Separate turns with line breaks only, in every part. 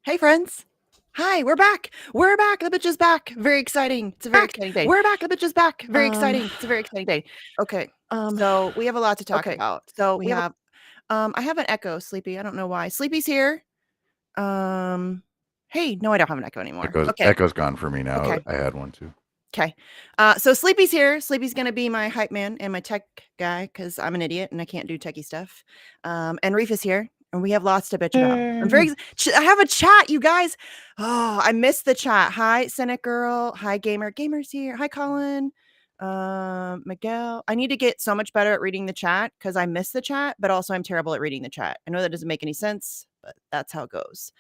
Hey, friends. Hi, we're back. We're back. The bitch is back. Very exciting. It's a very exciting day. We're back. The bitch is back. Very exciting. It's a very exciting day. Okay. So we have a lot to talk about. So we have, I have an echo, Sleepy. I don't know why. Sleepy's here. Hey, no, I don't have an echo anymore.
Echo's gone for me now.
Okay.
I had one too.
Okay. So Sleepy's here. Sleepy's going to be my hype man and my tech guy because I'm an idiot and I can't do techie stuff. And Reef is here. And we have lots to bitch about. I'm very. I have a chat, you guys. Oh, I missed the chat. Hi, Cynic Girl. Hi, Gamer. Gamer's here. Hi, Colin. Miguel. I need to get so much better at reading the chat because I miss the chat, but also I'm terrible at reading the chat. I know that doesn't make any sense, but that's how it goes.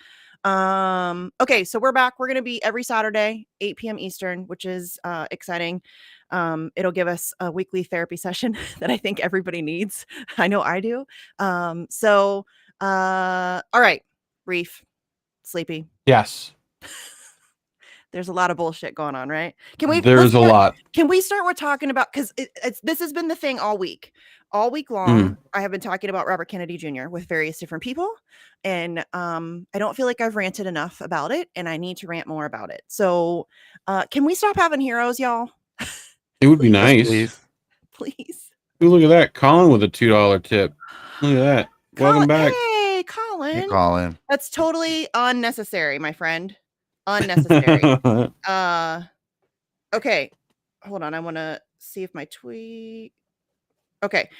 Okay, so we're back. We're going to be every Saturday, 8 p.m. Eastern, which is exciting. It'll give us a weekly therapy session that I think everybody needs. I know I do. All right, Reef, Sleepy.
Yes.
There's a lot of bullshit going on, right?
There's a lot.
Can we start with talking about, because this has been the thing all week long. I have been talking about Robert Kennedy Jr. with various different people, and I don't feel like I've ranted enough about it, and I need to rant more about it. So can we stop having heroes, y'all?
It would be nice.
Please.
Ooh, look at that. Colin with a $2 tip. Look at that. Welcome back.
Hey, Colin.
Hey, Colin.
That's totally unnecessary, my friend. Unnecessary. Okay. Hold on. I want to see if my tweet. Okay.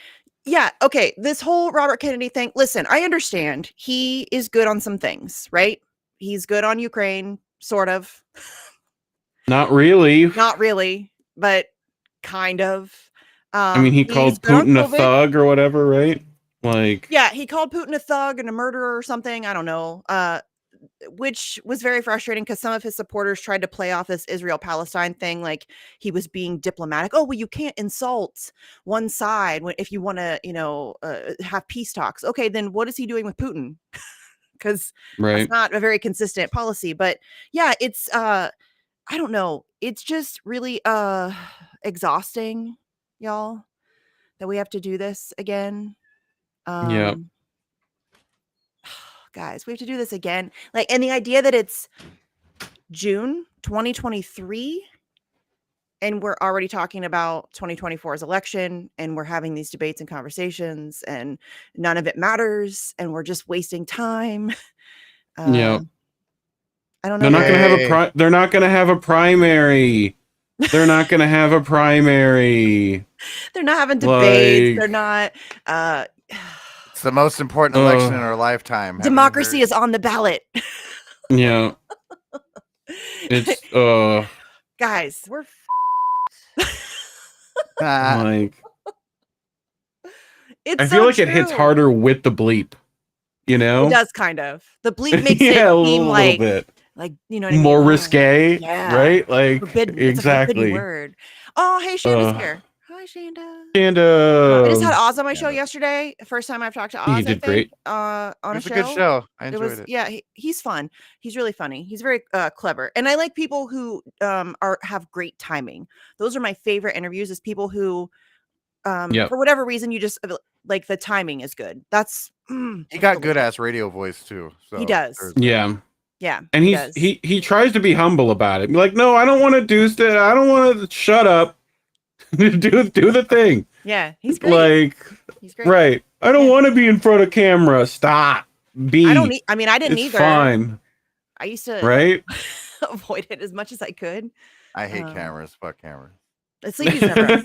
Yeah. Okay. This whole Robert Kennedy thing. Listen, I understand he is good on some things, right? He's good on Ukraine, sort of.
Not really.
Not really, but kind of.
I mean, he called Putin a thug or whatever, right? Like,
yeah, he called Putin a thug and a murderer or something. I don't know. Which was very frustrating because some of his supporters tried to play off this Israel-Palestine thing like he was being diplomatic. Oh, well, you can't insult one side if you want to, have peace talks. Okay, then what is he doing with Putin? Because that's not a very consistent policy. But yeah, it's I don't know. It's just really exhausting, y'all, that we have to do this again.
Yeah.
Guys, we have to do this again. Like, and the idea that it's June 2023 and we're already talking about 2024's election and we're having these debates and conversations and none of it matters and we're just wasting time.
Yeah.
I don't know.
They're not going to have a primary. They're not going to have a primary.
They're not having debates. They're not
it's the most important election in our lifetime.
Democracy is on the ballot.
Yeah. It's
guys, we're
like
it's
I feel like it hits harder with the bleep, you know?
It does kind of. The bleep makes it seem like bit. Like, you know what I mean?
More risque, right? Like
forbidden.
Exactly.
It's a forbidden word. Oh, hey, Shanda's here. Hi, Shanda.
Shanda.
I just had Oz on my show yesterday. First time I've talked to Oz.
He did great.
On a show.
A good show. I enjoyed it.
Yeah, he's fun. He's really funny. He's very clever, and I like people who have great timing. Those are my favorite interviews. Is people who, for whatever reason, you just like the timing is good. That's
he got good ass radio voice too. So
he does.
Yeah.
Yeah,
and he tries to be humble about it. Be like, no, I don't want to do that. I don't want to shut up. do the thing.
Yeah, he's great.
Like, he's great. Right. I don't want to be in front of camera. Stop.
I don't need. I mean, I didn't either.
Fine.
I used to avoid it as much as I could.
I hate cameras. Fuck cameras.
Sleepy's never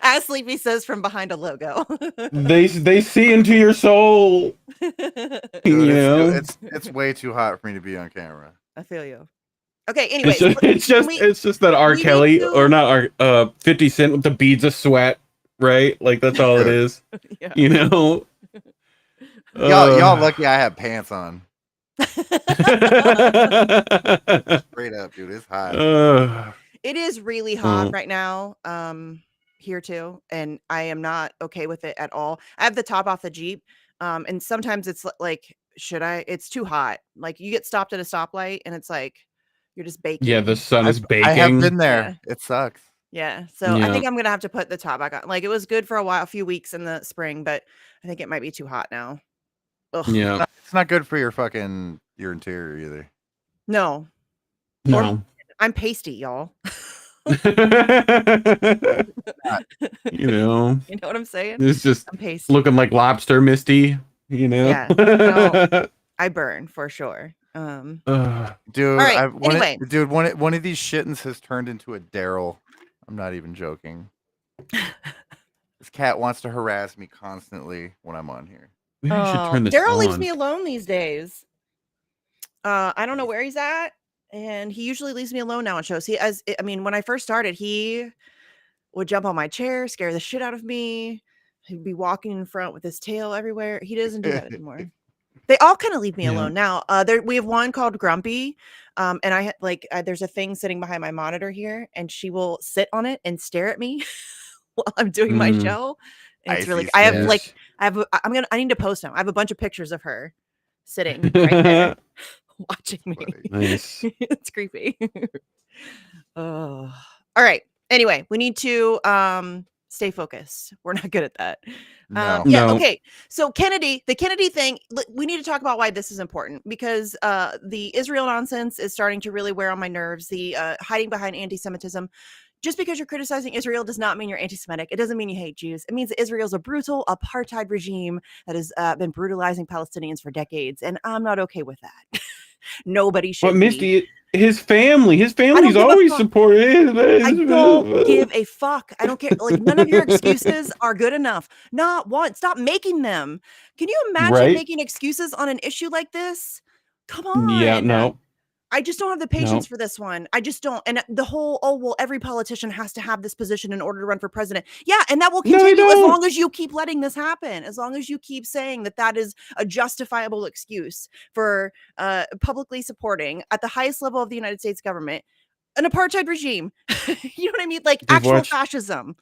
as Sleepy says from behind a logo.
they see into your soul.
Dude, it's way too hot for me to be on camera.
I feel you. Okay, anyway,
it's just that R. Kelly or not 50 Cent with the beads of sweat, right? Like that's all it is.
Yeah.
You know.
Y'all lucky I have pants on. Straight up, dude. It's hot.
It is really hot right now, here too, and I am not okay with it at all. I have the top off the Jeep, and sometimes it's like, it's too hot. Like you get stopped at a stoplight, and it's like you're just baking.
Yeah, the sun is baking.
I have been there. Yeah. It sucks.
Yeah, so I think I'm gonna have to put the top back on. Like it was good for a few weeks in the spring, but I think it might be too hot now. Ugh.
Yeah,
it's not good for your fucking your interior either.
No,
No.
I'm pasty, y'all.
You know,
You know what I'm saying?
it's just
I'm pasty.
looking like lobster Misty, you know.
Yeah. No, I burn for sure.
Dude,
all right. Anyway.
One of these shittins has turned into a Daryl. I'm not even joking. This cat wants to harass me constantly when I'm on here.
Maybe I should turn this
Daryl
on.
leaves me alone these days. I don't know where he's at, and he usually leaves me alone now on shows. When I first started, he would jump on my chair, scare the shit out of me. He'd be walking in front with his tail everywhere. He doesn't do that anymore. They all kind of leave me alone now. We have one called Grumpy, and there's a thing sitting behind my monitor here, and she will sit on it and stare at me while I'm doing my show. And it's really. I need to post them. I have a bunch of pictures of her sitting right there watching me.
Nice.
It's creepy. All right. Anyway, we need to stay focused. We're not good at that.
No.
Okay. So the Kennedy thing, we need to talk about why this is important, because the Israel nonsense is starting to really wear on my nerves. The hiding behind anti-Semitism. Just because you're criticizing Israel does not mean you're anti-Semitic. It doesn't mean you hate Jews. It means that Israel's a brutal apartheid regime that has been brutalizing Palestinians for decades, and I'm not okay with that. Nobody should.
But Misty, his family's
give a
always
fuck.
supported.
I don't give a fuck. I don't care. Like, none of your excuses are good enough. Not one. Stop making them. Can you imagine making excuses on an issue like this? Come on.
Yeah, no.
I just don't have the patience for this one. I just don't. And the whole, every politician has to have this position in order to run for president. Yeah, and that will continue as long as you keep letting this happen. As long as you keep saying that is a justifiable excuse for publicly supporting, at the highest level of the United States government, an apartheid regime. You know what I mean? Like actual fascism.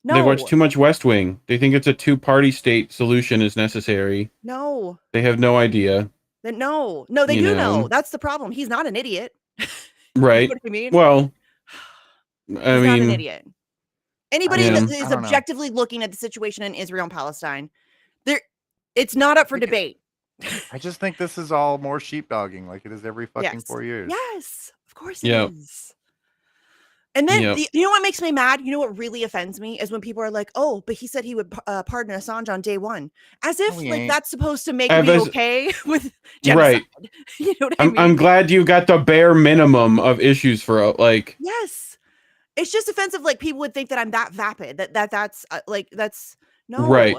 No.
They watch too much West Wing. They think it's a two-party state solution is necessary.
No.
They have no idea.
No, they do know. That's the problem. He's not an idiot.
Right.
You know what I mean?
Well,
he's not an idiot. Anybody that is objectively looking at the situation in Israel and Palestine, it's not up for debate.
I just think this is all more sheepdogging, like it is every fucking 4 years.
Yes, of course it is. And then, you know what makes me mad? You know what really offends me is when people are like, "Oh, but he said he would pardon Assange on day one," as if that's supposed to make me okay with genocide.
Right.
You know what I mean?
I'm glad you got the bare minimum of issues for like.
Yes, it's just offensive. Like, people would think that I'm that vapid. That's no,
right.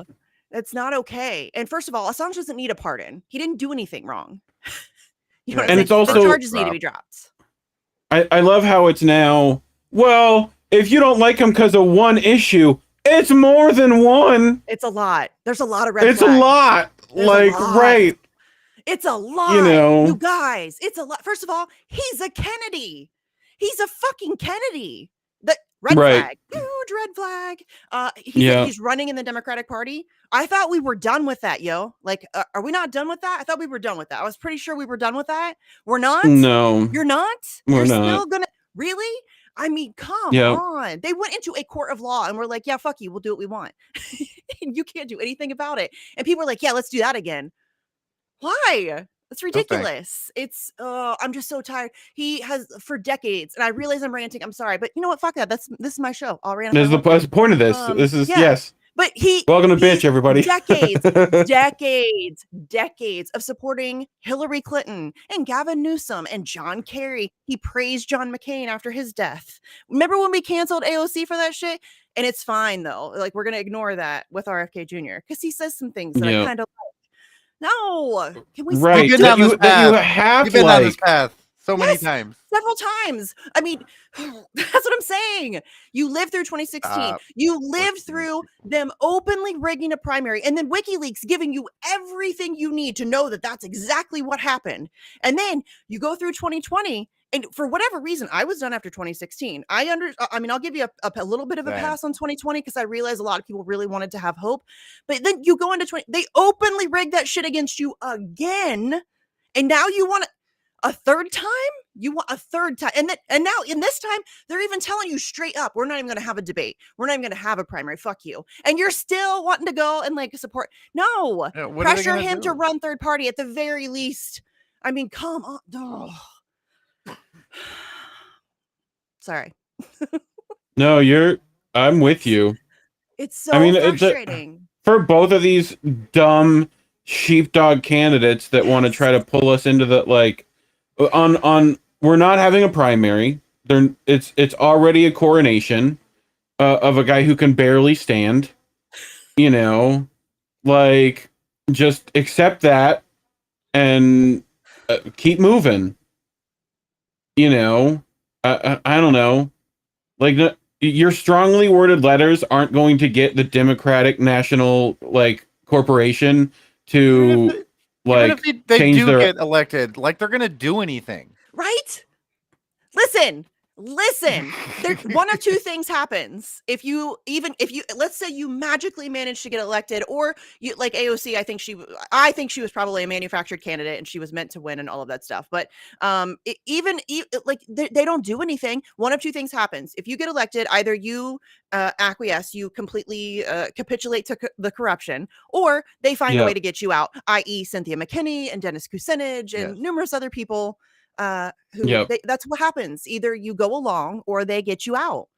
That's not okay. And first of all, Assange doesn't need a pardon. He didn't do anything wrong. You know,
and it's also
the charges need to be dropped.
I love how it's now. Well, if you don't like him because of one issue, it's more than one.
It's a lot. There's a lot of red flags.
It's a lot. Right.
It's a lot. You guys, it's a lot. First of all, he's a Kennedy. He's a fucking Kennedy. The red flag. Huge red flag. He's running in the Democratic Party. I thought we were done with that, yo. Like, are we not done with that? I thought we were done with that. I was pretty sure we were done with that. We're not?
No.
You're not?
We're
You're
not.
still gonna really? I mean, come on. They went into a court of law and we're like, yeah, fuck you. We'll do what we want. And you can't do anything about it. And people are like, yeah, let's do that again. Why? That's ridiculous. I'm just so tired. He has for decades, and I realize I'm ranting. I'm sorry, but you know what? Fuck that. This is my show. I'll rant.
That's the point of this. This is yes.
But
welcome to bitch, everybody.
Decades of supporting Hillary Clinton and Gavin Newsom and John Kerry. He praised John McCain after his death. Remember when we canceled AOC for that shit? And it's fine though. Like, we're gonna ignore that with RFK Jr. because he says some things that I kind of like. No, can we?
Right,
you've been down this path so many times.
Several times. I mean, that's what I'm saying. You lived through 2016. You lived through them openly rigging a primary, and then WikiLeaks giving you everything you need to know that that's exactly what happened. And then you go through 2020, and for whatever reason, I was done after 2016. I'll give you a little bit of a pass on 2020 because I realized a lot of people really wanted to have hope. But then you go into 20, they openly rigged that shit against you again, and now you want a third time? You want a third time. And now in this time, they're even telling you straight up, we're not even going to have a debate. We're not even going to have a primary. Fuck you. And you're still wanting to go and like support. No, pressure him to run third party at the very least. I mean, come on. Sorry.
No, I'm with you.
It's so
I mean,
frustrating.
for both of these dumb sheepdog candidates that want to try to pull us into the we're not having a primary. It's already a coronation of a guy who can barely stand. You know, like just accept that and keep moving. You know, I don't know. Like your strongly worded letters aren't going to get the Democratic National Corporation to
Even if they
change
do
their
get elected, like they're gonna do anything.
Right? Listen. There, one of two things happens. If you let's say you magically manage to get elected, or you like AOC, I think she was probably a manufactured candidate and she was meant to win and all of that stuff. But they don't do anything. One of two things happens. If you get elected, either you acquiesce, you completely capitulate to the corruption, or they find a way to get you out, i.e. Cynthia McKinney and Dennis Kucinich and numerous other people. That's what happens. Either you go along or they get you out.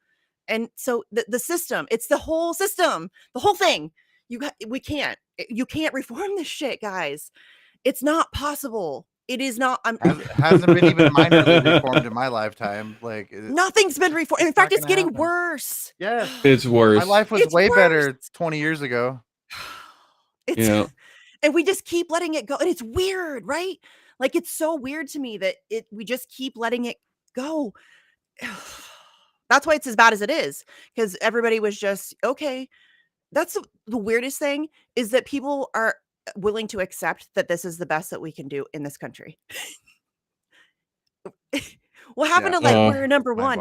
And so the system, it's the whole system, the whole thing. You can't reform this shit, guys. It's not possible. It is not.
Hasn't been even minorly reformed in my lifetime. Like
nothing's been reformed. In fact, it's getting worse.
Yes,
it's worse.
My life was way better 20 years ago.
And we just keep letting it go. And it's weird, right? Like, it's so weird to me that we just keep letting it go. That's why it's as bad as it is, because everybody was just, okay. That's the weirdest thing, is that people are willing to accept that this is the best that we can do in this country. What happened to we're number one?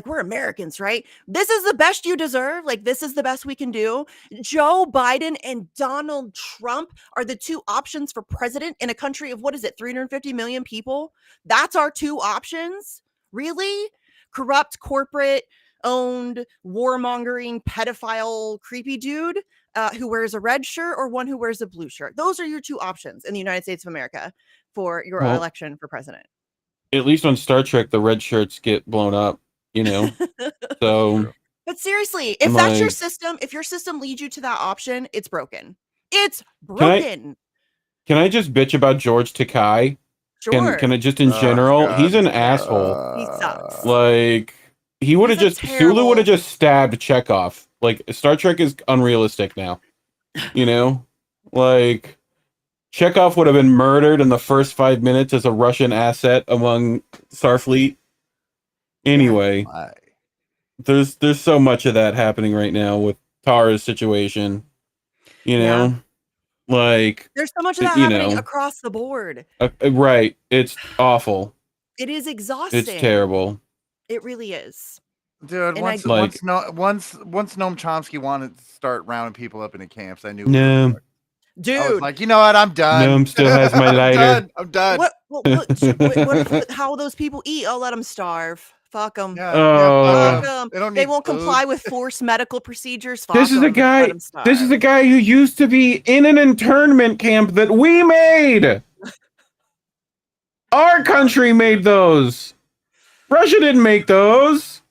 We're Americans, right? This is the best you deserve. Like, this is the best we can do. Joe Biden and Donald Trump are the two options for president in a country of, 350 million people? That's our two options? Really? Corrupt, corporate owned, warmongering, pedophile, creepy dude who wears a red shirt, or one who wears a blue shirt. Those are your two options in the United States of America for your election for president.
At least on Star Trek, the red shirts get blown up, So,
but seriously, if that's your system, if your system leads you to that option, it's broken. It's broken.
Can I just bitch about George Takei?
Sure.
Can I just in general?
God.
He's an asshole.
He sucks.
Like, Sulu would have just stabbed Chekhov. Like, Star Trek is unrealistic now. Like, Chekhov would have been murdered in the first 5 minutes as a Russian asset among Starfleet. Anyway, there's so much of that happening right now with Tara's situation. Like,
there's so much of that happening across the board.
Right. It's awful.
It is exhausting.
It's terrible.
It really is.
Dude, once Noam Chomsky wanted to start rounding people up into camps, I knew.
Dude,
I was like, you know what? I'm done.
Noam still has my lighter.
I'm done.
How those people eat? I'll let them starve. Fuck them.
Fuck
them. They won't comply with forced medical procedures. Fuck
this is a guy. This is a guy who used to be in an internment camp that we made. Our country made those. Russia didn't make those.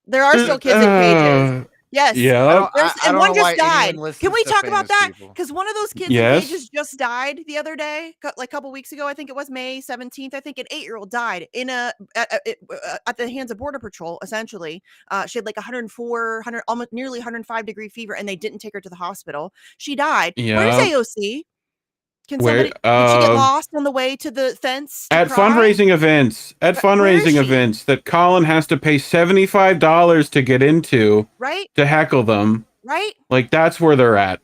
There are still kids in cages. Yes.
Yeah.
And one just died. Can we talk about that? Because one of those kids in cages just died the other day, like a couple weeks ago. I think it was May 17th. I think an 8-year-old died at the hands of Border Patrol, essentially. She had like 104, almost nearly 105-degree fever, and they didn't take her to the hospital. She died.
Yeah.
Where's AOC? Did she get lost on the way to the fence?
At fundraising events, that Colin has to pay $75 to get into,
right?
To heckle them,
right?
Like, that's where they're at.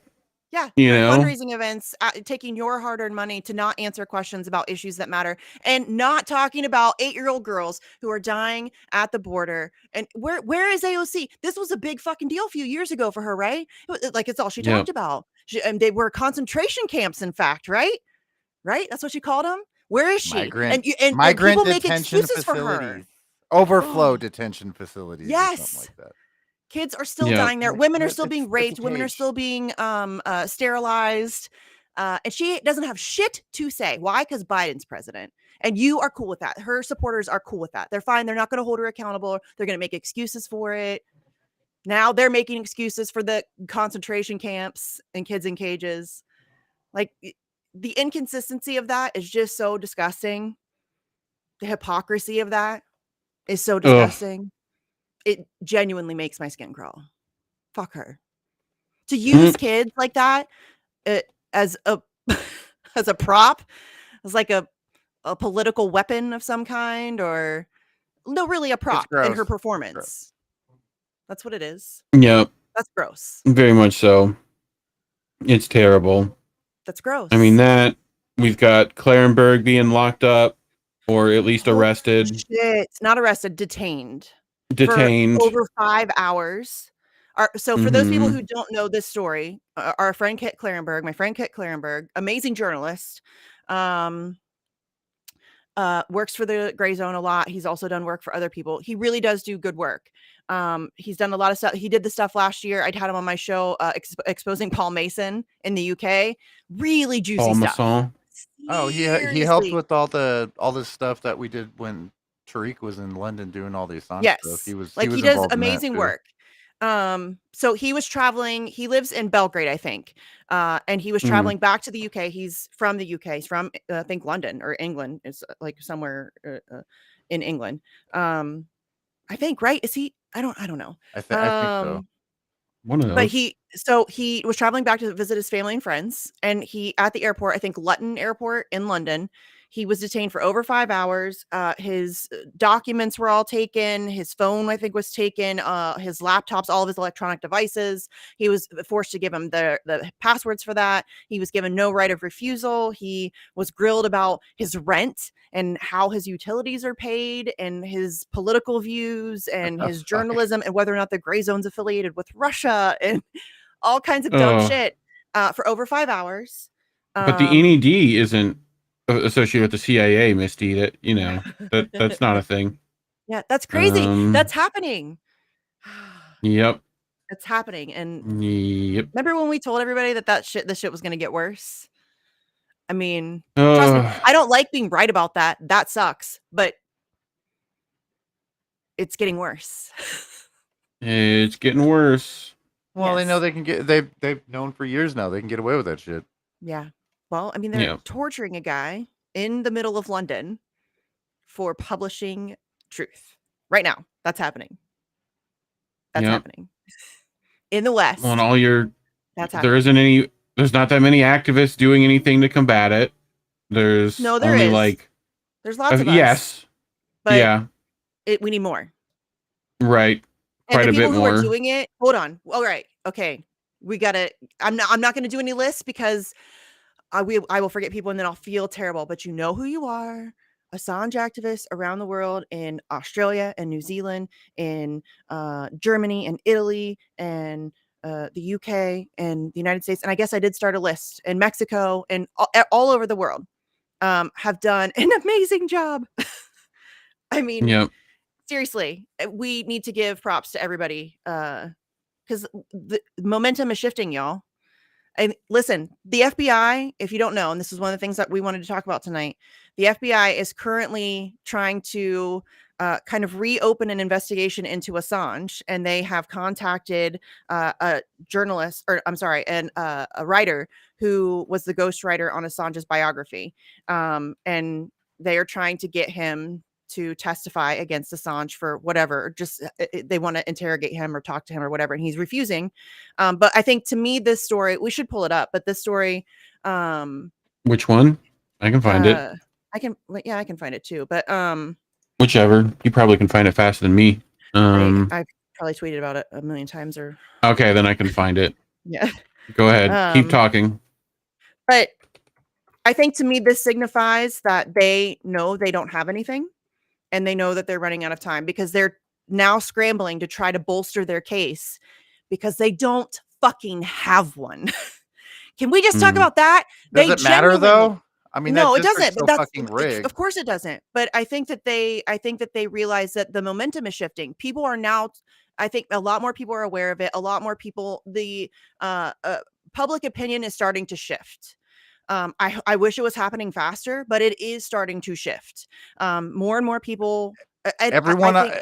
Yeah, fundraising events, taking your hard-earned money to not answer questions about issues that matter, and not talking about 8-year-old girls who are dying at the border. And where is AOC? This was a big fucking deal a few years ago for her, right? It's all she talked about. And they were concentration camps, in fact, right? That's what she called them. Where is she?
Migrant
people make
detention
excuses for her.
Overflow detention facilities.
Yes.
Or something like that.
Kids are still dying there. Women are still being raped. Women are still being sterilized. And she doesn't have shit to say. Why? Because Biden's president. And you are cool with that. Her supporters are cool with that. They're fine. They're not going to hold her accountable. They're going to make excuses for it. Now they're making excuses for the concentration camps and kids in cages. Like, the inconsistency of that is just so disgusting. The hypocrisy of that is so
Ugh.
disgusting. It genuinely makes my skin crawl. Fuck her. To use kids like that as a as a prop, as like a political weapon of some kind, or no, really a prop in her performance. That's what it is.
Yep.
That's gross.
Very much so. It's terrible.
That's gross.
I mean, that we've got Clarenberg being locked up, or at least arrested.
Shit. Not arrested, detained.
Detained.
For over 5 hours. So for those people who don't know this story, our friend Kit Clarenberg, my friend Kit Clarenberg, amazing journalist, works for the Gray Zone a lot. He's also done work for other people. He really does do good work. He's done a lot of stuff. He did the stuff last year. I'd had him on my show exposing Paul Mason in the UK. Really juicy
Paul
stuff.
Masson.
Oh, he helped with all this stuff that we did when Tariq was in London doing all the Assange stuff. He was
he does amazing work. So he was traveling. He lives in Belgrade, I think. And he was traveling back to the UK. He's from the UK. He's from I think London or England. It's like somewhere in England. I think, right? Is he? I don't know.
I think so.
One of those.
But he was traveling back to visit his family and friends, and he at the airport, I think Luton Airport in London, he was detained for over 5 hours. His documents were all taken. His phone, I think, was taken. His laptops, all of his electronic devices. He was forced to give him the passwords for that. He was given no right of refusal. He was grilled about his rent and how his utilities are paid, and his political views, and his journalism, and whether or not the Gray Zone's affiliated with Russia, and all kinds of dumb shit for over 5 hours.
But the NED isn't associated with the CIA, Misty. That's not a thing.
Yeah, that's crazy. That's happening.
Yep.
It's happening. And
yep.
Remember when we told everybody that this shit was going to get worse? I mean, trust me, I don't like being right about that. That sucks, but it's getting worse.
It's getting worse.
Well, they know they can get. They've known for years now they can get away with that shit.
Yeah. Well, I mean, they're torturing a guy in the middle of London for publishing truth right now. That's happening in the West.
On all your,
that's happening.
There's not that many activists doing anything to combat it. There's
there
only
is. There's lots of us.
Yes.
But we need more.
Right. Quite a bit more. And the people who
are doing it, hold on. All right. Okay. We gotta, I'm not going to do any lists because I will forget people and then I'll feel terrible, but you know who you are. Assange activists around the world, in Australia and New Zealand, in Germany and Italy and the UK and the United States. And I guess I did start a list in Mexico and all over the world have done an amazing job. I mean, seriously, we need to give props to everybody because the momentum is shifting, y'all. And listen, the FBI, if you don't know, and this is one of the things that we wanted to talk about tonight, the FBI is currently trying to kind of reopen an investigation into Assange, and they have contacted a journalist, or I'm sorry, a writer who was the ghostwriter on Assange's biography, and they are trying to get him to testify against Assange for whatever, just they want to interrogate him or talk to him or whatever, and he's refusing. But I think to me, this story, we should pull it up, but this story,
which one? I can find it.
I can find it too, but
whichever. You probably can find it faster than me.
I've probably tweeted about it a million times or
okay, then I can find it.
Yeah,
go ahead, keep talking.
But I think to me, this signifies that they know they don't have anything. And they know that they're running out of time because they're now scrambling to try to bolster their case because they don't fucking have one. Can we just talk about that?
Does it matter though? I mean,
no, it doesn't.
So
but
fucking rigged.
Of course it doesn't. But I think that they realize that the momentum is shifting. People are now, I think a lot more people are aware of it. A lot more people, the public opinion is starting to shift. I wish it was happening faster, but it is starting to shift. More and more people. I think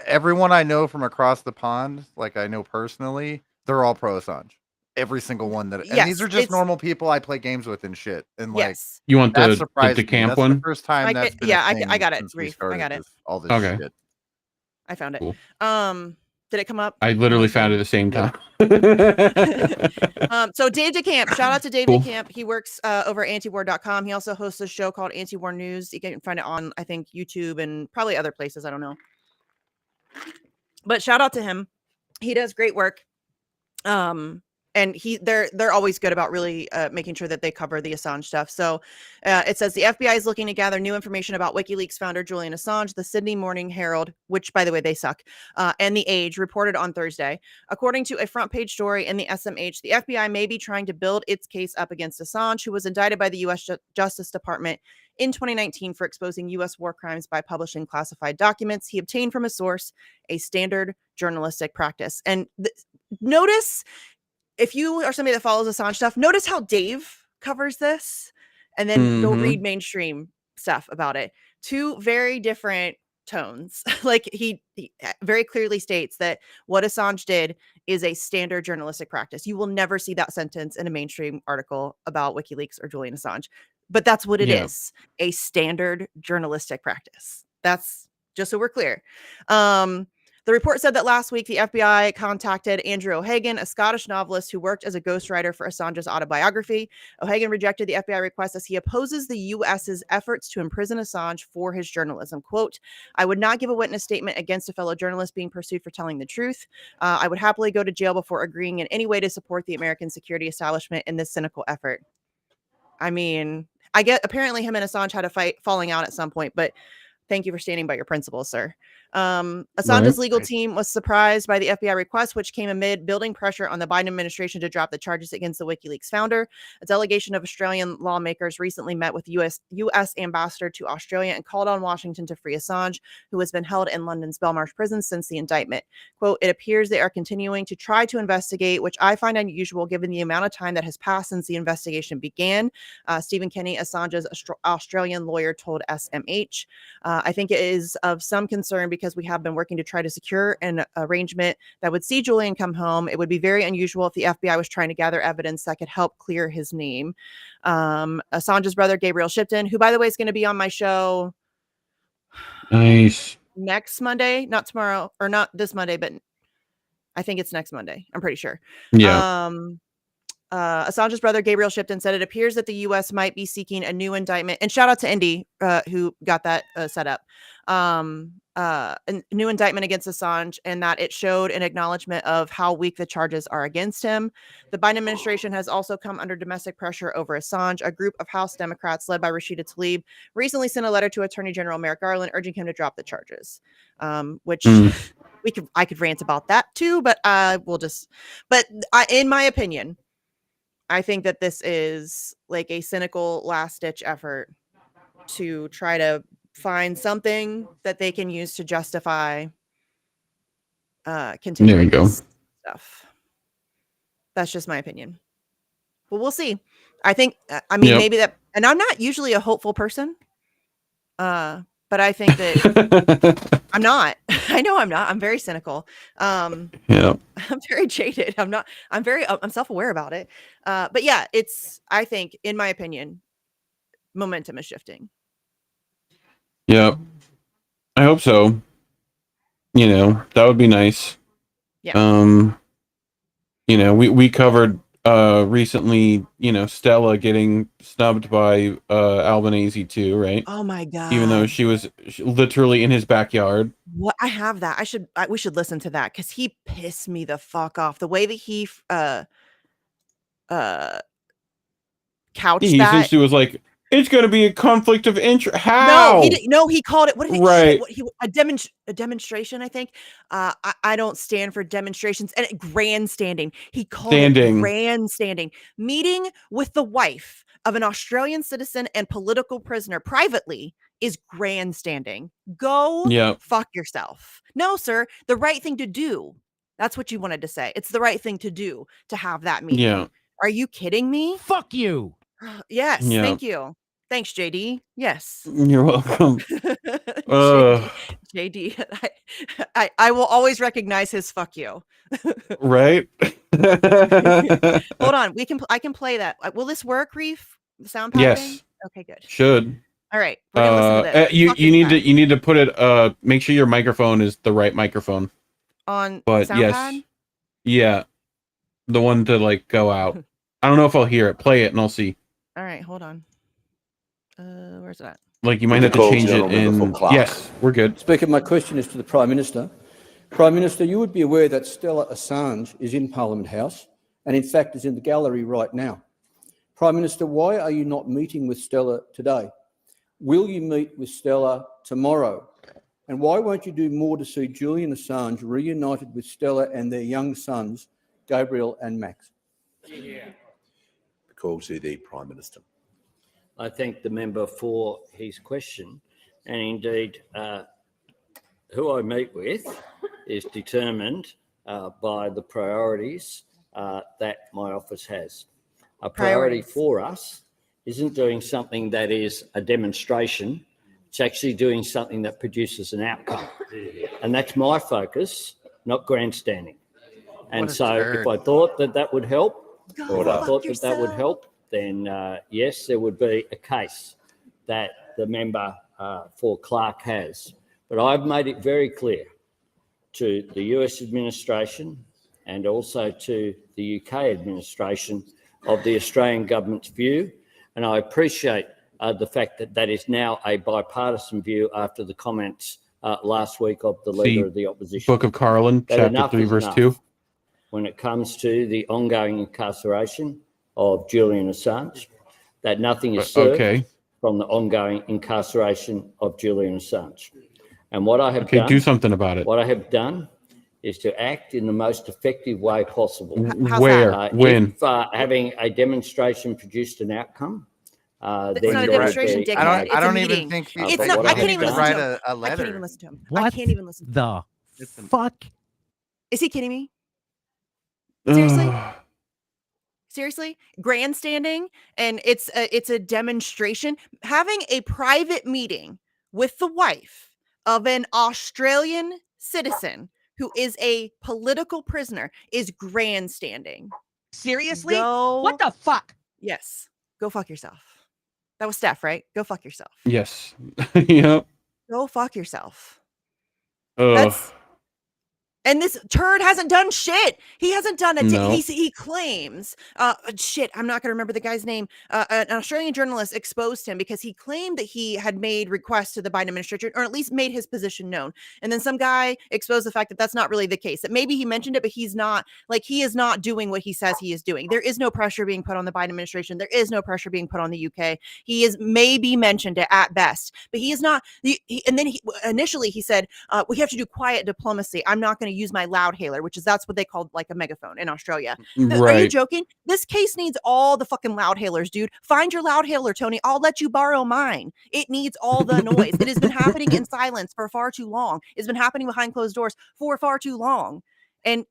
Everyone I know from across the pond, like I know personally, they're all pro Assange. Every single one and these
yes,
are just
it's
normal people I play games with and shit. And like
yes.
You want
that
the
surprised me.
camp
That's the
one?
first time that's been a
I
thing
got it,
since we
Reef. I
started
got it.
all this
Okay.
shit.
I found it.
Cool.
Did it come up?
I literally found it at the same time.
So Dave DeCamp, shout out to Dave
Cool.
DeCamp. He works over antiwar.com. He also hosts a show called Anti-War News. You can find it on, I think, YouTube and probably other places. I don't know. But shout out to him. He does great work. And they're always good about really making sure that they cover the Assange stuff. So it says the FBI is looking to gather new information about WikiLeaks founder Julian Assange. The Sydney Morning Herald, which by the way they suck, and The Age reported on Thursday. According to a front page story in the SMH, the FBI may be trying to build its case up against Assange, who was indicted by the U.S. Justice Department in 2019 for exposing U.S. war crimes by publishing classified documents he obtained from a source, a standard journalistic practice. And notice, if you are somebody that follows Assange stuff, notice how Dave covers this and then go read mainstream stuff about it. Two very different tones. Like he very clearly states that what Assange did is a standard journalistic practice. You will never see that sentence in a mainstream article about WikiLeaks or Julian Assange, but that's what it is, a standard journalistic practice. That's just so we're clear. The report said that last week, the FBI contacted Andrew O'Hagan, a Scottish novelist who worked as a ghostwriter for Assange's autobiography. O'Hagan rejected the FBI request as he opposes the U.S.'s efforts to imprison Assange for his journalism. Quote, I would not give a witness statement against a fellow journalist being pursued for telling the truth. I would happily go to jail before agreeing in any way to support the American security establishment in this cynical effort. I mean, I get apparently him and Assange had a fight falling out at some point, but thank you for standing by your principles, sir. Assange's legal team was surprised by the FBI request, which came amid building pressure on the Biden administration to drop the charges against the WikiLeaks founder. A delegation of Australian lawmakers recently met with U.S. ambassador to Australia and called on Washington to free Assange, who has been held in London's Belmarsh prison since the indictment. Quote, it appears they are continuing to try to investigate, which I find unusual given the amount of time that has passed since the investigation began. Stephen Kenny, Assange's Australian lawyer, told SMH. I think it is of some concern because we have been working to try to secure an arrangement that would see Julian come home. It would be very unusual if the FBI was trying to gather evidence that could help clear his name. Assange's brother, Gabriel Shipton, who, by the way, is going to be on my show next Monday, not tomorrow, or not this Monday, but I think it's next Monday. I'm pretty sure.
Yeah.
Assange's brother, Gabriel Shipton, said it appears that the U.S. might be seeking a new indictment. And shout out to Indy, who got that set up. A new indictment against Assange, and that it showed an acknowledgement of how weak the charges are against him. The Biden administration has also come under domestic pressure over Assange. A group of House Democrats led by Rashida Tlaib recently sent a letter to Attorney General Merrick Garland urging him to drop the charges, which I could rant about that too, but in my opinion, I think that this is like a cynical last-ditch effort to try to find something that they can use to justify continuing this stuff. That's just my opinion. But we'll see. I think, maybe that, and I'm not usually a hopeful person, but I think that I'm not. I know I'm not. I'm very cynical. I'm very jaded. I'm self-aware about it. But yeah, I think, in my opinion, momentum is shifting.
Yeah. I hope so. That would be nice.
Yeah.
We covered recently, Stella getting snubbed by Albanese too, right?
Oh my god.
Even though she was literally in his backyard.
What? I have that. We should listen to that because he pissed me the fuck off. The way that he couched
He
that.
essentially was like, it's going to be a conflict of interest. How?
He called it. What did he?
Right.
A demonstration. I think. I don't stand for demonstrations and grandstanding. He called it grandstanding. Meeting with the wife of an Australian citizen and political prisoner privately is grandstanding. Go fuck yourself. No, sir. The right thing to do. That's what you wanted to say. It's the right thing to do to have that meeting.
Yeah.
Are you kidding me?
Fuck you.
Yes,
Yeah.
thank you. Thanks, JD. Yes.
You're welcome.
JD. I will always recognize his fuck you.
Right?
Hold on. I can play that. Will this work, Reef? The sound pad
Yes.
thing? Okay, good.
Should.
All right. We're gonna listen to this.
You need to put it make sure your microphone is the right microphone.
On
But
sound
yes.
pad?
Yeah. The one to like go out. I don't know if I'll hear it. Play it and I'll see.
All right, hold on. Where's that?
Like you might have to change it in. Yes, we're good.
Speaker, my question is to the Prime Minister. Prime Minister, you would be aware that Stella Assange is in Parliament House and in fact is in the gallery right now. Prime Minister, why are you not meeting with Stella today? Will you meet with Stella tomorrow? And why won't you do more to see Julian Assange reunited with Stella and their young sons, Gabriel and Max?
Call to the Prime Minister.
I thank the member for his question, and indeed who I meet with is determined by the priorities that my office has. A priority for us isn't doing something that is a demonstration, it's actually doing something that produces an outcome. And that's my focus, not grandstanding. And so if I thought that would help, then yes, there would be a case that the member for Clark has. But I've made it very clear to the US administration and also to the UK administration of the Australian government's view. And I appreciate the fact that that is now a bipartisan view after the comments last week of the leader of the opposition.
Book of Carlin, chapter 3, verse 2.
When it comes to the ongoing incarceration of Julian Assange, that nothing is served from the ongoing incarceration of Julian Assange. And what I have done,
do something about it.
What I have done is to act in the most effective way possible.
Where? When?
If having a demonstration produced an outcome,
It's
then
not a
there would
demonstration,
be-
dickhead. It's
I don't
a
even
meeting.
think
It's
but
not.
what
I
I
can't
have
even
done-
listen to
write
him.
a
I
letter.
can't even listen to him. I
What
can't even listen to him.
the fuck?
Is he kidding me? Seriously? Seriously? Grandstanding, and it's a demonstration. Having a private meeting with the wife of an Australian citizen who is a political prisoner is grandstanding.
Seriously?
Go,
What the fuck?
yes. Go fuck yourself. That was Steph, right? Go fuck yourself.
Yes. Yep.
Go fuck yourself.
Ugh.
And this turd hasn't done shit. He hasn't done a
No.
he claims shit, I'm not gonna remember the guy's name. An Australian journalist exposed him because he claimed that he had made requests to the Biden administration, or at least made his position known. And then some guy exposed the fact that that's not really the case. That maybe he mentioned it, but he is not doing what he says he is doing. There is no pressure being put on the Biden administration. There is no pressure being put on the UK. He is maybe mentioned it at best, but he is not. And then initially he said, we have to do quiet diplomacy. I'm not going to use my loudhailer, that's what they called like a megaphone in Australia.
Right.
Are you joking? This case needs all the fucking loudhailers, dude. Find your loudhailer, Tony. I'll let you borrow mine. It needs all the noise. It has been happening in silence for far too long. It's been happening behind closed doors for far too long. And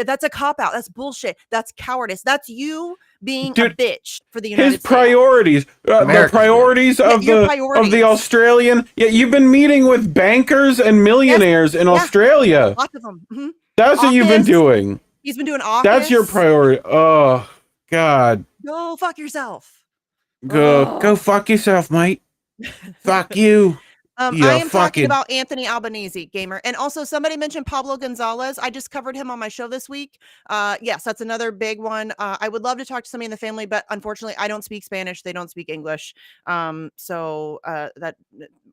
that's a cop-out. That's bullshit. That's cowardice. That's you being a bitch for the United States.
His priorities, the priorities of the Australian. Yeah, you've been meeting with bankers and millionaires in Australia.
Lots of them. Mm-hmm.
That's what you've been doing.
He's been doing office.
That's your priority. Oh God.
Go fuck yourself.
Go fuck yourself, mate. Fuck you.
I am talking about Anthony Albanese, gamer. And also somebody mentioned Pablo Gonzalez. I just covered him on my show this week. Yes, that's another big one. I would love to talk to somebody in the family, but unfortunately I don't speak Spanish. They don't speak English. So that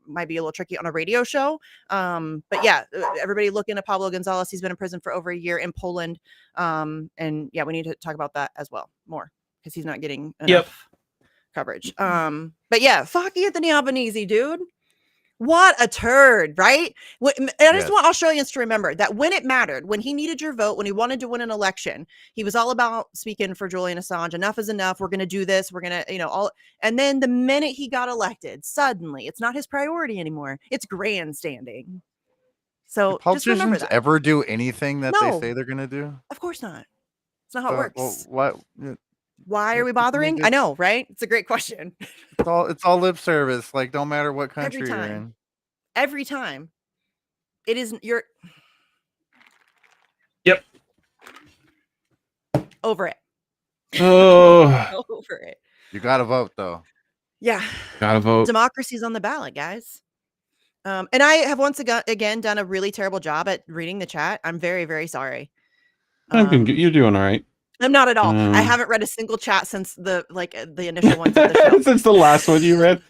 might be a little tricky on a radio show. But yeah, everybody look into Pablo Gonzalez. He's been in prison for over a year in Poland. And yeah, we need to talk about that as well more because he's not getting enough coverage. But yeah, fuck Anthony Albanese, dude. What a turd, right? And I just want Australians to remember that when it mattered, when he needed your vote, when he wanted to win an election, he was all about speaking for Julian Assange. Enough is enough. We're going to do this. We're going to, all. And then the minute he got elected, suddenly it's not his priority anymore. It's grandstanding. So just remember
politicians
that.
ever do anything that
No.
they say they're going to do?
Of course not. It's not how it works.
Well, what?
Why are we bothering? I know, right? It's a great question.
It's all lip service. Like, don't matter what
Every
country you're
time.
in.
Every time. It isn't your.
Yep.
Over it.
Oh,
Over it.
You gotta vote though.
Yeah.
gotta vote.
Democracy's on the ballot, guys. And I have once again done a really terrible job at reading the chat. I'm very, very sorry.
You're doing all right.
I'm not at all. I haven't read a single chat since the initial ones of the show.
Since the last one you read.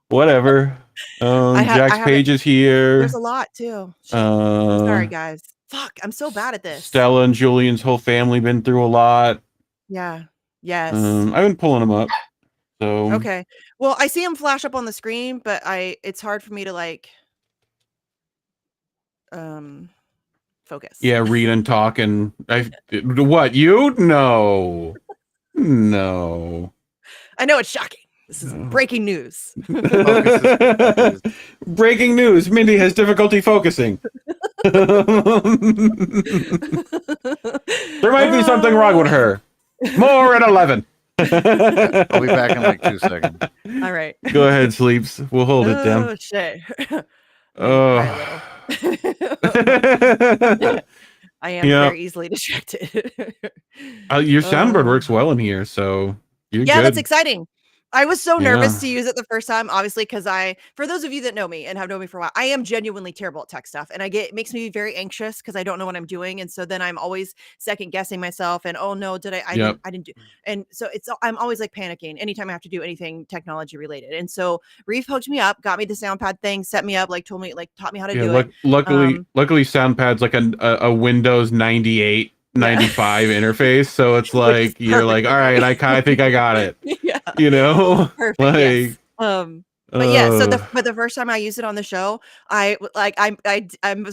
Whatever. Jack's Page is here.
There's a lot too. I'm sorry, guys. Fuck, I'm so bad at this.
Stella and Julian's whole family been through a lot.
Yeah. Yes.
I've been pulling them up. So
Okay. Well, I see them flash up on the screen, but it's hard for me to like focus.
yeah, read and talk and what you no.
I know it's shocking. This is breaking news.
Breaking news. Mindy has difficulty focusing. There might be something wrong with her. More at 11.
I'll be back in like 2 seconds.
All right.
Go ahead, Sleeps. We'll hold it down.
Oh shit.
Oh.
I am very easily distracted.
Your soundboard works well in here, so you're good.
That's exciting. I was so nervous to use it the first time, obviously, because for those of you that know me and have known me for a while, I am genuinely terrible at tech stuff, and it makes me very anxious because I don't know what I'm doing, and so then I'm always second guessing myself, and oh no, I didn't do, and so I'm always like panicking anytime I have to do anything technology related, and so Reef hooked me up, got me the soundpad thing, set me up, taught me how to do it.
Luckily, soundpad's like a Windows 98. 95 interface, so it's like you're like, all right, I think I got it.
Yeah,
perfect. Like,
yes. But yeah, so the first time I used it on the show, I was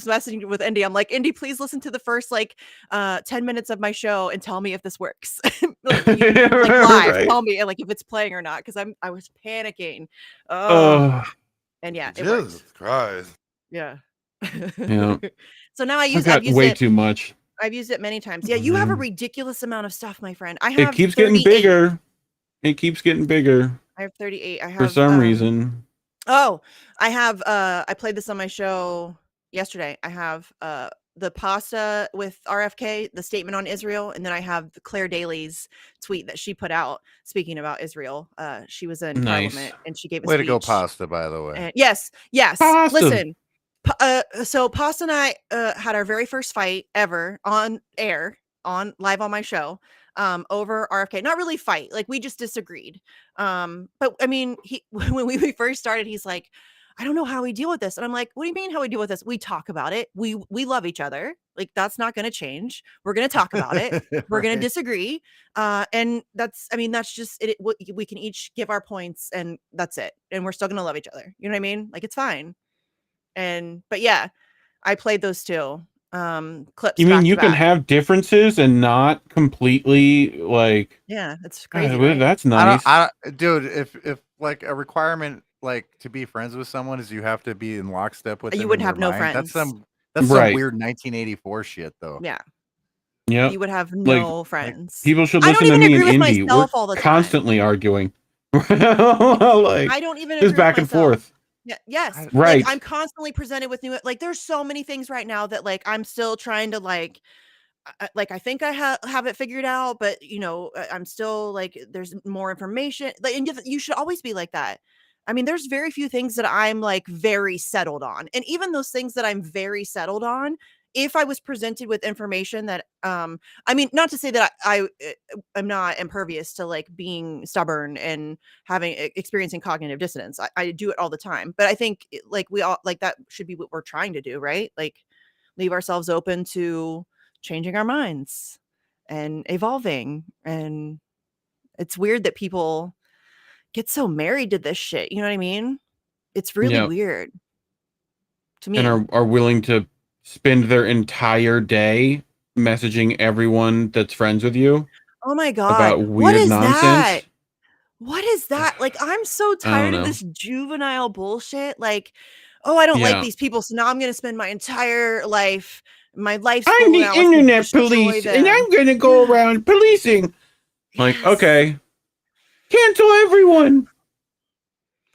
messaging with Indy. I'm like, Indy, please listen to the first 10 minutes of my show and tell me if this works. live, right. Tell me if it's playing or not, because I was panicking. And yeah,
Jesus Christ.
Yeah.
Yeah.
So now I've
used way too much.
I've used it many times. Yeah, you have a ridiculous amount of stuff, my friend.
It keeps getting bigger. It keeps getting bigger.
I have 38. I have
for some reason.
Oh, I have I played this on my show yesterday. I have the pasta with RFK, the statement on Israel, and then I have Claire Daly's tweet that she put out speaking about Israel. She was in Parliament and she gave a
way
speech.
To go, Pasta, by the way.
And yes.
Pasta.
Listen. So Pasta and I had our very first fight ever on air, live on my show, over RFK. Not really fight, we just disagreed. But I mean, when we first started, he's like, I don't know how we deal with this. And I'm like, what do you mean how we deal with this? We talk about it. We love each other. That's not going to change. We're going to talk about it. We're going to disagree. And that's just it. We can each give our points and that's it. And we're still going to love each other. You know what I mean? It's fine. But yeah, I played those two clips.
You mean you can have differences and not completely
yeah, that's crazy. Right?
That's nice.
Dude, if a requirement to be friends with someone is you have to be in lockstep with them,
you would have no friends.
That's some weird 1984 shit though.
Yeah.
Yeah.
You would have no friends.
People should listen to me and Indy. We're constantly arguing.
I don't even agree
just back and forth.
Yeah, yes.
Right.
I'm constantly presented with new there's so many things right now that I'm still trying to I think I have it figured out, but I'm still there's more information. And you should always be like that. I mean, there's very few things that I'm very settled on. And even those things that I'm very settled on, if I was presented with information that not to say that I'm not impervious to being stubborn and experiencing cognitive dissonance. I do it all the time, but I think we all that should be what we're trying to do, right? Leave ourselves open to changing our minds and evolving. And it's weird that people get so married to this shit. You know what I mean? It's really weird to me.
And are willing to spend their entire day messaging everyone that's friends with you.
Oh my God.
About weird nonsense.
What is that? I'm so tired of this juvenile bullshit. Oh, I don't like these people, so now I'm going to spend my entire life, I'm the internet police, and I'm going to go around policing.
Like,
Yes.
okay, cancel everyone.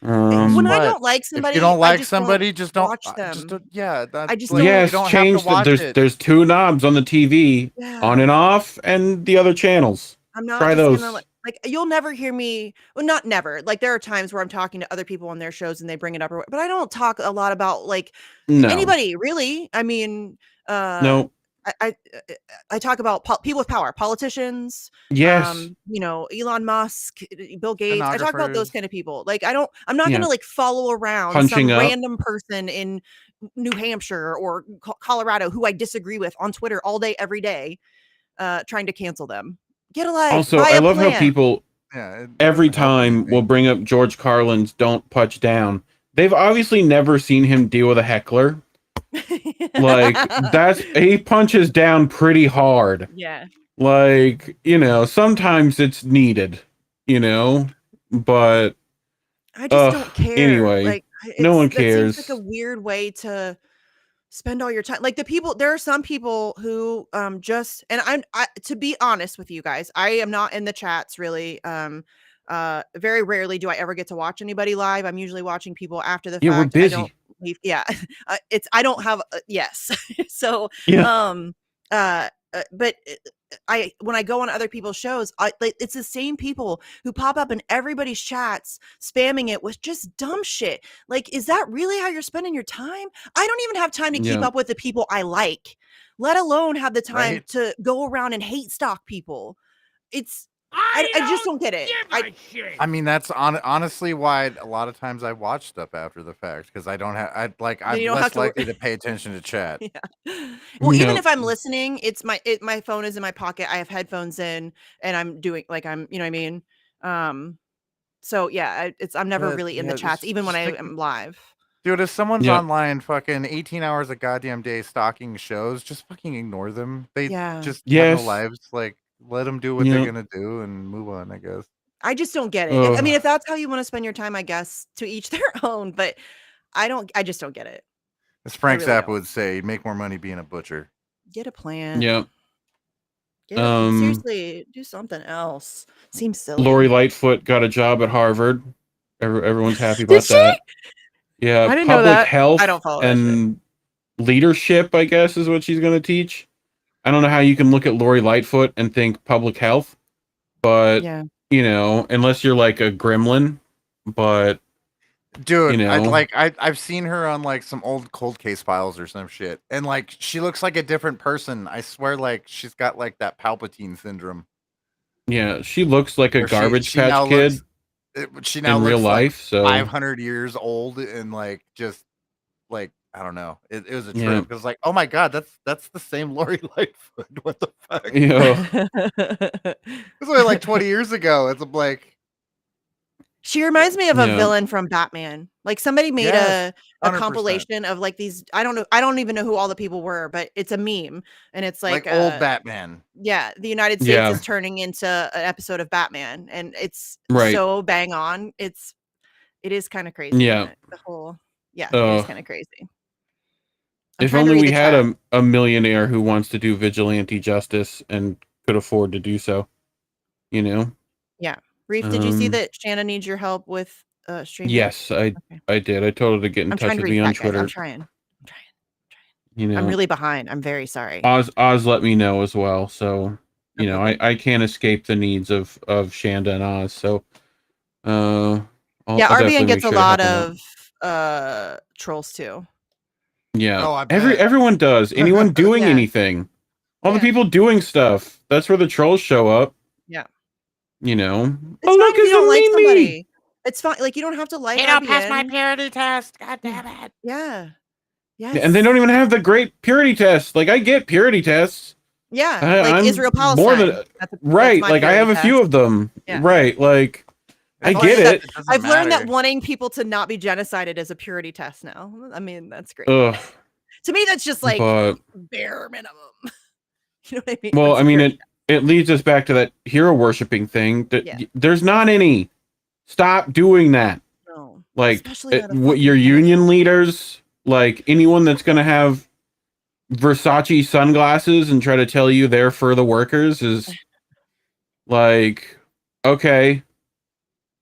When I
But
don't like
if
somebody,
you don't
I
like
just don't
somebody, just don't.
watch them.
Yeah, that's
I just
like
don't.
you
Yes,
don't have to
change the
watch it.
there's two knobs on the TV, on
Yeah.
and off, and the other channels.
I'm not
Try
just
those.
gonna like you'll never hear me. Well, not never. Like there are times where I'm talking to other people on their shows and they bring it up, but I don't talk a lot about like
No,
anybody really. I mean,
no,
I talk about people with power, politicians,
yes,
Elon Musk, Bill Gates. I talk about those
Stenographers.
kind of people. Like I'm not
yeah,
gonna like follow around some
punching up.
random person in New Hampshire or Colorado who I disagree with on Twitter all day, every day, trying to cancel them. Get a life,
Also,
buy
I
a
love how
plant.
people
Yeah, it
every
doesn't help
time will
anything.
bring up George Carlin's "Don't Punch Down." They've obviously never seen him deal with a heckler. Like he punches down pretty hard.
Yeah.
Like, sometimes it's needed, but
I just don't care.
anyway,
Like
no one
that seems like
cares.
a weird way to spend all your time. Like there are some people who just and I to be honest with you guys, I am not in the chats really. Very rarely do I ever get to watch anybody live. I'm usually watching people after the
Yeah, we're
fact. I don't
busy.
leave. Yeah. I don't have yes. So
Yeah.
but when I go on other people's shows, it's the same people who pop up in everybody's chats spamming it with just dumb shit. Like, is that really how you're spending your time? I don't even have time to keep
Yeah.
up with the people I like, let alone have the time
Right.
to go around and hate stalk people. I just don't get it.
I mean, that's honestly why a lot of times I watch stuff after the fact because I don't have. I'm
you don't have
less
to
likely to pay attention to chat.
Yeah. Well, even
Yep.
if I'm listening, it's my phone is in my pocket. I have headphones in and I'm doing like you know what I mean? So yeah, I'm never
But,
really in the
yeah,
chats, even when I
stick-
am live.
Dude, if someone's
Yep.
online fucking 18 hours a goddamn day stalking shows, just fucking ignore them. They
Yeah.
just have
Yes.
no lives. Like, let them do what
Yep.
they're gonna do and move on, I guess.
I just don't get it. I mean, if that's how you want to spend your time, I guess to each their own, but I just don't get it.
As Frank
really
Zappa
don't.
would say, you'd make more money being a butcher.
Get a plan.
Yep.
Seriously, do something else. Seems silly.
Lori Lightfoot got a job at Harvard. Everyone's happy
Did
about
she?
that. Yeah,
I didn't know
public
that.
health
I don't follow that
and leadership, I guess, is what she's going to teach. I don't know how you can look at Lori Lightfoot and think public health, but
Yeah.
unless you're like a gremlin, but
Dude, I've seen her on like some old cold case files or some shit, and like she looks like a different person. I swear, like she's got like that Palpatine syndrome.
yeah, she looks like a
Where
Garbage
she now
Patch Kid
she now
in
looks
real
like
life. So
500 years old and like just like I don't know. It was a
Yeah.
trip because like oh my god, that's the same Lori Lightfoot. What the fuck? It was only like 20 years ago. It's like
She reminds me of a
Yeah.
villain from Batman. Like somebody made
Yes,
a
100%.
compilation of like these. I don't even know who all the people were, but it's a meme, and it's
like
like
old Batman.
Yeah, the United States
Yeah.
is turning into an episode of Batman, and it's
Right.
so bang on. It is kind of crazy.
Yeah.
The whole it is kind of crazy. I'm
If
trying to
only
read
we
the
had
chat.
a millionaire who wants to do vigilante justice and could afford to do so,
Reef, did you see
um,
that Shanna needs your help with streaming?
Yes,
Okay.
I did. I told her to get in
I'm
touch
trying to
with
read
me on
chat, guys. I'm
Twitter.
trying.
I'm
I'm really behind. I'm very sorry.
Oz let me know as well. So,
Okay.
I can't escape the needs of Shanda and Oz. So, I'll
Yeah,
definitely
RBN
make
gets
sure
a
to help
lot
him out.
of trolls too.
Yeah.
Oh, I bet.
Everyone does. Anyone doing
Yeah.
anything. All the
Yeah.
people doing stuff. That's where the trolls show up.
Yeah.
You know.
It's
Oh,
fine
look,
if you
it's
don't
a
like
Mimi.
somebody. It's fine. Like you don't have to like
They don't pass my
RBN.
purity test. God damn it.
Yeah. Yes.
And they don't even have the great purity test. Like I get purity tests.
Yeah.
I'm
Like Israel Palestine.
more than right.
my
Like I have
purity
a few
test.
of them.
Yeah.
Right. Like I
It's
get
like,
it.
doesn't
I've learned that
matter.
wanting people to not be genocided is a purity test now. I mean, that's great.
Ugh.
To me, that's just like
But
bare minimum. You know what I mean?
well,
What's
I mean
purity?
it leads us back to that hero worshiping thing. That
Yeah.
there's not any. Stop doing that.
No.
Like
Especially not a
what
fucking
your
pedophile.
union leaders, like anyone that's gonna have Versace sunglasses and try to tell you they're for the workers is Like, okay,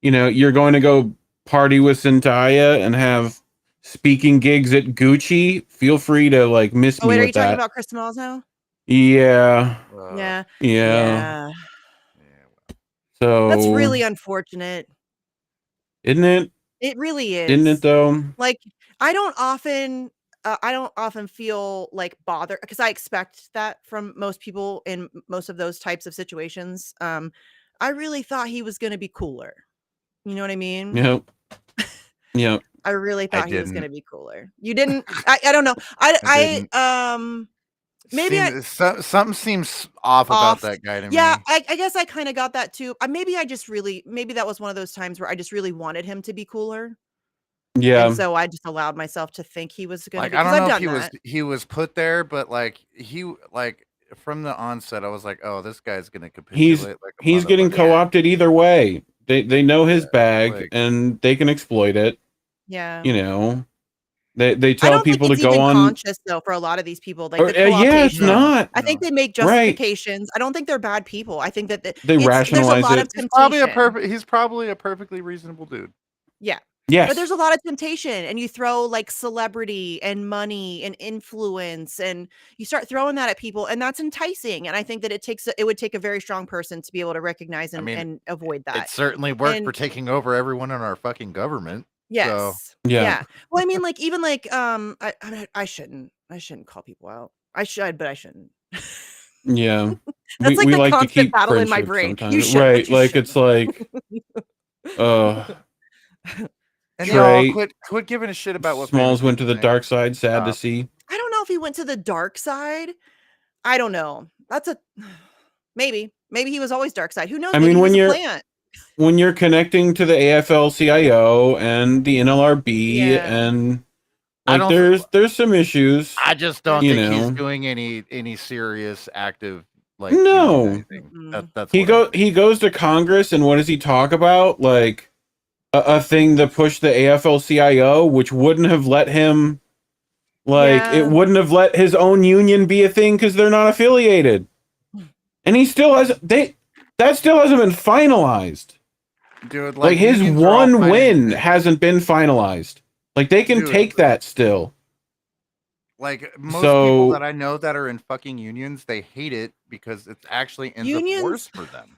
you're going to go party with Zendaya and have speaking gigs at Gucci. Feel free to like miss
Oh
me
wait, are
with
you talking
that.
about Chris Smalls now?
Yeah,
Yeah.
yeah.
Yeah. That's
So,
really unfortunate.
isn't it?
It really
Isn't it
is.
though?
Like, I don't often feel like bothered because I expect that from most people in most of those types of situations. I really thought he was going to be cooler. You know what I mean?
Yep. Yep.
I really
I
thought he was going to
didn't.
be cooler. You didn't? I don't know.
I didn't.
Maybe I
Something seems off about
off.
that guy to
Yeah,
me.
I guess I kind of got that too. Maybe that was one of those times where I just really wanted him to be cooler. And
Yeah.
so I just allowed myself to think he was gonna
Like,
be
I
because
don't
I've
know if
done that.
he was put there, but like from the onset, I was like, oh, this guy's gonna
He's
capitulate like a
he's getting
motherfucker.
Yeah.
co-opted either way. They know his bag
like-
and they can exploit it.
Yeah.
They
I
tell
don't think
people to
it's
go
even
on.
conscious though for a lot of these people, like
Or,
the
yeah, it's
co-optation.
not.
I think
No.
they make
Right.
justifications. I don't think they're bad people. I think that
They
there's a
rationalize
lot
it.
of temptation.
He's probably a perfectly reasonable dude.
Yeah.
Yes.
But there's a lot of temptation and you throw like celebrity and money and influence and you start throwing that at people and that's enticing. And I think that it would take a very strong person to be able to recognize
I mean,
and avoid that.
It certainly worked
And
for taking over everyone in our fucking government. So
yes.
Yeah.
Yeah. Well, I mean, like even like I shouldn't call people out. I should, but I shouldn't.
Yeah.
That's like
we
the
like to
constant
keep
battle in my
friendship
brain. You
sometimes.
should,
Right.
but you
Like
shouldn't.
it's like
and
Trey-
y'all quit giving a shit about what
Smalls
famous
went to
people
the
think.
dark side, sad to
Stop.
see.
I don't know if he went to the dark side. I don't know. That's a maybe. Maybe he was always dark side. Who knows?
I
Maybe
mean,
he was
when
a
you're
plant.
when you're connecting to the AFL-CIO and the NLRB
Yeah.
and
I
like
don't-
there's some issues.
I just don't
You
think he's
know.
doing any serious active like
No.
unionizing. That's
He
what I think.
goes to Congress and what does he talk about? Like a thing that pushed the AFL-CIO, which wouldn't have let him it
Yeah.
wouldn't have let his own union be a thing because they're not affiliated. And he still has that still hasn't been finalized.
Dude,
Like his
unions are all
one
fighting-
win hasn't been finalized. Like they can
Dude.
take that still.
Like most
So-
people that I know that are in fucking unions, they hate it because it actually ends up
Unions-
worse for them.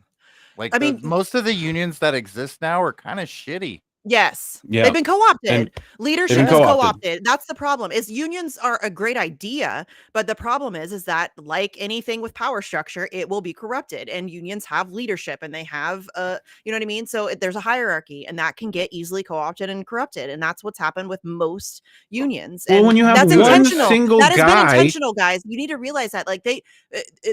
Like
I mean-
most of the unions that exist now are kind of shitty.
Yes.
Yeah.
They've been co-opted.
And
Leadership
they've
is
been
co-opted.
co-opted.
That's the problem. Is unions are a great idea, but the problem is that like anything with power structure, it will be corrupted. And unions have leadership and they have you know what I mean? So there's a hierarchy and that can get easily co-opted and corrupted. And that's what's happened with most unions.
Well,
and
when you have
that's
one
intentional.
single
That has been
guy-
intentional, guys. You need to realize that like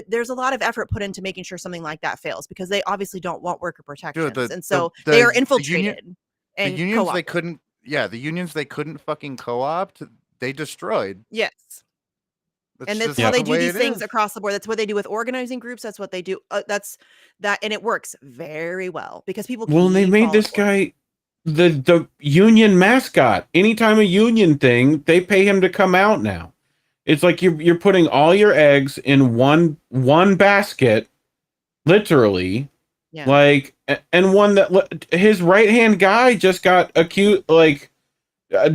there's a lot of effort put into making sure something like that fails because they obviously don't want worker protections. And so they are infiltrated.
The unions they couldn't the unions they couldn't fucking co-opt, they destroyed.
Yes. And that's
just
how they
the
do
way
these
it
things
is.
across the board. That's what they do with organizing groups. That's what they do. And it works very well because people.
Well, they
keep
made
falling
this
for it.
guy the union mascot. Anytime a union thing, they pay him to come out now. It's like you're putting all your eggs in one basket, literally.
Yeah.
Like, and one that his right hand guy just got accused, like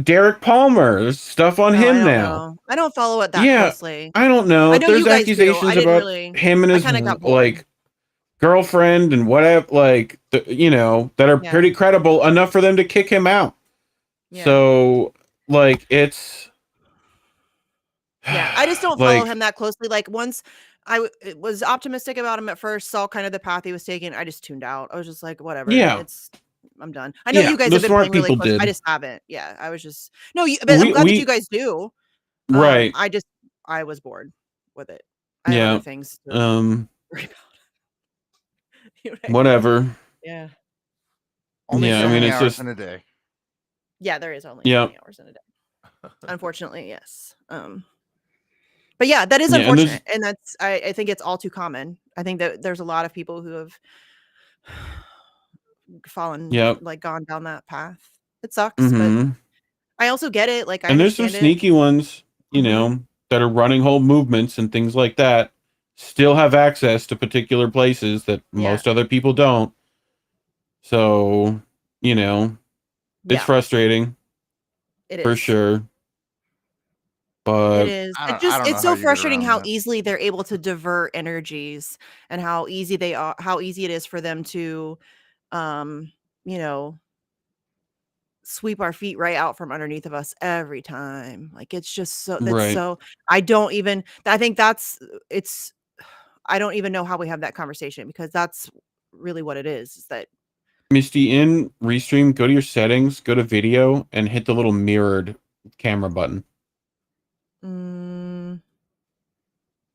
Derek Palmer. There's stuff on
Oh,
him
I don't
now.
know. I don't follow it that
Yeah,
closely.
I don't know.
I know
There's
you guys do. I
accusations
didn't
about
really-
him and
I
his
kinda got bored.
like girlfriend and whatever, like that are
Yeah.
pretty credible enough for them to kick him out.
Yeah.
So, like, it's
Yeah, I just don't follow
like,
him that closely. Like once was optimistic about him at first, saw kind of the path he was taking. I just tuned out. I was just like, whatever.
Yeah.
I'm done. I know
Yeah,
you guys
the
have been
smart
playing really
people
close. I
did.
just haven't. Yeah, I was just no. But I'm glad that you guys do.
Right.
I was bored with it. I had
Yeah.
other things to worry about. You know what I mean?
Whatever.
Yeah.
Only
Yeah,
so
I mean,
many
it's
hours
just
in a day.
Yeah, there is only
Yeah.
20 hours in a day. Unfortunately, yes. But yeah, that is
Yeah, and
unfortunate. And that's I think it's all too common. I think that there's a lot of people who have
Yep.
like gone down that path. It sucks, but
Mhm.
I also get it. Like I
And there's some
understand it.
sneaky ones,
Mhm.
that are running whole movements and things like that. still have access to particular places that
Yeah.
most other people don't. So, you know, it's
Yeah,
frustrating
it
for
is.
sure.
It
But
is.
I
It
don't know
it's
how
so
you get
frustrating
around
how
that.
easily they're able to divert energies and how easy it is for them to, you know, sweep our feet right out from underneath of us every time. Like it's just
right.
I think it's I don't even know how we have that conversation because that's really what it is that
Misty, in Restream, go to your settings, go to video, and hit the little mirrored camera button.
mm,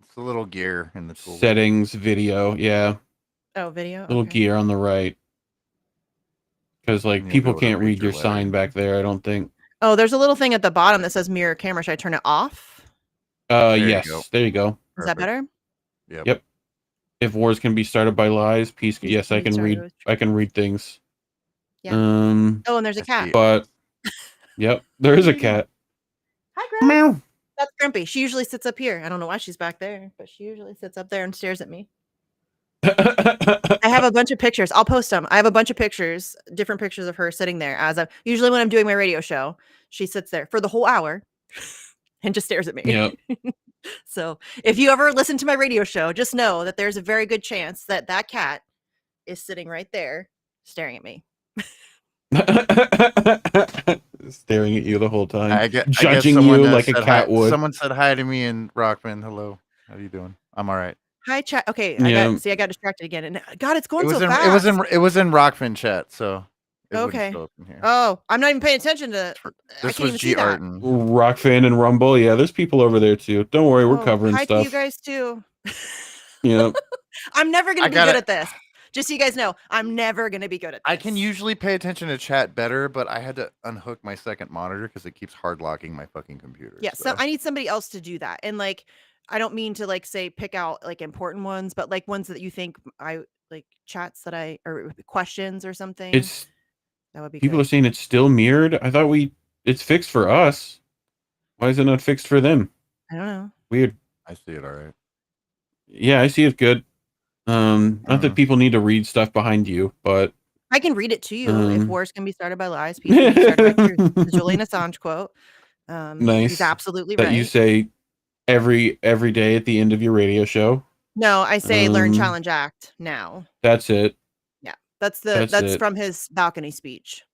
It's a little gear in the tool.
Settings, video, yeah.
video.
Little
Okay.
gear on the right. Because, like,
You'll be
people
able to
can't read
through
your sign
lettering.
back there, I don't think.
Oh, there's a little thing at the bottom that says mirror camera. Should I turn it off?
you
Yes,
go.
there you go.
Is that
Perfect.
better?
Yep. If wars can be started by lies, peace.
Peace
Yes,
can
I
be
can
started
read.
with
I can read things.
Yeah.
Um,
Oh, and there's a
I
cat.
see.
but yep, there is a cat.
Hi, Grump.
Meow.
That's Grumpy. She usually sits up here. I don't know why she's back there, but she usually sits up there and stares at me. I have a bunch of pictures. I'll post them. I have a bunch of pictures, different pictures of her sitting there usually when I'm doing my radio show, she sits there for the whole hour and just stares at me.
Yep.
So if you ever listen to my radio show, just know that there's a very good chance that that cat is sitting right there staring at me.
Staring at you the whole time,
I guess
judging
someone
you
that
like a
said
cat
hi.
would.
Someone said hi to me in Rockman. Hello, how you doing? I'm all right.
Hi, chat. Okay,
Yeah.
I got distracted again, and God, it's
It
going
was
so
in
fast.
it was in Rockman chat, so it
Okay.
wouldn't show up in here.
Oh, I'm not even paying attention to. I
This
can't
was
even
G
see that.
Arton.
Rockfan and Rumble. Yeah, there's people over there too. Don't worry, we're
Oh,
covering
hi to
stuff.
you guys too.
Yeah.
I'm never gonna
I
be
gotta-
good at this. Just so you guys know, I'm never gonna be good at this.
I can usually pay attention to chat better, but I had to unhook my second monitor because it keeps hard locking my fucking computer.
Yeah, so I need somebody else to do that. And like, I don't mean to like say pick out like important ones, but like ones that you think I like chats that or questions or something.
It's
That would be
people
good.
are saying it's still mirrored. I thought it's fixed for us. Why is it not fixed for them?
I don't know.
Weird.
I see it all right.
Yeah, I see it good. Not that people need to read stuff behind you, but
I can read it to you. If wars can be started by lies, peace can be started by truth. The Julian Assange quote.
Nice.
He's absolutely
that
right.
you say every day at the end of your radio show.
No, I say learn, challenge, act now.
That's it.
Yeah, that's
it.
from his balcony speech.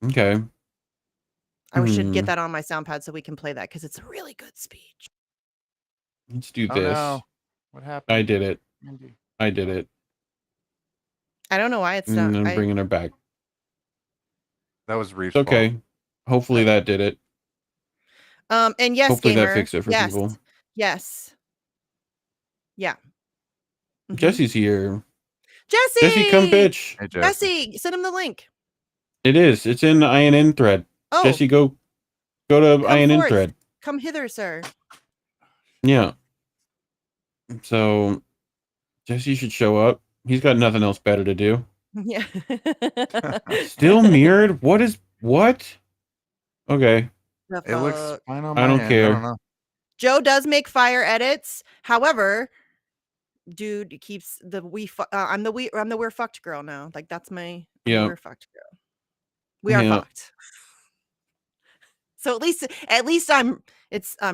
Okay.
I should get that on my sound pad so we can play that because it's a really good speech.
Let's do
Oh,
this.
no. What happened?
I did it. I did it.
I don't know why it's not.
And I'm bringing her back.
That was Reef's
It's okay.
fault.
Hopefully that did it.
And yes,
Hopefully
gamer.
that fixed it for
yes.
people.
Yes. Yeah. Mhm.
Jesse's here.
Jesse!
Jesse, come bitch.
Hey, Jesse.
Jesse, send him the link.
It is. It's in the INN thread.
Oh,
Jesse, go to
come
INN
forth.
thread.
Come hither, sir.
Yeah. So Jesse should show up. He's got nothing else better to do.
Yeah.
Still mirrored? What? Okay.
It looks fine on
I
my
don't
end.
care.
I don't know.
Joe does make fire edits. However, dude keeps I'm the we're fucked girl now. Like that's my we're fucked girl. We are fucked. So at least I'm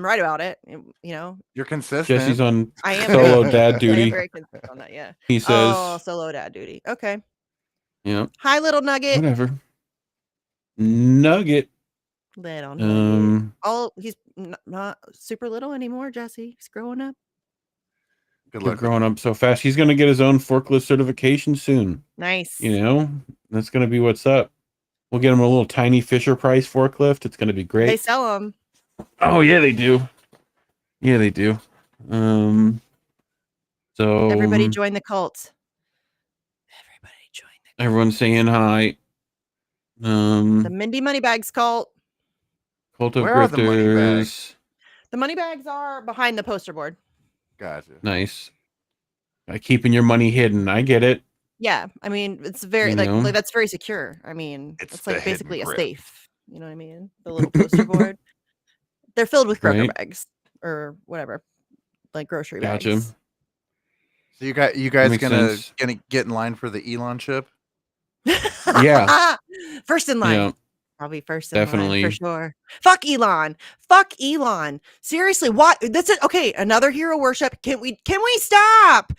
right about it. You know.
You're consistent.
Jesse's on
I am
solo dad
I
duty.
am very consistent on that, yeah.
He says,
Oh, solo dad duty. Okay.
yeah.
Hi, little nugget.
Whatever. Nugget.
Little nugget. Oh, he's not super little anymore, Jesse. He's growing up.
Good
You're
luck.
growing up so fast. He's going to get his own forklift certification soon.
Nice.
You know, that's going to be what's up. We'll get him a little tiny Fisher Price forklift. It's going to be great.
They sell them.
Oh yeah, they do. Yeah, they do. So
Everybody join the cult. Everybody join the cult.
Everyone's saying hi.
The Mindy Moneybags cult.
Cult of
Where are the money
Grifters.
bags?
The money bags are behind the poster board.
Gotcha.
Nice. Keeping your money hidden. I get it.
Yeah, I mean it's very
You
like
know?
that's very secure. I mean
It's
it's
the
like
hidden
basically a
grip.
safe. You know what I mean? The little poster board. They're filled with Kroger
Right.
bags or whatever. like grocery
Gotcha.
bags.
So you guys
Makes
gonna
sense.
get in line for the Elon chip?
Yeah.
First in line.
Yeah.
Probably first in line for
Definitely.
sure. Fuck Elon. Fuck Elon. Seriously, what? That's it. Okay, another hero worship. Can we stop?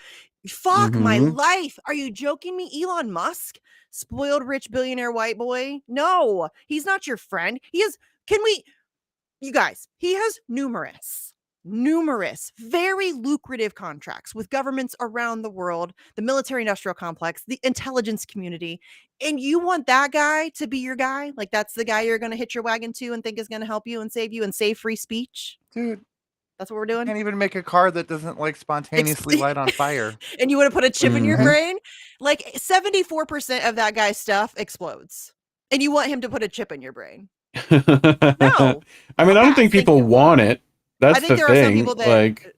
Fuck my
Mhm.
life. Are you joking me? Elon Musk? Spoiled rich billionaire white boy? No, he's not your friend. He is. You guys, he has numerous, very lucrative contracts with governments around the world, the military industrial complex, the intelligence community. And you want that guy to be your guy? Like, that's the guy you're going to hitch your wagon to and think is going to help you and save free speech?
Dude,
That's what we're
you
doing?
can't even make a car that doesn't like spontaneously light on fire.
And you want to put a chip in your
Mhm.
brain? Like, 74% of that guy's stuff explodes. And you want him to put a chip in your brain? No.
I mean, I don't think
Thank
people
you.
want it. That's
I think
the
there are some
thing.
people that
Like,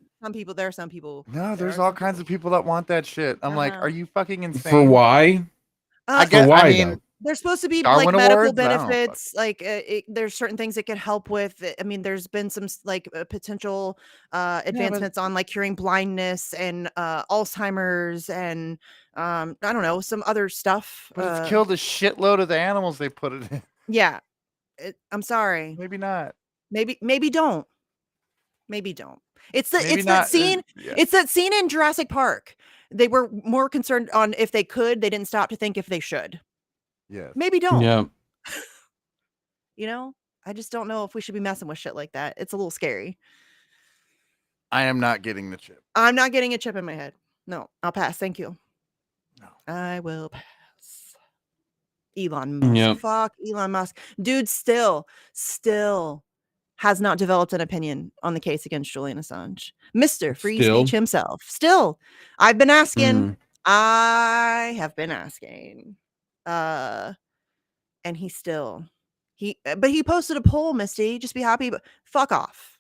there are some people.
No,
there
there's
are
all
some
kinds
people.
of people that want that shit. I'm like,
Uh-huh.
are you fucking insane?
for why?
I
For
get.
why,
I mean,
though?
There's supposed to be
Darwin
like medical
Awards? I don't fuck-
benefits. Like there's certain things it can help with. I mean, there's been some potential advancements on like curing blindness and Alzheimer's and I don't know, some other stuff.
but it's killed a shitload of the animals they put it in.
Yeah, I'm sorry.
Maybe not.
Maybe don't. Maybe don't. It's
Maybe
that
not.
scene.
Yeah.
It's that scene in Jurassic Park. They were more concerned on if they could. They didn't stop to think if they should.
Yes.
Maybe don't.
Yeah.
You know, I just don't know if we should be messing with shit like that. It's a little scary.
I am not getting the chip.
I'm not getting a chip in my head. No, I'll pass. Thank you.
No.
I will pass. Elon Musk.
Yep.
Fuck Elon Musk. Dude still has not developed an opinion on the case against Julian Assange. Mr. Free
Still?
Speech himself. Still. I've been asking.
Mm.
I have been asking. And he posted a poll, Misty. Just be happy, but fuck off.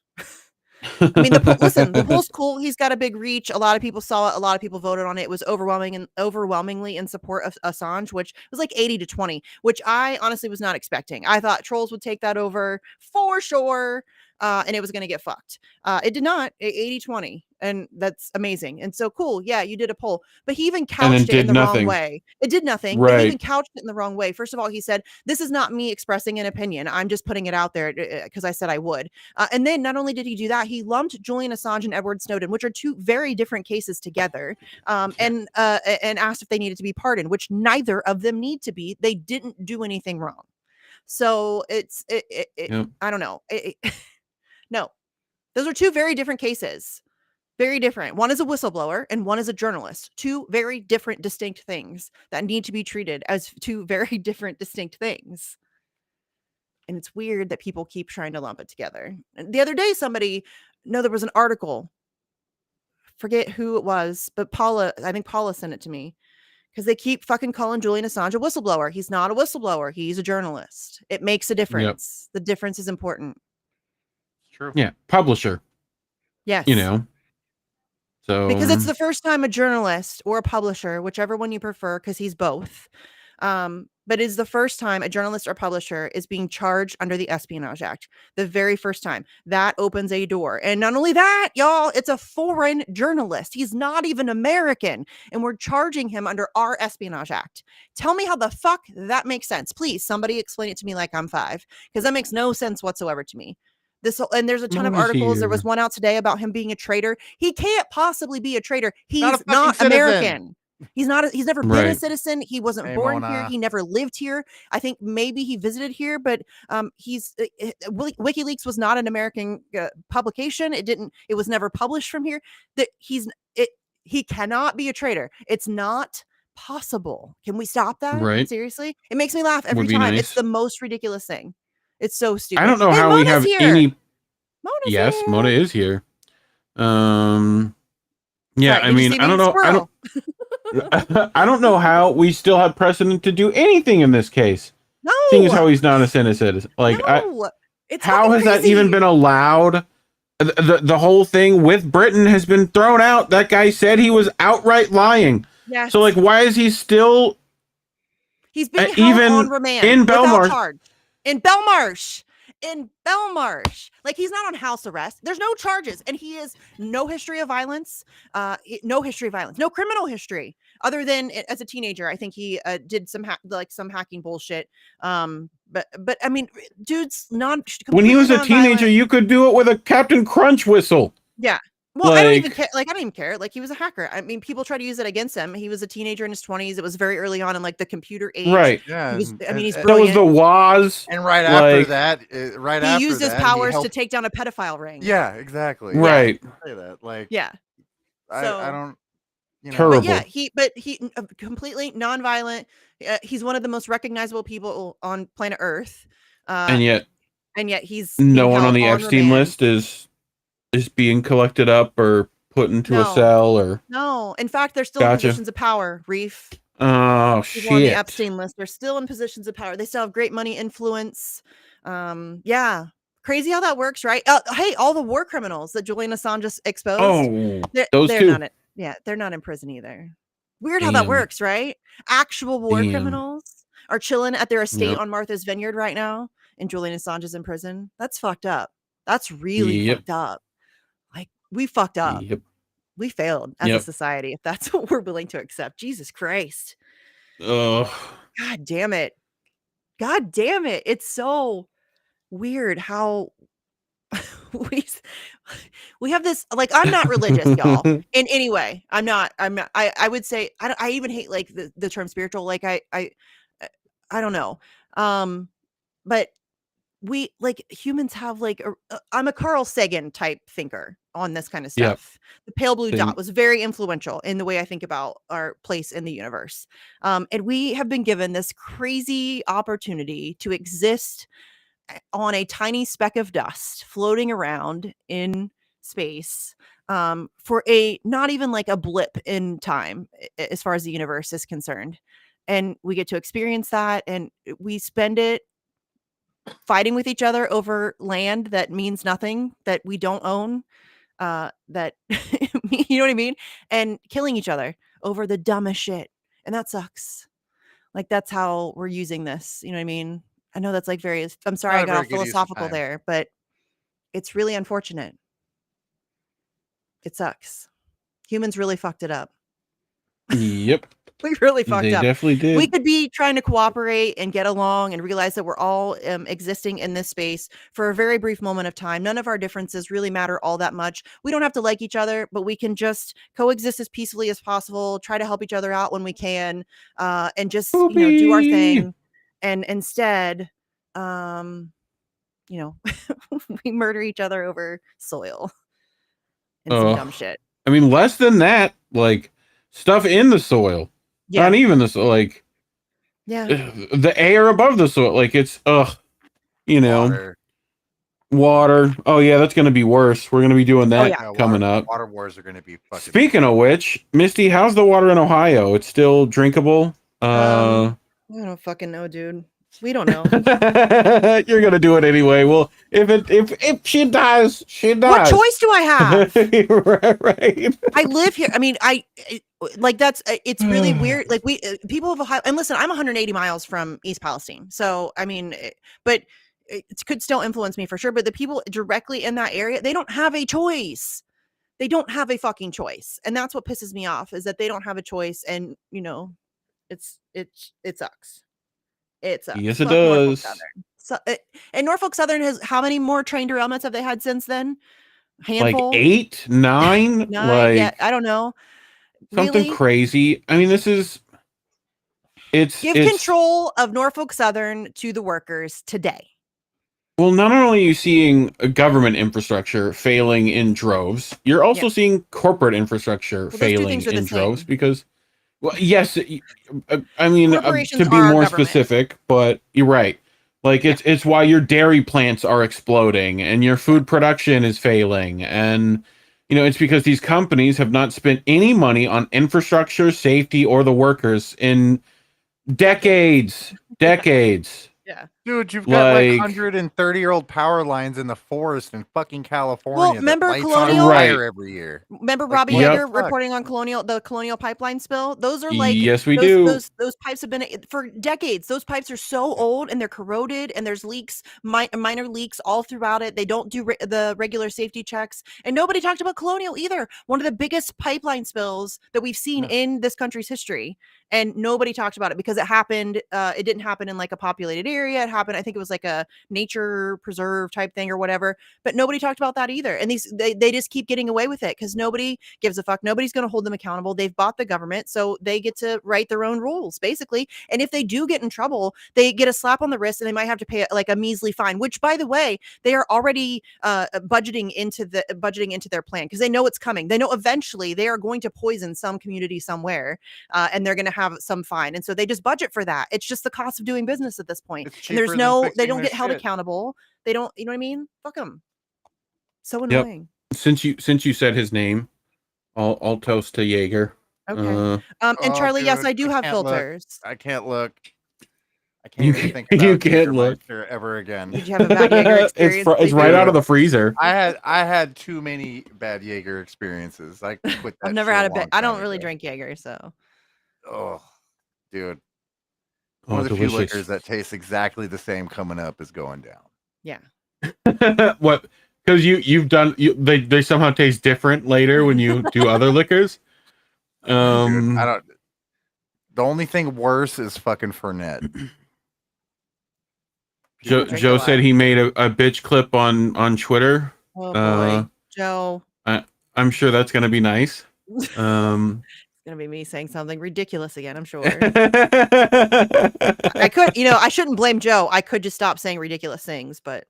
I mean, the poll's cool. He's got a big reach. A lot of people saw it. A lot of people voted on it. It was overwhelmingly in support of Assange, which was like 80-20, which I honestly was not expecting. I thought trolls would take that over for sure. And it was going to get fucked. It did not. 80-20. And that's amazing. And so cool. Yeah, you did a poll. But he even couched it in the wrong way. It did nothing. But he even couched it in the wrong way. First of all, he said, this is not me expressing an opinion. I'm just putting it out there because I said I would. And then not only did he do that, he lumped Julian Assange and Edward Snowden, which are two very different cases together, and asked if they needed to be pardoned, which neither of them need to be. They didn't do anything wrong. So
Yep.
I don't know. No, those are two very different cases. Very different. One is a whistleblower and one is a journalist. Two very different, distinct things that need to be treated as two very different, distinct things. And it's weird that people keep trying to lump it together. And the other day, there was an article. Forget who it was, but I think Paula sent it to me. Because they keep fucking calling Julian Assange a whistleblower. He's not a whistleblower. He's a journalist. It makes a difference. Yep. The difference is important.
True.
Yeah, publisher.
Yes.
You know. So
because it's the first time a journalist or a publisher, whichever one you prefer, because he's both. But it's the first time a journalist or publisher is being charged under the Espionage Act. The very first time. That opens a door. And not only that, y'all, it's a foreign journalist. He's not even American. And we're charging him under our Espionage Act. Tell me how the fuck that makes sense. Please, somebody explain it to me like I'm 5. Because that makes no sense whatsoever to me. And there's a ton of articles. There was one out today about him being a traitor. He can't possibly be a traitor. He's not American. He's never been a citizen. He wasn't born here. He never lived here. I think maybe he visited here, but WikiLeaks was not an American publication. It was never published from here. He cannot be a traitor. It's not possible. Can we stop that?
Right.
Seriously? It makes me laugh every time.
Nice.
It's the most ridiculous thing. It's so stupid.
I don't know how we have any.
Yes,
Mona is here. Yeah,
right,
I mean, I don't know. I don't know how we still have precedent to do anything in this case.
No,
seeing as how he's not a citizen. Like,
no.
How has that even been allowed? The whole thing with Britain has been thrown out. That guy said he was outright lying.
Yes.
So, like, why is he still?
He's being held on remand
in Belmarsh.
In Belmarsh. in Belmarsh. Like, he's not on house arrest. There's no charges, and he has no history of violence. No history of violence, no criminal history, other than as a teenager. I think he did some some hacking bullshit. But I mean, dude's
When he was a
completely
teenager,
nonviolent.
you could do it with a Captain Crunch whistle.
Yeah. Well, I don't even
Like-
care. Like, I don't even care. Like, he was a hacker. I mean, people try to use it against him. He was a teenager in his 20s. It was very early on in like the computer age.
Right.
Yeah.
He was, I mean, he's
and,
That was
brilliant.
the Woz.
and right after
like-
that,
He used his powers to take down a pedophile ring.
Yeah, exactly.
Right.
Say that. Like,
Yeah.
I
So-
don't. You know,
Terrible.
But yeah, he completely nonviolent. He's one of the most recognizable people on planet Earth.
And yet
he's
no
being
one on
held
the Epstein
remand.
list is being collected up or put into
No.
a cell or
No, in fact, they're still in
Gotcha.
positions of power. Reef.
oh
People on the
shit.
Epstein list, they're still in positions of power. They still have great money influence. Yeah, crazy how that works, right? Hey, all the war criminals that Julian Assange just exposed.
Oh,
they're
those two.
not. They're not in prison either. Weird how that
Damn.
works, right? Actual war
Damn.
criminals are chilling at their estate
Yep.
on Martha's Vineyard right now, and Julian Assange is in prison. That's fucked up. That's really
Yep.
fucked up. Like, we fucked up.
Yep.
We failed as a
Yep.
society if that's what we're willing to accept. Jesus Christ.
Ugh.
God damn it. God damn it. It's so weird how we have this, like, I'm not religious, y'all, in any way. I would say I even hate like the term spiritual. Like I don't know. But we, like, humans have like I'm a Carl Sagan type thinker on this kind of
Yep.
stuff. The pale blue
Same.
dot was very influential in the way I think about our place in the universe. And we have been given this crazy opportunity to exist on a tiny speck of dust floating around in space, for a not even like a blip in time as far as the universe is concerned. And we get to experience that, and we spend it fighting with each other over land that means nothing, that we don't own, that you know what I mean, and killing each other over the dumbest shit. And that sucks. Like, that's how we're using this, you know what I mean? I know that's like I'm sorry
Not
I
a
got
very
all
good use of
philosophical
time.
there, but it's really unfortunate. It sucks. Humans really fucked it up.
Yep.
We really fucked
They
up.
definitely did.
We could be trying to cooperate and get along and realize that we're all existing in this space for a very brief moment of time. None of our differences really matter all that much. We don't have to like each other, but we can just coexist as peacefully as possible, try to help each other out when we can, and just, do our
Poopy.
thing. And instead, we murder each other over soil and some dumb shit.
I mean, less than that, like stuff in the soil.
Yeah.
Not even the soil, like
Yeah.
the air above the soil. Like it's water. Oh yeah, that's gonna be worse. We're gonna be doing that
yeah.
coming up.
Water wars are going to be fucking.
Speaking of which, Misty, how's the water in Ohio? It's still drinkable?
I don't fucking know, dude. We don't know.
You're gonna do it anyway. Well, if she dies, she dies.
What choice do I have?
right.
I live here. I mean, it's really weird. Like, people of Ohio, and listen, I'm 180 miles from East Palestine. So, I mean, but it could still influence me for sure. But the people directly in that area, they don't have a choice. They don't have a fucking choice. And that's what pisses me off, is that they don't have a choice. And, it sucks. It sucks.
Yes, it
Fuck Norfolk
does.
Southern. So, and Norfolk Southern has, how many more train derailments have they had since then? Handful?
Like 8, 9,
9?
like
Yeah, I don't know.
something
Really?
crazy. I mean, it's
Give control of Norfolk Southern to the workers today.
Well, not only are you seeing a government infrastructure failing in droves, you're also seeing corporate infrastructure
Well, those two
failing
things are the
in droves
same.
because, well, yes, I mean,
Corporations
to be
are
more
government.
specific, but you're right. Like it's why your dairy plants are exploding and your food production is failing, and it's because these companies have not spent any money on infrastructure, safety, or the workers in decades.
Yeah.
Dude, you've got like
Like-
130-year-old power lines in the forest in fucking California.
Well,
that
remember
lights on
Colonial?
fire
Right.
every year.
Remember
Like,
Robbie
what the
Yeager
fuck?
reporting on the Colonial pipeline spill? Those are like
Yes, we
those,
do.
Those pipes have been for decades. Those pipes are so old and they're corroded, and there's leaks, minor leaks all throughout it. They don't do the regular safety checks, and nobody talked about Colonial either. One of the biggest pipeline spills that we've seen in this country's history, and nobody talked about it because it happened. It didn't happen in like a populated area. It happened, I think it was like a nature preserve type thing or whatever. But nobody talked about that either. And they just keep getting away with it because nobody gives a fuck. Nobody's going to hold them accountable. They've bought the government, so they get to write their own rules, basically. And if they do get in trouble, they get a slap on the wrist and they might have to pay like a measly fine, which, by the way, they are already budgeting into their plan because they know it's coming. They know eventually they are going to poison some community somewhere, and they're going to have some fine. And so they just budget for that. It's just the cost of doing business at this point.
It's
And there's
cheaper than
they
fixing
don't
their
get held
shit.
accountable. They don't, you know what I mean? Fuck them. So
Yep.
annoying.
Since you said his name, I'll toast to Jaeger.
Okay. And
Oh,
Charlie, yes,
dude,
I do
I
have
can't look.
filters.
I can't look. I can't
You
even
can't-
think
you
about
can't look.
Jägermeister ever again.
Did you have a bad Jaeger experience?
It's right out of the freezer.
I had too many bad Jaeger experiences. I quit that.
I've never
shit
had a
long
bit. I don't
time
really
ago.
drink Jaeger, so
Oh, dude.
Oh,
One of the few
delicious.
liquors that tastes exactly the same coming up is going down.
yeah.
What? Because they somehow taste different later when you do other liquors.
Dude, I don't. The only thing worse is fucking Fernet.
Joe,
drink a
Joe
lot.
said he made a bitch clip on Twitter.
Oh boy,
Uh,
Joe.
I'm sure that's gonna be nice.
It's gonna be me saying something ridiculous again, I'm sure. I could, I shouldn't blame Joe. I could just stop saying ridiculous things, but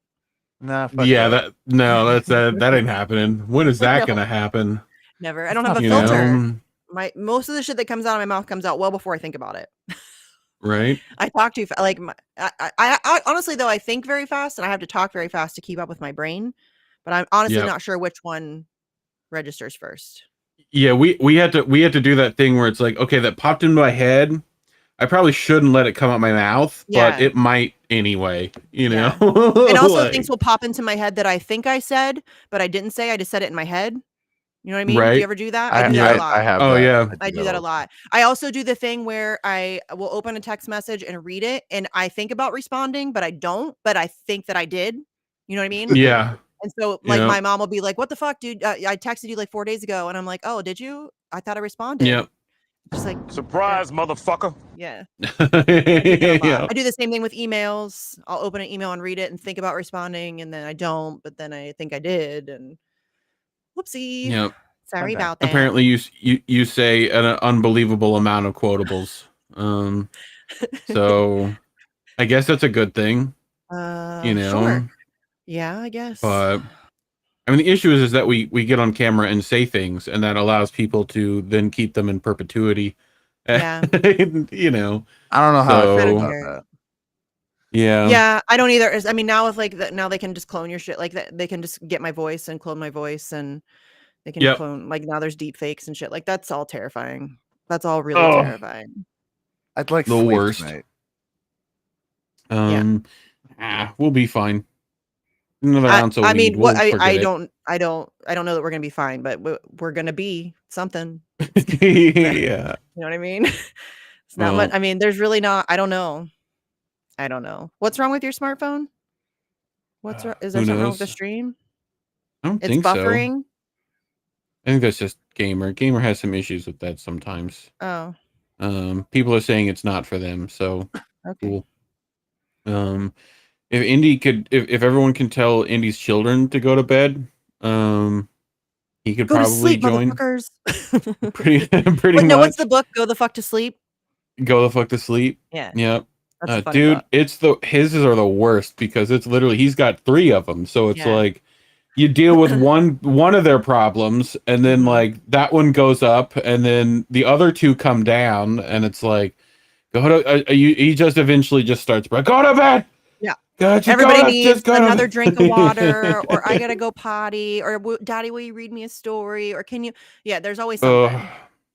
Nah, fuck
yeah,
that.
that ain't happening. When is that
No.
gonna happen?
never. I don't have a
You
filter.
know,
Most of the shit that comes out of my mouth comes out well before I think about it.
right?
I talk too fast. Like I honestly though, I think very fast and I have to talk very fast to keep up with my brain. But I'm honestly
Yep.
not sure which one registers first.
Yeah, we had to do that thing where it's like, okay, that popped into my head. I probably shouldn't let it come out my mouth, but
Yeah.
it might anyway. You know.
Yeah. And also
Like,
things will pop into my head that I think I said, but I didn't say. I just said it in my head. You know what I mean? Do
Right.
you ever do that? I do that a lot.
I have.
Oh,
that.
yeah.
I do that a lot. I also do the thing where I will open a text message and read it, and I think about responding, but I don't. But I think that I did. You know what I mean?
yeah.
And so, like,
Yep.
my mom will be like, "What the fuck, dude? I texted you like 4 days ago," and I'm like, "Oh, did you? I thought I responded."
Yep.
Just like,
Surprise, motherfucker.
yeah. I do that a lot.
Yeah.
I do the same thing with emails. I'll open an email and read it and think about responding, and then I don't, but then I think I did, and whoopsie.
Yep.
Sorry
Okay.
about that.
Apparently, you say an unbelievable amount of quotables. So I guess that's a good thing, you know.
Sure. Yeah, I guess.
But I mean, the issue is that we get on camera and say things, and that allows people to then keep them in perpetuity.
Yeah.
You know.
I don't know how I
So-
feel
I don't
about
care.
that.
Yeah.
Yeah, I don't either. I mean, now with like that, now they can just clone your shit. Like that, they can just get my voice and clone my voice, and they can
Yep.
clone. Like now, there's deep fakes and shit. Like that's all terrifying. That's all really
Oh.
terrifying.
I'd like
The
sleep
worst.
tonight.
We'll be fine. Another ounce of
I
weed.
mean, what
we'll
I
forget
don't know that we're gonna be fine, but we're gonna be something.
it. Yeah.
You know what I mean? It's not much.
Well-
I mean, there's really not. I don't know. What's wrong with your smartphone? Is there
Who
something wrong with the
knows?
stream?
I don't
It's
think
buffering.
so. I think that's just Gamer. Gamer has some issues with that sometimes.
Oh,
People are saying it's not for them, so
okay.
cool. If Indy could, if everyone can tell Indy's children to go to bed, he could
Go to
probably
sleep,
join.
motherfuckers.
Pretty
Wait,
much.
no, what's the book? Go the fuck to sleep.
Go the fuck to sleep.
Yeah,
Yep.
that's a funny
Dude,
book.
his are the worst because it's literally he's got 3 of them, so it's
Yeah.
like you deal with one of their problems, and then
Mhm.
like that one goes up, and then the other 2 come down, and it's like go to he just eventually just starts go to bed.
Yeah.
Everybody
Everybody needs another drink of water, or I gotta go potty, or Daddy, will you read me a story, or can you? Yeah, there's always something.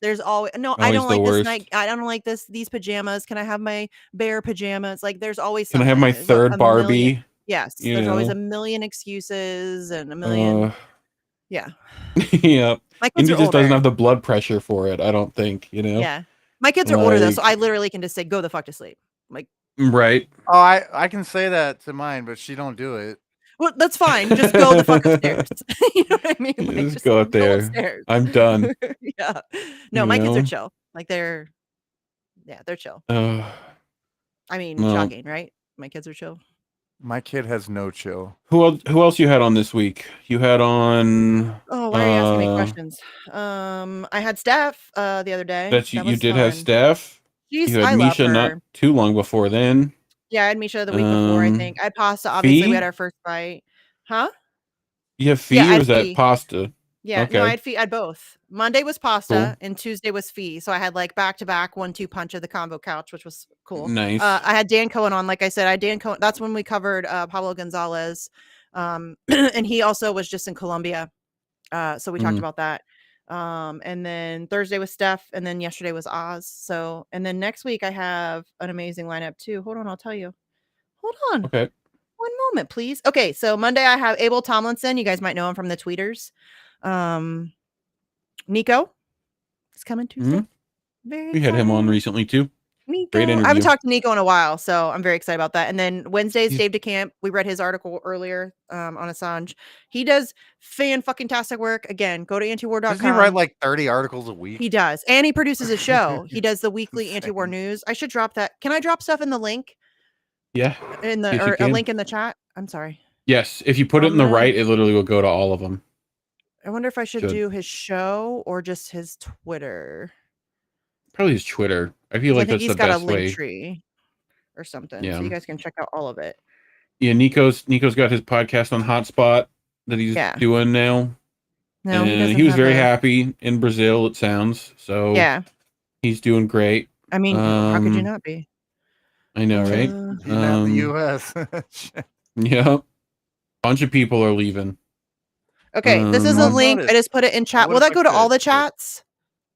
There's always no. I
Always
don't
the
like this
worst.
night. I don't like these pajamas. Can I have my bear pajamas? Like there's always
Can I
something.
have my
There's
third
a million.
Barbie?
Yes,
You
there's always a
know.
million excuses and a million. Yeah,
Yeah.
my kids
Indy
are
just doesn't
older.
have the blood pressure for it. I don't think. You know.
Yeah, my kids are older though, so I
Like,
literally can just say, "Go the fuck to sleep." Like,
right.
Oh, I can say that to mine, but she don't do it.
well, that's fine. Just go the fuck upstairs. You know what I mean? Like,
Just go up there.
upstairs.
I'm done.
Yeah. No,
You
my kids are
know?
chill. Like they're chill.
Uh,
I mean,
well,
shocking, right? My kids are chill.
My kid has no chill.
who else you had on this week? You had on
Oh, why are you asking me questions? I had Steph the other day.
that
That
you
was
did have
fun.
Steph.
She's
You had
I love
Misha not
her.
too long before then.
Yeah, I had Misha the week before, I think. I had Pasta, obviously we had
Fee?
our first fight. Huh?
You have
Yeah,
Fee
I
or
had
was that
Fee.
pasta?
Yeah, no, I had both. Monday was Pasta
Cool.
and Tuesday was Fee. So I had like back-to-back 1-2 punch of the combo couch, which was cool.
Nice.
I had Dan Cohen on, like I said, I had Dan Cohen. That's when we covered Pablo Gonzalez. And he also was just in Colombia. So we talked about that. And then Thursday was Steph, and then yesterday was Oz. So, and then next week I have an amazing lineup too. Hold on, I'll tell you. Hold on.
Okay.
One moment, please. Okay, so Monday I have Abel Tomlinson. You guys might know him from the tweeters. Nico is coming Tuesday. Very
We had him on
excited.
recently too.
Nico.
Great
I haven't
interview.
talked to Nico in a while, so I'm very excited about that. And then Wednesday is Dave DeCamp. We read his article earlier on Assange. He does fan-fucking-tastic work. Again, go to antiwar.com.
Doesn't he write like 30 articles a week?
He does. And he produces a show. He does the weekly anti-war news. I should drop that. Can I drop stuff in the link?
Yeah.
In the
Yes, you
or a
can.
link in the chat? I'm sorry.
Yes, if you put it in the right, it literally will go to all of them.
I wonder if I should
Should.
do his show or just his Twitter.
Probably his Twitter. I feel
I
like
think
that's the
he's got a
best
link
way.
tree or something.
Yeah.
So you guys can check out all of it.
Yeah, Nico's got his podcast on Hotspot that he's doing now.
No,
and he was very happy in Brazil, it sounds. So
yeah,
he's doing great.
I mean, how could you not be?
I know, right?
Not the US.
Yeah. Bunch of people are leaving.
Okay, this is a link. I just put it in chat. Will that go to all the chats?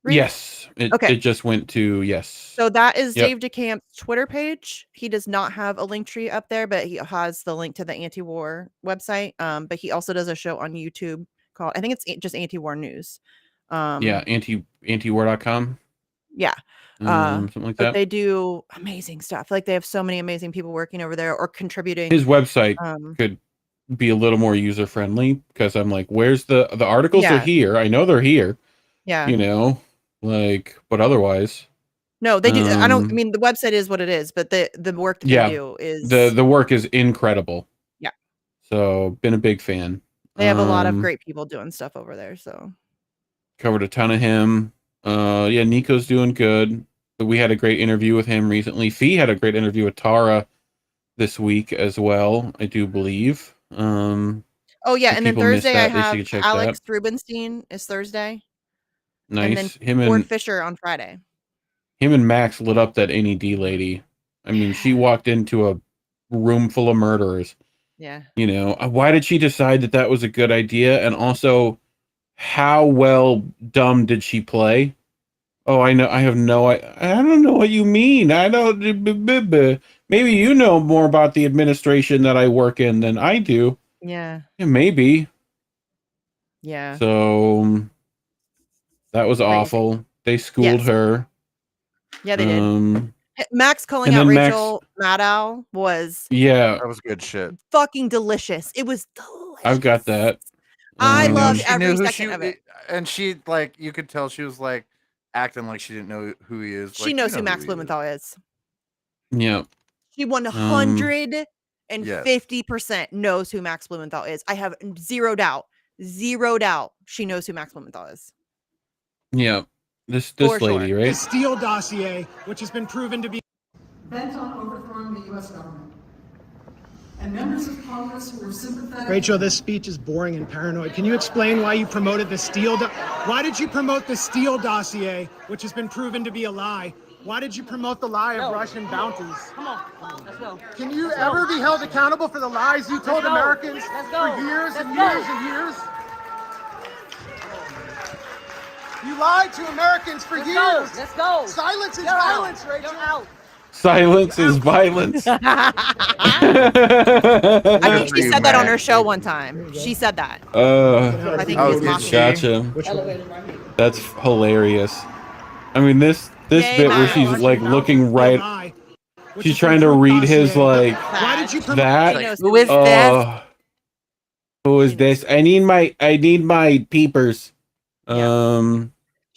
Yes.
Okay.
It just went to yes.
So that is Dave DeCamp's Twitter page. He does not have a link tree up there, but he has the link to the anti-war website. But he also does a show on YouTube called, I think it's just anti-war news.
Yeah, antiwar.com.
Yeah.
Something like that.
But they do amazing stuff. Like they have so many amazing people working over there or contributing.
His website could be a little more user friendly because I'm like, where's the articles are here? I know they're here.
Yeah.
You know, like, but otherwise.
No, they do. I mean, the website is what it is, but the work that they do is
the work is incredible.
Yeah.
So been a big fan.
They have a lot of great people doing stuff over there. So
covered a ton of him. Yeah, Nico's doing good. We had a great interview with him recently. Fee had a great interview with Tara this week as well, I do believe.
oh yeah, and then Thursday I have Alex
that.
Rubenstein is Thursday.
Nice.
And then
him
Ford
and
Fisher on Friday.
Him and Max lit up that NED lady. I mean, she walked into a room full of murderers.
Yeah.
You know, why did she decide that that was a good idea? And also, how well dumb did she play? Oh, I know. I have no. I don't know what you mean. I don't. Maybe you know more about the administration that I work in than I do.
Yeah.
Maybe.
Yeah.
So that was awful. They schooled her.
Yeah, they did. Max calling out Rachel Maddow was
that was good shit.
Fucking delicious. It was delicious.
I've got that.
I loved every second of it.
And she like you could tell she was like acting like she didn't know who he is.
She knows who Max Blumenthal is.
Yeah.
She 150% knows who Max Blumenthal is. I have zero doubt she knows who Max Blumenthal is.
Yeah. This lady, right?
The Steele dossier, which has been proven to be
bent on overthrowing the U.S. government. And members of Congress who were sympathetic.
Rachel, this speech is boring and paranoid. Can you explain why you promoted the Steele? Why did you promote the Steele dossier, which has been proven to be a lie? Why did you promote the lie of Russian bounties?
Come on, let's go.
Can you ever be held accountable for the lies you told Americans for years and years and years? You lied to Americans for
Let's
years.
go. Let's go.
Silence is
You're out.
violence, Rachel.
You're out.
Silence is violence.
I think she
you,
said that on
Matt.
her show one time. She said that. I think
Oh,
it was
did
mocking.
she?
Gotcha.
Elevator right here.
That's hilarious. I mean, this
Yay,
bit where
Matt.
she's like looking right,
Lie, which
she's
has
trying
been
to
proved
read his
dossier.
like
Why did you promote?
that.
She knows
Who is this?
Who is this? I need my peepers.
Yeah.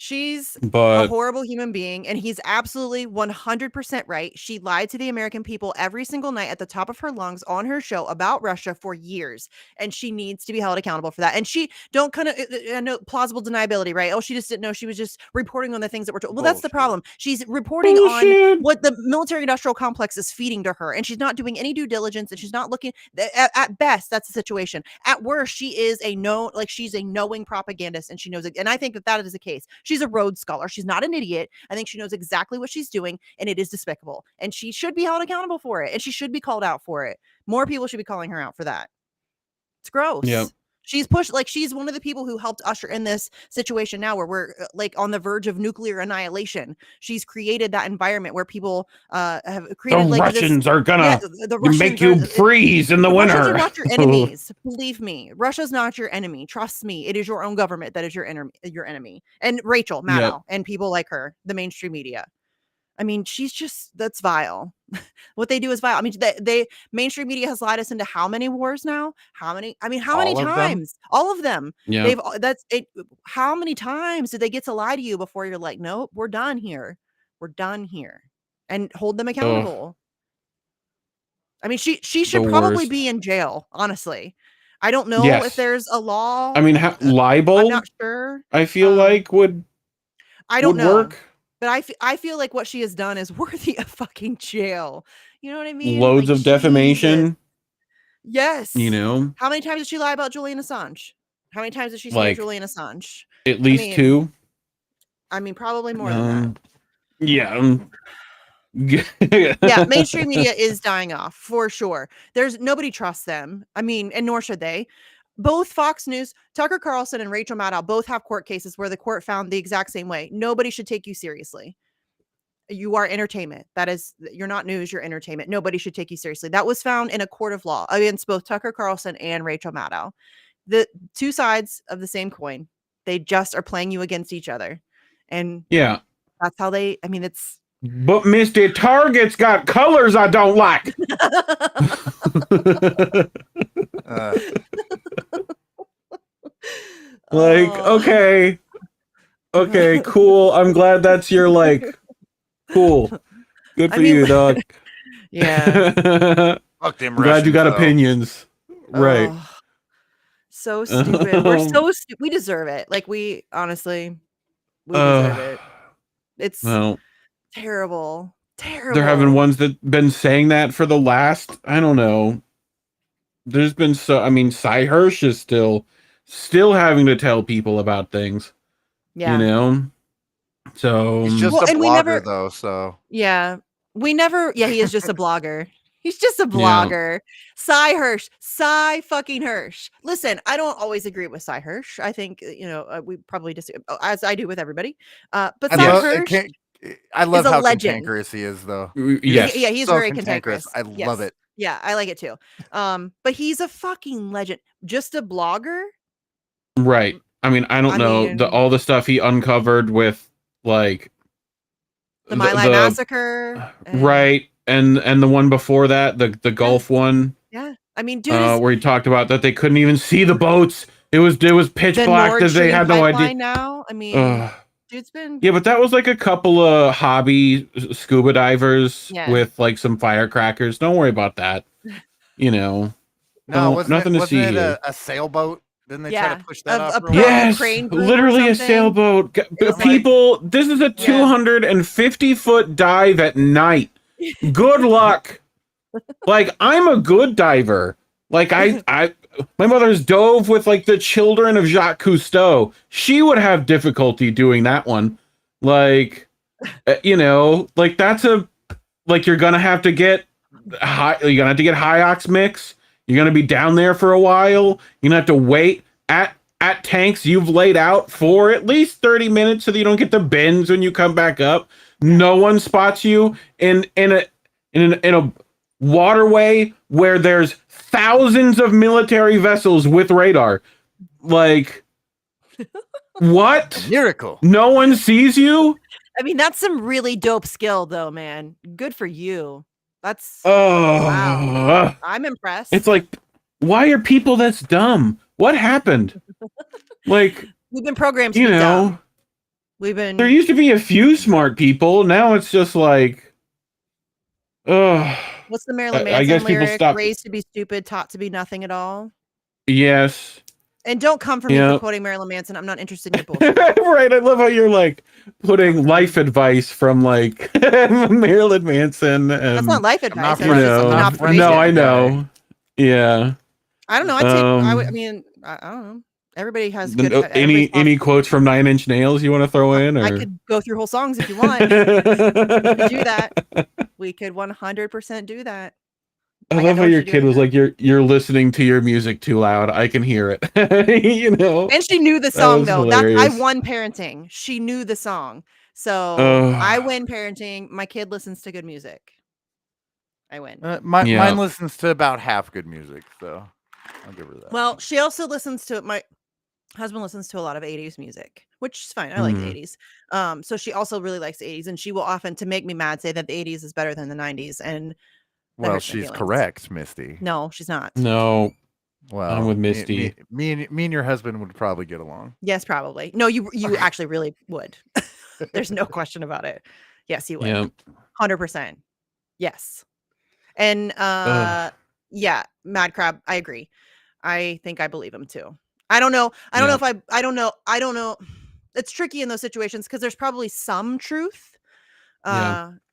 She's a
But
horrible human being, and he's absolutely 100% right. She lied to the American people every single night at the top of her lungs on her show about Russia for years, and she needs to be held accountable for that. And she don't kind of no plausible deniability, right? Oh, she just didn't know. She was just reporting on the things that were told. Well, that's the
Bullshit.
problem. She's reporting on
bullshit.
what the military-industrial complex is feeding to her, and she's not doing any due diligence, and she's not looking. At best, that's the situation. At worst, she is she's a knowing propagandist, and she knows it. And I think that is the case. She's a Rhodes Scholar. She's not an idiot. I think she knows exactly what she's doing, and it is despicable. And she should be held accountable for it, and she should be called out for it. More people should be calling her out for that. It's gross.
Yep.
She's she's one of the people who helped usher in this situation now where we're like on the verge of nuclear annihilation. She's created that environment where people have created
The
like
Russians are
yeah,
gonna
the Russians
make you
are,
freeze in the
Russians
winter.
are not your enemies. Believe me, Russia's not your enemy. Trust me, it is your own government that is your enemy. And Rachel Maddow and people like her, the mainstream media. I mean, that's vile. What they do is vile. I mean, they mainstream media has lied us into how many wars now? How many
All of them?
times? All of them.
Yeah.
That's it. How many times did they get to lie to you before you're like, nope, we're done here. We're done here, and hold them accountable. I mean, she should probably
worst.
be in jail. Honestly, I don't know
Yes.
if there's a law.
I mean, libel.
I'm not sure.
I feel like would
I don't
would
know.
work.
But I feel like what she has done is worthy of fucking jail. You know what I mean?
Loads
Like,
of defamation.
Jesus. Yes.
You know,
How many times did she lie about Julian Assange? How many times did she say
Like,
Julian Assange?
at least
mean,
two.
I mean, probably more than that.
Yeah.
Yeah, mainstream media is dying off for sure. Nobody trusts them. I mean, and nor should they. Both Fox News, Tucker Carlson and Rachel Maddow both have court cases where the court found the exact same way. Nobody should take you seriously. You are entertainment. You're not news, you're entertainment. Nobody should take you seriously. That was found in a court of law against both Tucker Carlson and Rachel Maddow. The two sides of the same coin. They just are playing you against each other. And
Yeah.
that's how it's
But Misty, Target's got colors I don't like.
Oh.
Okay, cool. I'm glad that's your cool. Good
I
for
mean,
you, dog.
Yeah.
Fuck them
I'm glad you got
Russians, though.
opinions. Right.
Oh, so stupid. We're so stupid. We deserve it. Like we honestly, we deserve it. It's
Well,
terrible. Terrible.
they're having ones that been saying that for the last, I don't know. There's been Cy Hirsch is still having to tell people about things.
Yeah.
You know? So
He's just
Well,
a
and we
blogger,
never-
though, so.
Yeah. He is just a blogger. He's just a blogger. Cy Hirsch. Cy fucking Hirsch. Listen, I don't always agree with Cy Hirsch. I think, we probably disagree, as I do with everybody. But
I
Cy
love,
Hirsch
I love
is a
how
legend.
cantankerous he is, though.
yes.
Yeah, he's
So
very cantankerous.
I love it.
Yeah, I like it too. But he's a fucking legend. Just a blogger.
Right. I mean, I don't know all the stuff he uncovered with
The My Lai massacre.
Right. And the one before that, the Gulf one.
Yeah. I mean, dude,
where he talked about that they couldn't even see the boats. It was pitch
the
black
Nord
that they
Stream
had no idea.
pipeline now. I mean, dude's been
Yeah, but that was like a couple of hobby scuba divers
Yeah.
with some firecrackers. Don't worry about that.
No,
nothing to see
wasn't it
here.
a sailboat? Didn't they try to push that off?
a
real
pro-
well?
Yes,
crane group or
literally a
something?
sailboat.
It's
People, this is a 250-foot dive at night. Good luck. I'm a good diver. My mother's dove with the children of Jacques Cousteau. She would have difficulty doing that one. That's you're gonna have to get you're gonna have to get high ox mix. You're gonna be down there for a while. You're gonna have to wait at at tanks you've laid out for at least 30 minutes so that you don't get the bends when you come back up. No one spots you in a waterway where there's thousands of military vessels with radar. Like, what?
Miracle.
No one sees you?
I mean, that's some really dope skill, though, man. Good for you. That's
Oh,
wow. I'm impressed.
it's like, why are people that's dumb? What happened? Like,
we've been programmed to
you
be
know,
dumb. We've been.
there used to be a few smart people. Now it's just like,
What's the Marilyn
I
Manson
guess people
lyric?
stop.
Raised to be stupid, taught to be nothing at all.
Yes.
And don't come for me
Yeah.
for quoting Marilyn Manson. I'm not interested in your bullshit.
Right. I love how you're like putting life advice from like Marilyn Manson.
That's not life advice.
not
That's
friends-
just
I'm
an
not
observation.
friends
No,
with
I
the
know. Yeah.
I don't know. I take. I
Um,
mean, I don't know. Everybody has good.
Any quotes from Nine Inch Nails you want to throw in? Or?
I could go through whole songs if you want. We could do that. We could 100% do that.
I
Like,
love
know
how
what
your
you're
kid
doing
was
now.
like, "You're listening to your music too loud. I can hear it." You know.
And she knew the
That
song
was
though. That I
hilarious.
won parenting. She knew the song. So
Ugh.
I win parenting. My kid listens to good music. I win.
Yeah.
Mine listens to about half good music, so I'll give her that.
Well, she also listens to my husband listens to a lot of 80s music, which is fine. I like the 80s. So she also really likes the 80s, and she will often, to make me mad, say that the 80s is better than the 90s. And that
Well,
hurts my
she's
feelings.
correct, Misty.
No, she's not.
No.
Well,
I'm with Misty.
Me and your husband would probably get along.
Yes, probably. No, you actually really would. There's no question about it. Yes, you would.
Yeah.
100%. Yes. And yeah, Mad Crab, I agree. I think I believe him too. I don't know. I don't know if I don't know. I don't know. It's tricky in those situations because there's probably some truth.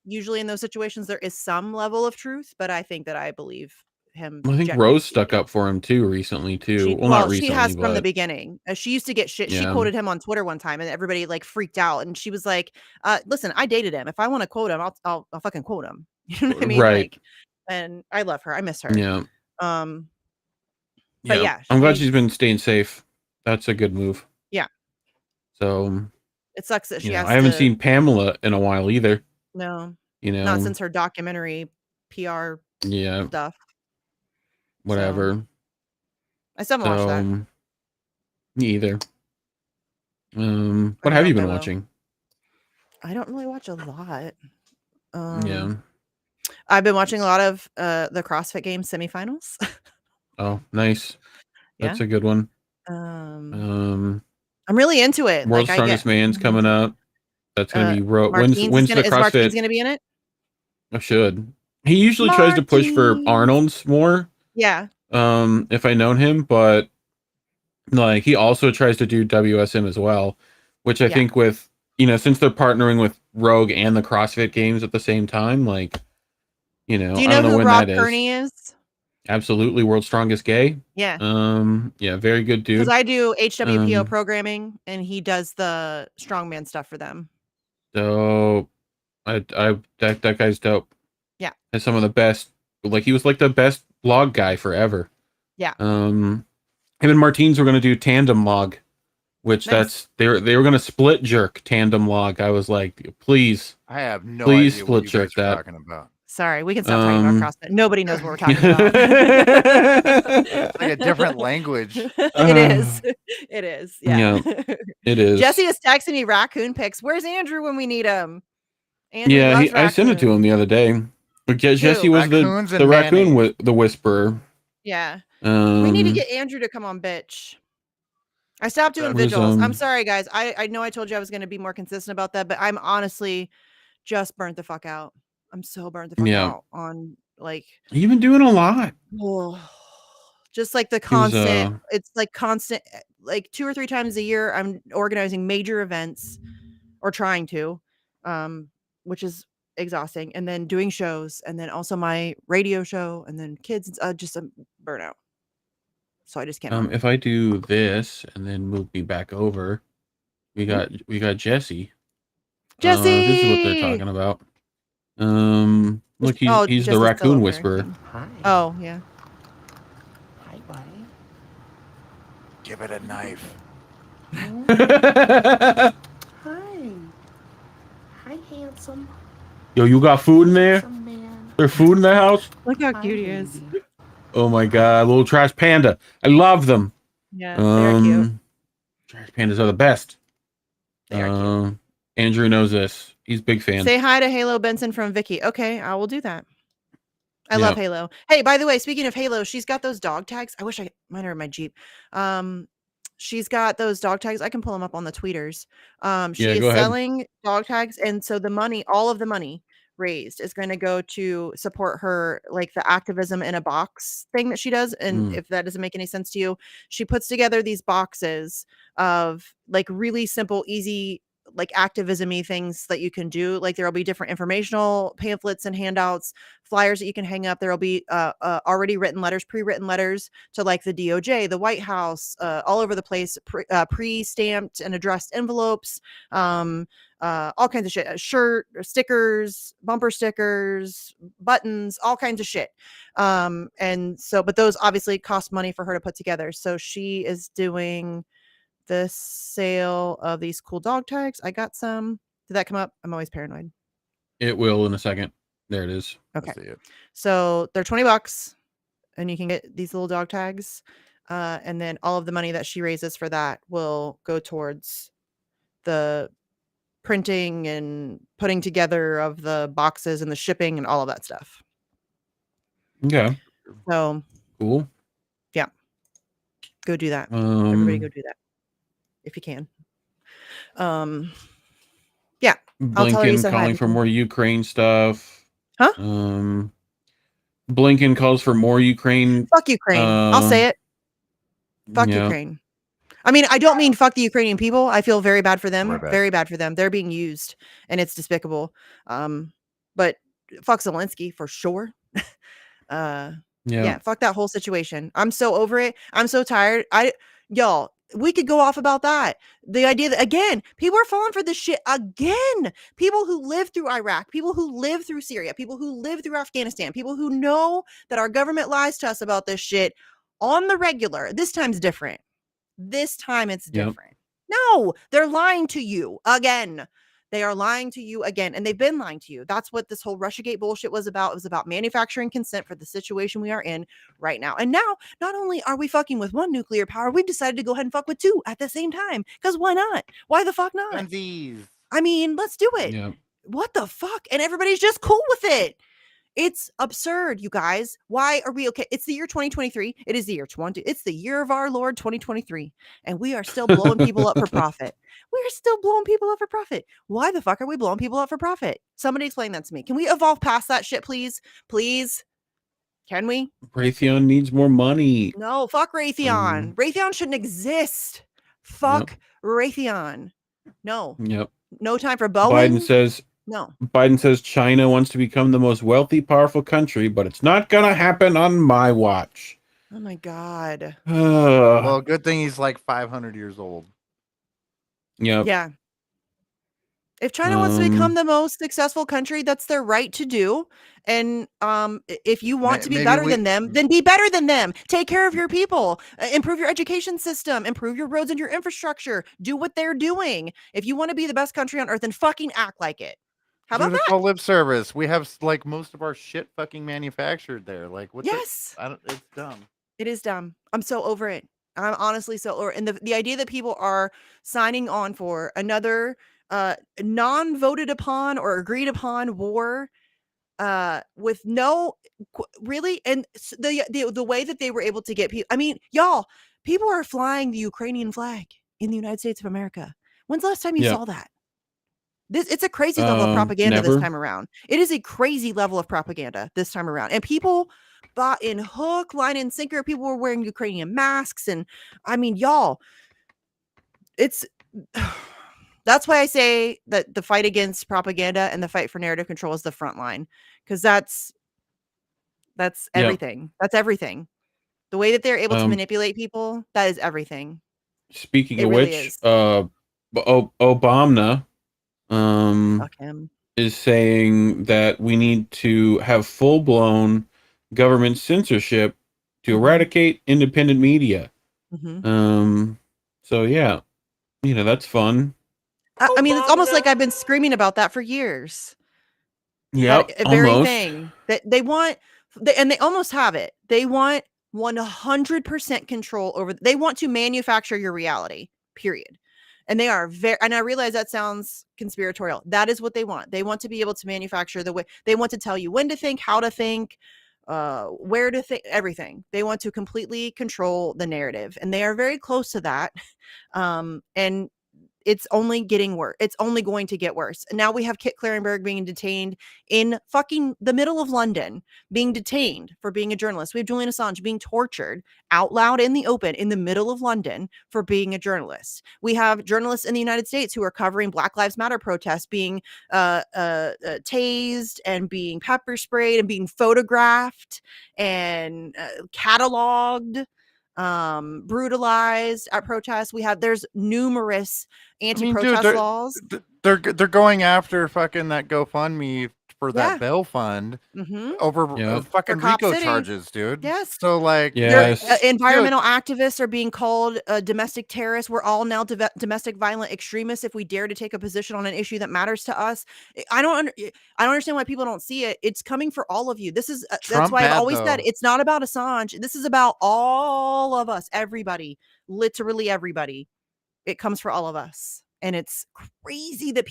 Usually in those situations there is some level of truth, but I think that I believe him.
I think
generally
Rose stuck
speaking.
up for him too recently too.
She,
Not recently,
she has from the
but
beginning. She used to get shit. She
Yeah.
quoted him on Twitter one time, and everybody like freaked out. And she was like, "Listen, I dated him. If I want to quote him, I'll fucking quote him." You know what I mean?
Right.
Like, and I love her. I miss her.
Yeah.
But yeah,
I'm glad she's been staying safe. That's a good move.
Yeah.
So
It sucks that she
you know,
has.
I haven't
to,
seen Pamela in a while either.
No,
You know,
not since her documentary PR
yeah,
stuff.
whatever.
I still haven't watched that.
Me either. What
I
have you
hope I
been
will.
watching?
I don't really watch a lot.
Yeah.
I've been watching a lot of the CrossFit Games semifinals.
Oh, nice. That's
Yeah.
a good one.
I'm really into it.
World's
Like,
Strongest Man's coming up. That's gonna be when's
Martine's
the
is Martine's
CrossFit?
gonna be in it?
I should. He usually tries to push for
Martine.
Arnold's more.
Yeah.
If I known him, but like he also tries to do WSM as well, which I think with since they're partnering with Rogue and the CrossFit Games at the same time, like
Do you
I
know
don't know
who
when
Rob
that is.
Kearney is?
Absolutely, World's Strongest Gay.
Yeah.
Yeah, very good dude.
Because I do HWPO programming, and he does the strongman stuff for them.
So, that guy's dope.
Yeah.
And some of the best. Like he was like the best blog guy forever.
Yeah.
Him and Martins were gonna do tandem log, which
Nice.
they were gonna split jerk tandem log. I was like, please.
I have no
Please
idea what
split
you guys
jerk
are
that.
talking about.
Sorry, we can stop talking about CrossFit. Nobody knows what we're talking about.
It's like a different language.
It is. It is. Yeah.
It is.
Jesse is texting me raccoon pics. Where's Andrew when we need him? Andrew
Yeah,
loves
I sent it to him the other day. But Jesse was
Raccoons
the
and
raccoon
mayonnaise.
the whisperer.
Yeah. We need to get Andrew to come on, bitch. I stopped doing
That was,
vigils. I'm sorry, guys. I know I told you I was going to be more consistent about that, but I'm honestly just burnt the fuck out. I'm so burnt the fuck out on like.
You've been doing a lot.
Just like the
He was,
constant. It's like constant. Like 2 or 3 times a year, I'm organizing major events, or trying to, which is exhausting, and then doing shows, and then also my radio show, and then kids. Just a burnout. So I just can't.
If I do this and then move me back over, we got Jesse.
Jesse,
this is what they're talking about. Look, he's
Jesse's
the
still
raccoon
over.
whisperer.
Hi.
Oh yeah.
Hi, buddy.
Give it a knife.
Hi. Hi, handsome.
Yo, you got food in there?
Handsome man.
There's food in the house?
Look how
Hi,
cute he is.
baby.
Oh my god, little trash panda. I love them.
Yeah, they're cute.
Trash pandas are the best.
They are cute.
Andrew knows this. He's a big fan.
Say hi to Halo Benson from Vicky. Okay, I will do that. I
Yeah.
love Halo. Hey, by the way, speaking of Halo, she's got those dog tags. I wish mine are in my Jeep. She's got those dog tags. I can pull them up on the tweeters. She
Yeah,
is
go ahead.
selling dog tags, and so the money, all of the money raised, is going to go to support her, like the activism in a box thing that she does. And if that doesn't make any sense to you, she puts together these boxes of like really simple, easy, like activism-y things that you can do. Like there'll be different informational pamphlets and handouts, flyers that you can hang up. There'll be already written letters, pre-written letters to like the DOJ, the White House, all over the place, pre-stamped and addressed envelopes, all kinds of shit, shirt, stickers, bumper stickers, buttons, all kinds of shit. And so, but those obviously cost money for her to put together. So she is doing the sale of these cool dog tags. I got some. Did that come up? I'm always paranoid.
It will in a second. There it is.
Okay.
I see it.
So they're $20 and you can get these little dog tags. And then all of the money that she raises for that will go towards the printing and putting together of the boxes and the shipping and all of that stuff.
Okay.
So
Cool.
go do that. Everybody go do that if you can. Yeah. I'll tell her you
Blinken
said hi,
calling for
Vicky.
more Ukraine stuff.
Huh?
Blinken calls for more Ukraine.
Fuck Ukraine. I'll say it. Fuck
yeah.
Ukraine. I mean, I don't mean fuck the Ukrainian people. I feel very bad for them.
Right back.
Very bad for them. They're being used and it's despicable. But fuck Zelensky for sure. Yeah, fuck that whole situation. I'm so over it. I'm so tired. Y'all, we could go off about that. The idea that, again, people are falling for this shit again. People who live through Iraq, people who live through Syria, people who live through Afghanistan, people who know that our government lies to us about this shit on the regular. This time's different. This time it's different. No, they're lying to you again. They are lying to you again, and they've been lying to you. That's what this whole Russiagate bullshit was about. It was about manufacturing consent for the situation we are in right now. And now, not only are we fucking with one nuclear power, we've decided to go ahead and fuck with two at the same time. Because why not? Why the fuck not?
Funsies.
I mean, let's do it.
Yeah.
What the fuck? And everybody's just cool with it. It's absurd, you guys. Why are we okay? It's the year 2023. It is the year 20. It's the year of our Lord 2023. And we are still blowing people up for profit. We're still blowing people up for profit. Why the fuck are we blowing people up for profit? Somebody explain that to me. Can we evolve past that shit, please? Please? Can we?
Raytheon needs more money.
No, fuck Raytheon. Raytheon shouldn't exist. Fuck Raytheon. No.
Yep.
No time for Boeing.
Biden says China wants to become the most wealthy, powerful country, but it's not gonna happen on my watch.
Oh my God.
Well, good thing he's like 500 years old.
Yep.
Yeah. If China wants to become the most successful country, that's their right to do. And if you want to be better than them, then be better than them. Take care of your people, improve your education system, improve your roads and your infrastructure. Do what they're doing. If you want to be the best country on earth, then fucking act like it. How about
It's
that?
called lip service. We have like most of our shit fucking manufactured there. Like what?
Yes.
It's dumb.
It is dumb. I'm so over it. I'm honestly so over it. And the idea that people are signing on for another non-voted upon or agreed upon war with no really, and the way that they were able to get people, I mean, y'all, people are flying the Ukrainian flag in the United States of America. When's the last time you saw that? It's a crazy level of propaganda this time around. It is a crazy level of propaganda this time around. And people bought in hook, line, and sinker. People were wearing Ukrainian masks. And I mean, y'all, it's that's why I say that the fight against propaganda and the fight for narrative control is the front line. Because that's everything. That's everything. The way that they're able to manipulate people, that is everything.
Speaking of which, Obama is saying that we need to have full-blown government censorship to eradicate independent media. So yeah, that's fun.
I mean, it's almost like I've been screaming about that for years.
Yep,
That very
almost.
thing that they want, and they almost have it. They want 100% control over. They want to manufacture your reality. Period. And they are very. And I realize that sounds conspiratorial. That is what they want. They want to be able to manufacture the way. They want to tell you when to think, how to think, where to think, everything. They want to completely control the narrative, and they are very close to that. And it's only getting worse. It's only going to get worse. And now we have Kit Clarenberg being detained in fucking the middle of London, being detained for being a journalist. We have Julian Assange being tortured out loud in the open in the middle of London for being a journalist. We have journalists in the United States who are covering Black Lives Matter protests being tased and being pepper sprayed and being photographed and cataloged, brutalized at protests. There's numerous anti-protest laws.
They're going after fucking that GoFundMe for that bail fund over fucking RICO charges, dude.
Yes.
So like,
environmental activists are being called domestic terrorists. We're all now domestic violent extremists if we dare to take a position on an issue that matters to us. I don't understand why people don't see it. It's coming for all of you. This is that's why I've always said it's not about Assange. This is about all of us, everybody, literally everybody. It comes for all of us. And it's crazy that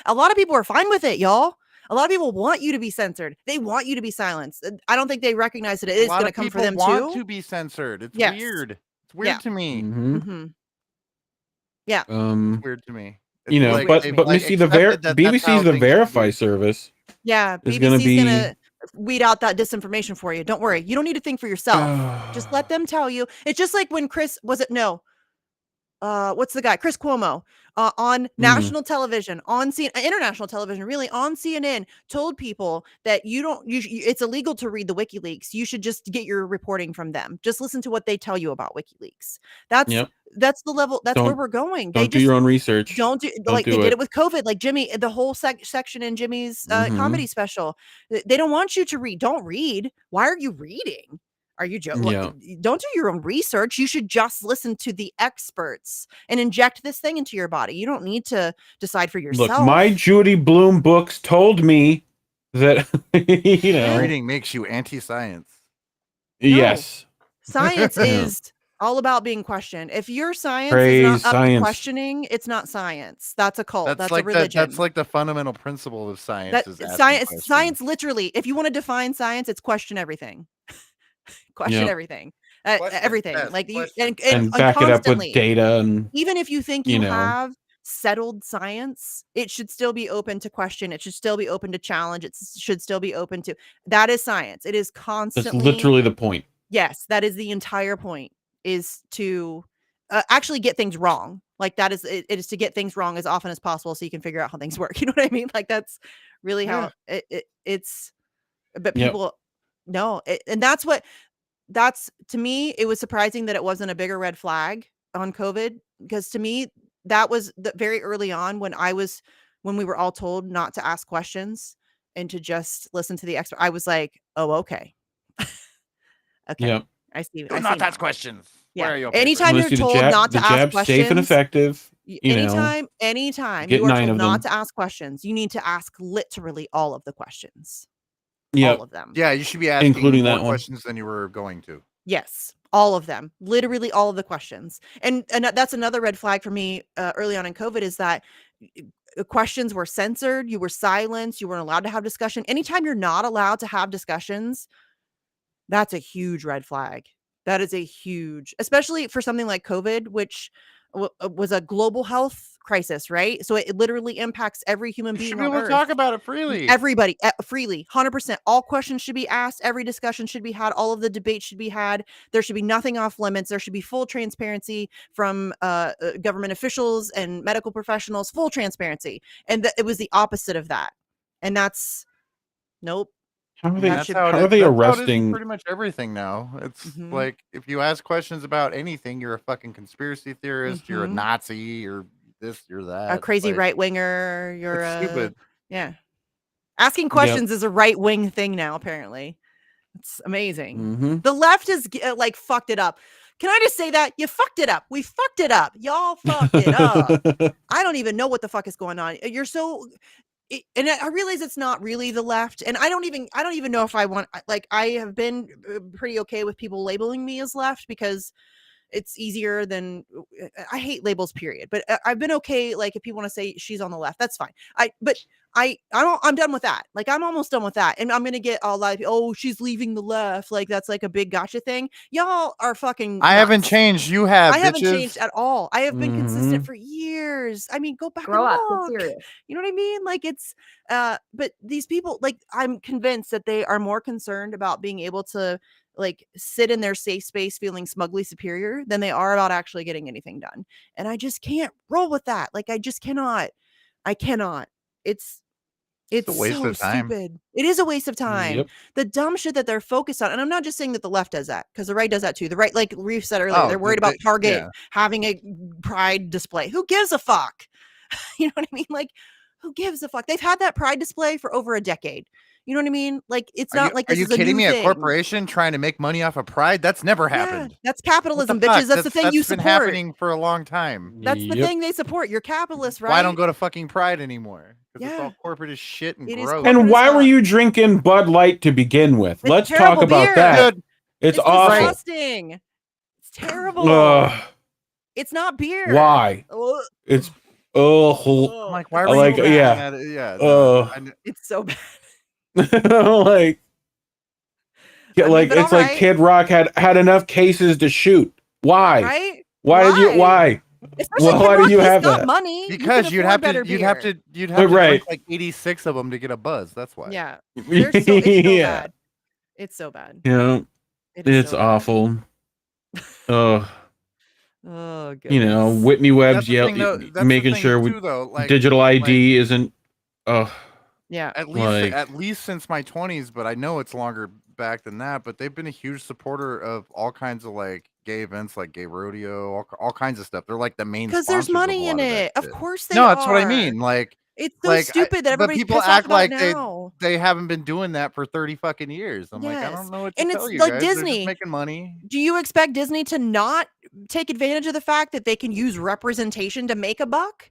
a lot of people are fine with it, y'all. A lot of people want you to be censored. They want you to be silenced. I don't think they recognize that it is going to come for them too.
Want to be censored. It's weird. It's weird to me.
Yeah.
It's weird to me.
But Misty, BBC's the Verify service.
Yeah, BBC's gonna weed out that disinformation for you. Don't worry. You don't need to think for yourself. Just let them tell you. It's just like when Chris what's the guy? Chris Cuomo on national television, on international television, really on CNN, told people that it's illegal to read the WikiLeaks. You should just get your reporting from them. Just listen to what they tell you about WikiLeaks. That's the level. That's where we're going.
Don't do your own research.
Don't do like they did it with COVID. Like Jimmy, the whole section in Jimmy's comedy special. They don't want you to read. Don't read. Why are you reading? Are you joking? Don't do your own research. You should just listen to the experts and inject this thing into your body. You don't need to decide for yourself.
Look, my Judy Blume books told me that
reading makes you anti-science.
Yes.
Science is all about being questioned. If your science is not up to questioning, it's not science. That's a cult. That's like a religion.
That's like the fundamental principle of science.
Science literally, if you want to define science, it's question everything. Question everything. Everything. Like
and back it up with data. And
even if you think you have settled science, it should still be open to question. It should still be open to challenge. It should still be open to that is science. It is constantly.
That's literally the point.
Yes, that is the entire point, is to actually get things wrong. Like that is it is to get things wrong as often as possible so you can figure out how things work. You know what I mean? Like that's really how it's. But people no, and that's to me, it was surprising that it wasn't a bigger red flag on COVID, because to me, that was very early on when we were all told not to ask questions and to just listen to the expert. I was like, oh, okay. Okay.
Yep.
I see.
Do not ask questions.
Yeah. Anytime you're told not to ask questions,
safe and effective.
Anytime you are told not to ask questions, you need to ask literally all of the questions. All of them.
Yeah, you should be asking
including
more
that
questions than you were going to.
Yes, all of them. Literally all of the questions. And that's another red flag for me early on in COVID, is that questions were censored. You were silenced. You weren't allowed to have discussion. Anytime you're not allowed to have discussions, that's a huge red flag. That is a huge, especially for something like COVID, which was a global health crisis, right? So it literally impacts every human being.
You should be able to talk about it freely.
Everybody, freely, 100%. All questions should be asked. Every discussion should be had. All of the debates should be had. There should be nothing off limits. There should be full transparency from government officials and medical professionals. Full transparency, and it was the opposite of that. And that's nope.
How are they arresting
pretty much everything now? It's like, if you ask questions about anything, you're a fucking conspiracy theorist, you're a Nazi, you're this, you're that.
A crazy right winger, you're
stupid.
Yeah. Asking questions is a right wing thing now, apparently. It's amazing. The left has like fucked it up. Can I just say that? You fucked it up. We fucked it up. Y'all fucked it up. I don't even know what the fuck is going on. You're so and I realize it's not really the left, and I don't even know if I want, like, I have been pretty okay with people labeling me as left because it's easier than I hate labels, period. But I've been okay. Like, if people want to say she's on the left, that's fine. I'm done with that. Like, I'm almost done with that. And I'm gonna get all like, oh, she's leaving the left. Like, that's like a big gotcha thing. Y'all are fucking
I haven't
nuts.
changed. You have.
I haven't
bitches.
changed at all. I have been consistent
Mhm.
for years. I mean, go back
Grow
and
up. Get
look.
serious.
You know what I mean? Like, it's but these people, like, I'm convinced that they are more concerned about being able to like sit in their safe space feeling smugly superior than they are about actually getting anything done. And I just can't roll with that. Like, I just cannot. I cannot. It's
It's a waste
so
of time.
stupid. It is a waste of time.
Yep.
The dumb shit that they're focused on. And I'm not just saying that the left does that, because the right does that too. The right, like Reef said earlier,
Oh,
they're worried about Target
yeah.
having a pride display. Who gives a fuck? You know what I mean? Like, who gives a fuck? They've had that pride display for over a decade. You know what I mean? Like, it's not like
Are
this
you
is a
kidding
new
me?
thing.
A corporation trying to make money off of pride? That's never
Yeah,
happened.
that's
What the
capitalism,
fuck?
bitches. That's the thing you
That's been
support.
happening for a long time.
That's the
Yep.
thing they support. You're capitalist, right?
Why don't go to fucking Pride anymore? Because it's
Yeah.
all corporate as shit and
It is
gross.
corporate.
And
as
why were
fuck.
you drinking Bud Light to begin with?
It's
Let's talk
terrible
about
beer.
that.
Dude,
It's
It's
awful.
disgusting. It's terrible.
Ugh.
It's not beer.
Why?
Ugh.
It's
I'm
Ugh.
like, why
I
were
like-
you
yeah.
at it? Yeah.
It's so bad.
like,
I mean,
like
but
it's
all
like
right.
Kid Rock had enough cases to shoot. Why?
Right?
Why did you? Why?
Especially
Why
Kid
do
Rock,
you
he's
have
got
that?
money.
Because
you can afford better
you'd have
beer.
to
Right.
drink like 86 of them to get a buzz. That's why.
Yeah. It's so
Yeah.
bad. It's so bad.
Yeah.
It is
It's
so bad.
awful. Oh,
Oh, goodness.
you know, Whitney Webb's
That's the thing, though. That's
making
the thing
sure
too, though. Like
digital ID isn't. Oh,
Yeah.
at
like-
least since my 20s, but I know it's longer back than that. But they've been a huge supporter of all kinds of like gay events, like gay rodeo, all kinds of stuff. They're like the main
Because there's
sponsors of
money
a
in
lot of that
it. Of
shit.
course they
No,
are.
that's what I mean. Like,
It's so
like,
stupid that
but
everybody's
people
pissed off
act
about
like
it now.
they haven't been doing that for 30 fucking years. I'm like, I
Yes.
don't know what to
And
tell
it's
you
like
guys. They're
Disney.
just making money.
Do you expect Disney to not take advantage of the fact that they can use representation to make a buck?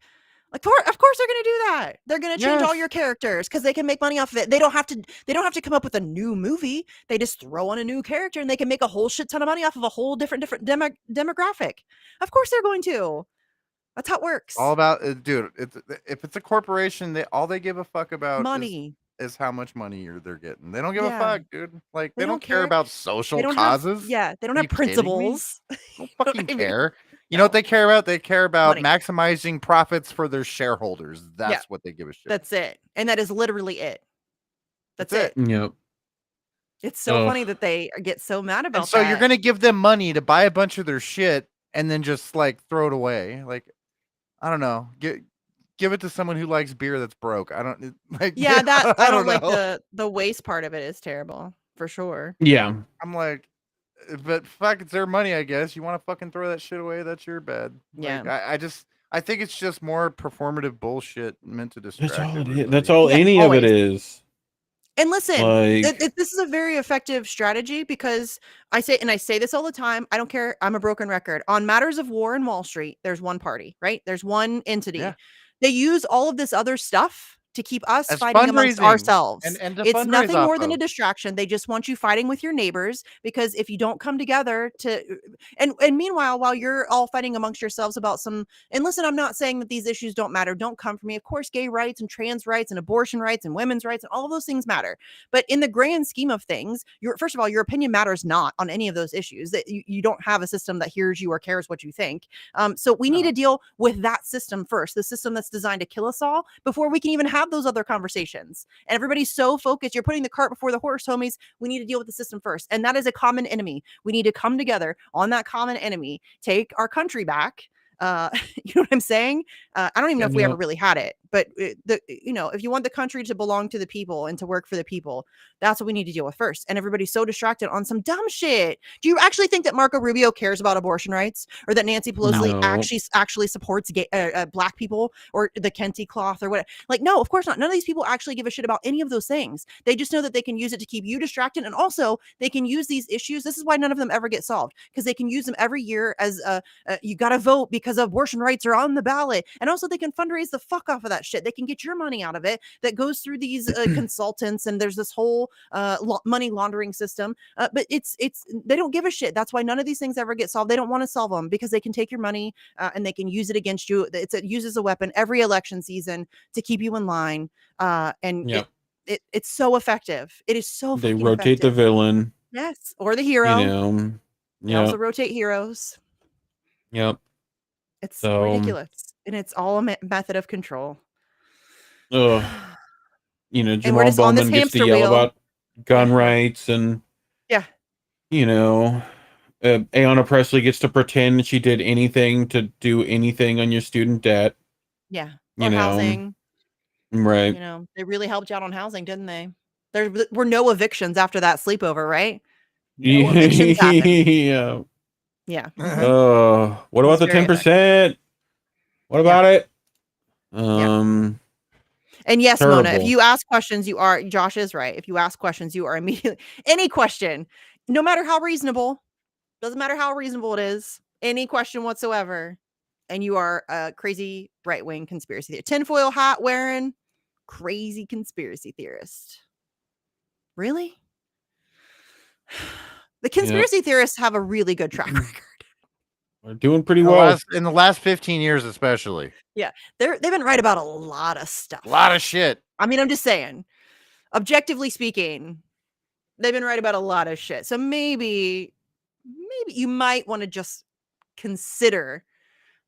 Like, of course they're going to do that. They're going to change all
Yes.
your characters because they can make money off of it. They don't have to come up with a new movie. They just throw on a new character and they can make a whole shit ton of money off of a whole different demographic. Of course they're going to. That's how it works.
All about, dude. If it's a corporation, all they give a fuck about
money.
is how much money they're getting. They don't give
Yeah.
a fuck, dude. Like
They
they
don't
don't care
care.
about
They
social
don't
causes.
they don't
Are
have
you kidding me?
principles.
Don't fucking
I mean,
care. You know what they care about? They care about
Money.
maximizing profits for their shareholders. That's
Yeah.
what they give a shit.
That's it. And that is literally it. That's it.
yep.
It's so
Ugh.
funny that they get so mad about
And so
that.
you're gonna give them money to buy a bunch of their shit and then just like throw it away. Like, I don't know. Give it to someone who likes beer that's broke. I don't like.
Yeah, that I don't like
know.
the waste part of it is terrible for sure.
Yeah.
I'm like, but fuck, it's their money, I guess. You want to fucking throw that shit away? That's your bad.
Yeah.
Like, I think it's just more performative bullshit meant to distract.
That's all it is.
everybody.
That's all
Yeah,
any
always.
of it is.
And listen,
Like-
this is a very effective strategy because I say this all the time. I don't care. I'm a broken record on matters of war in Wall Street. There's one party, right? There's one entity.
Yeah.
They use all of this other stuff to keep us
As
fighting amongst
fundraising
ourselves.
and to
It's
fundraise
nothing
off
more than a
of.
distraction. They just want you fighting with your neighbors because if you don't come together to and meanwhile, while you're all fighting amongst yourselves about some and listen, I'm not saying that these issues don't matter. Don't come for me. Of course, gay rights and trans rights and abortion rights and women's rights and all of those things matter. But in the grand scheme of things, first of all, your opinion matters not on any of those issues. That you don't have a system that hears you or cares what you think. So we need to deal with that system first, the system that's designed to kill us all before we can even have those other conversations. And everybody's so focused. You're putting the cart before the horse, homies. We need to deal with the system first. And that is a common enemy. We need to come together on that common enemy, take our country back. You know what I'm saying? I don't even know if we ever really had it. but if you want the country to belong to the people and to work for the people, that's what we need to deal with first. And everybody's so distracted on some dumb shit. Do you actually think that Marco Rubio cares about abortion rights, or that Nancy Pelosi
No.
actually supports gay, black people, or the Kente cloth, or what? Like, no, of course not. None of these people actually give a shit about any of those things. They just know that they can use it to keep you distracted, and also they can use these issues. This is why none of them ever get solved, because they can use them every year as you got to vote because abortion rights are on the ballot, and also they can fundraise the fuck off of that shit. They can get your money out of it that goes through these consultants, and there's this whole money laundering system. But it's they don't give a shit. That's why none of these things ever get solved. They don't want to solve them because they can take your money and they can use it against you. It's used as a weapon every election season to keep you in line. And
Yep.
it's so effective. It is so
They
fucking
rotate the
effective.
villain.
Yes, or the hero.
You know.
They
Yep.
also rotate heroes.
Yep.
It's
So,
ridiculous, and it's all a method of control.
Ugh. You know,
And we're
Jamal
just on this
Bowman gets to
hamster
yell
wheel.
about gun
Yeah.
rights, and
Yeah.
you know, Ayanna Presley gets to pretend she did anything to do anything on your student debt.
Yeah.
You
Or
know,
housing.
right?
You know, they really helped you out on housing, didn't they? There were no evictions after that sleepover, right? No evictions happened.
Yeah.
Yeah.
What
It
about
was
the
very
10%? What about it?
And yes, Mona, if
Terrible.
you ask questions, Josh is right. If you ask questions, you are immediately any question, no matter how reasonable, doesn't matter how reasonable it is, any question whatsoever, and you are a crazy right-wing conspiracy theorist, tinfoil hat wearing crazy conspiracy theorist. Really? The conspiracy theorists have a really good track record.
We're doing pretty well.
In the last 15 years, especially.
Yeah, they've been right about a lot of stuff.
A lot of shit.
I mean, I'm just saying, objectively speaking, they've been right about a lot of shit. So maybe you might want to just consider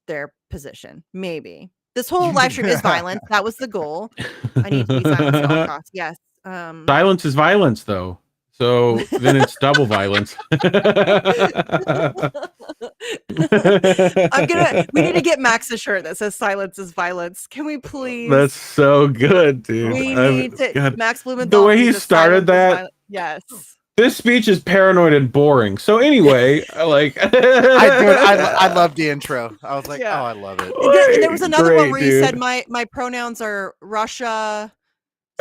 their position. Maybe this whole live stream is violence. That was the goal. I need to be silenced at all costs. Yes.
Silence is violence, though. So then it's double violence.
We need to get Max a shirt that says "Silence is violence." Can we please?
That's so good, dude.
We need to.
God.
Max Blumenthal.
The way he
needs a
started
"Silence is
that.
violence." Yes.
This speech is paranoid and boring. So anyway, like
I loved the intro. I was like,
Yeah.
oh, I love it.
And there was another one where he
Great,
said,
dude.
"My pronouns are Russia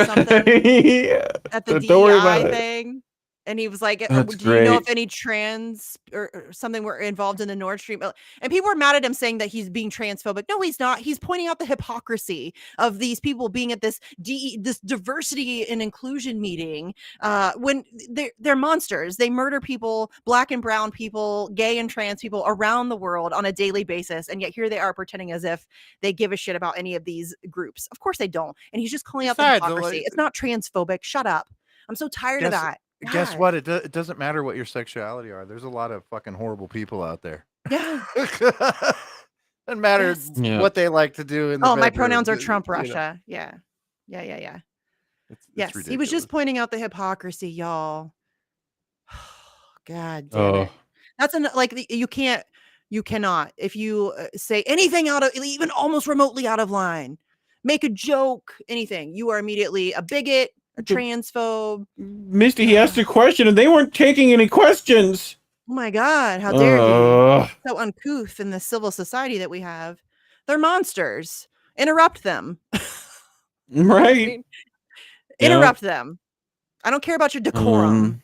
something
Yeah.
at the
Don't worry about
DEI
it.
thing." And he was like,
That's
"Do you know if
great.
any trans or something were involved in the Nord Stream?" And people were mad at him saying that he's being transphobic. No, he's not. He's pointing out the hypocrisy of these people being at this this diversity and inclusion meeting when they're monsters. They murder people, black and brown people, gay and trans people around the world on a daily basis, and yet here they are pretending as if they give a shit about any of these groups. Of course they don't. And he's just calling out the
Besides,
hypocrisy. It's not transphobic. Shut up. I'm so tired of that.
Guess
God.
what? It doesn't matter what your sexuality are. There's a lot of fucking horrible people out there.
Yeah.
Doesn't matter
Yes.
Yeah.
what they like to do in the
Oh, my
bedroom.
pronouns are Trump
You know,
Russia. Yeah.
it's
Yes. He was
ridiculous.
just pointing out the hypocrisy, y'all. God damn
Oh,
it. That's you cannot, if you say anything out of, even almost remotely out of line, make a joke, anything, you are immediately a bigot, a transphobe.
Misty, he asked a question and they weren't taking any questions.
Oh my God, how dare he? So uncouth in the civil society that we have. They're monsters. Interrupt them.
Right.
Interrupt them. I don't care about your decorum.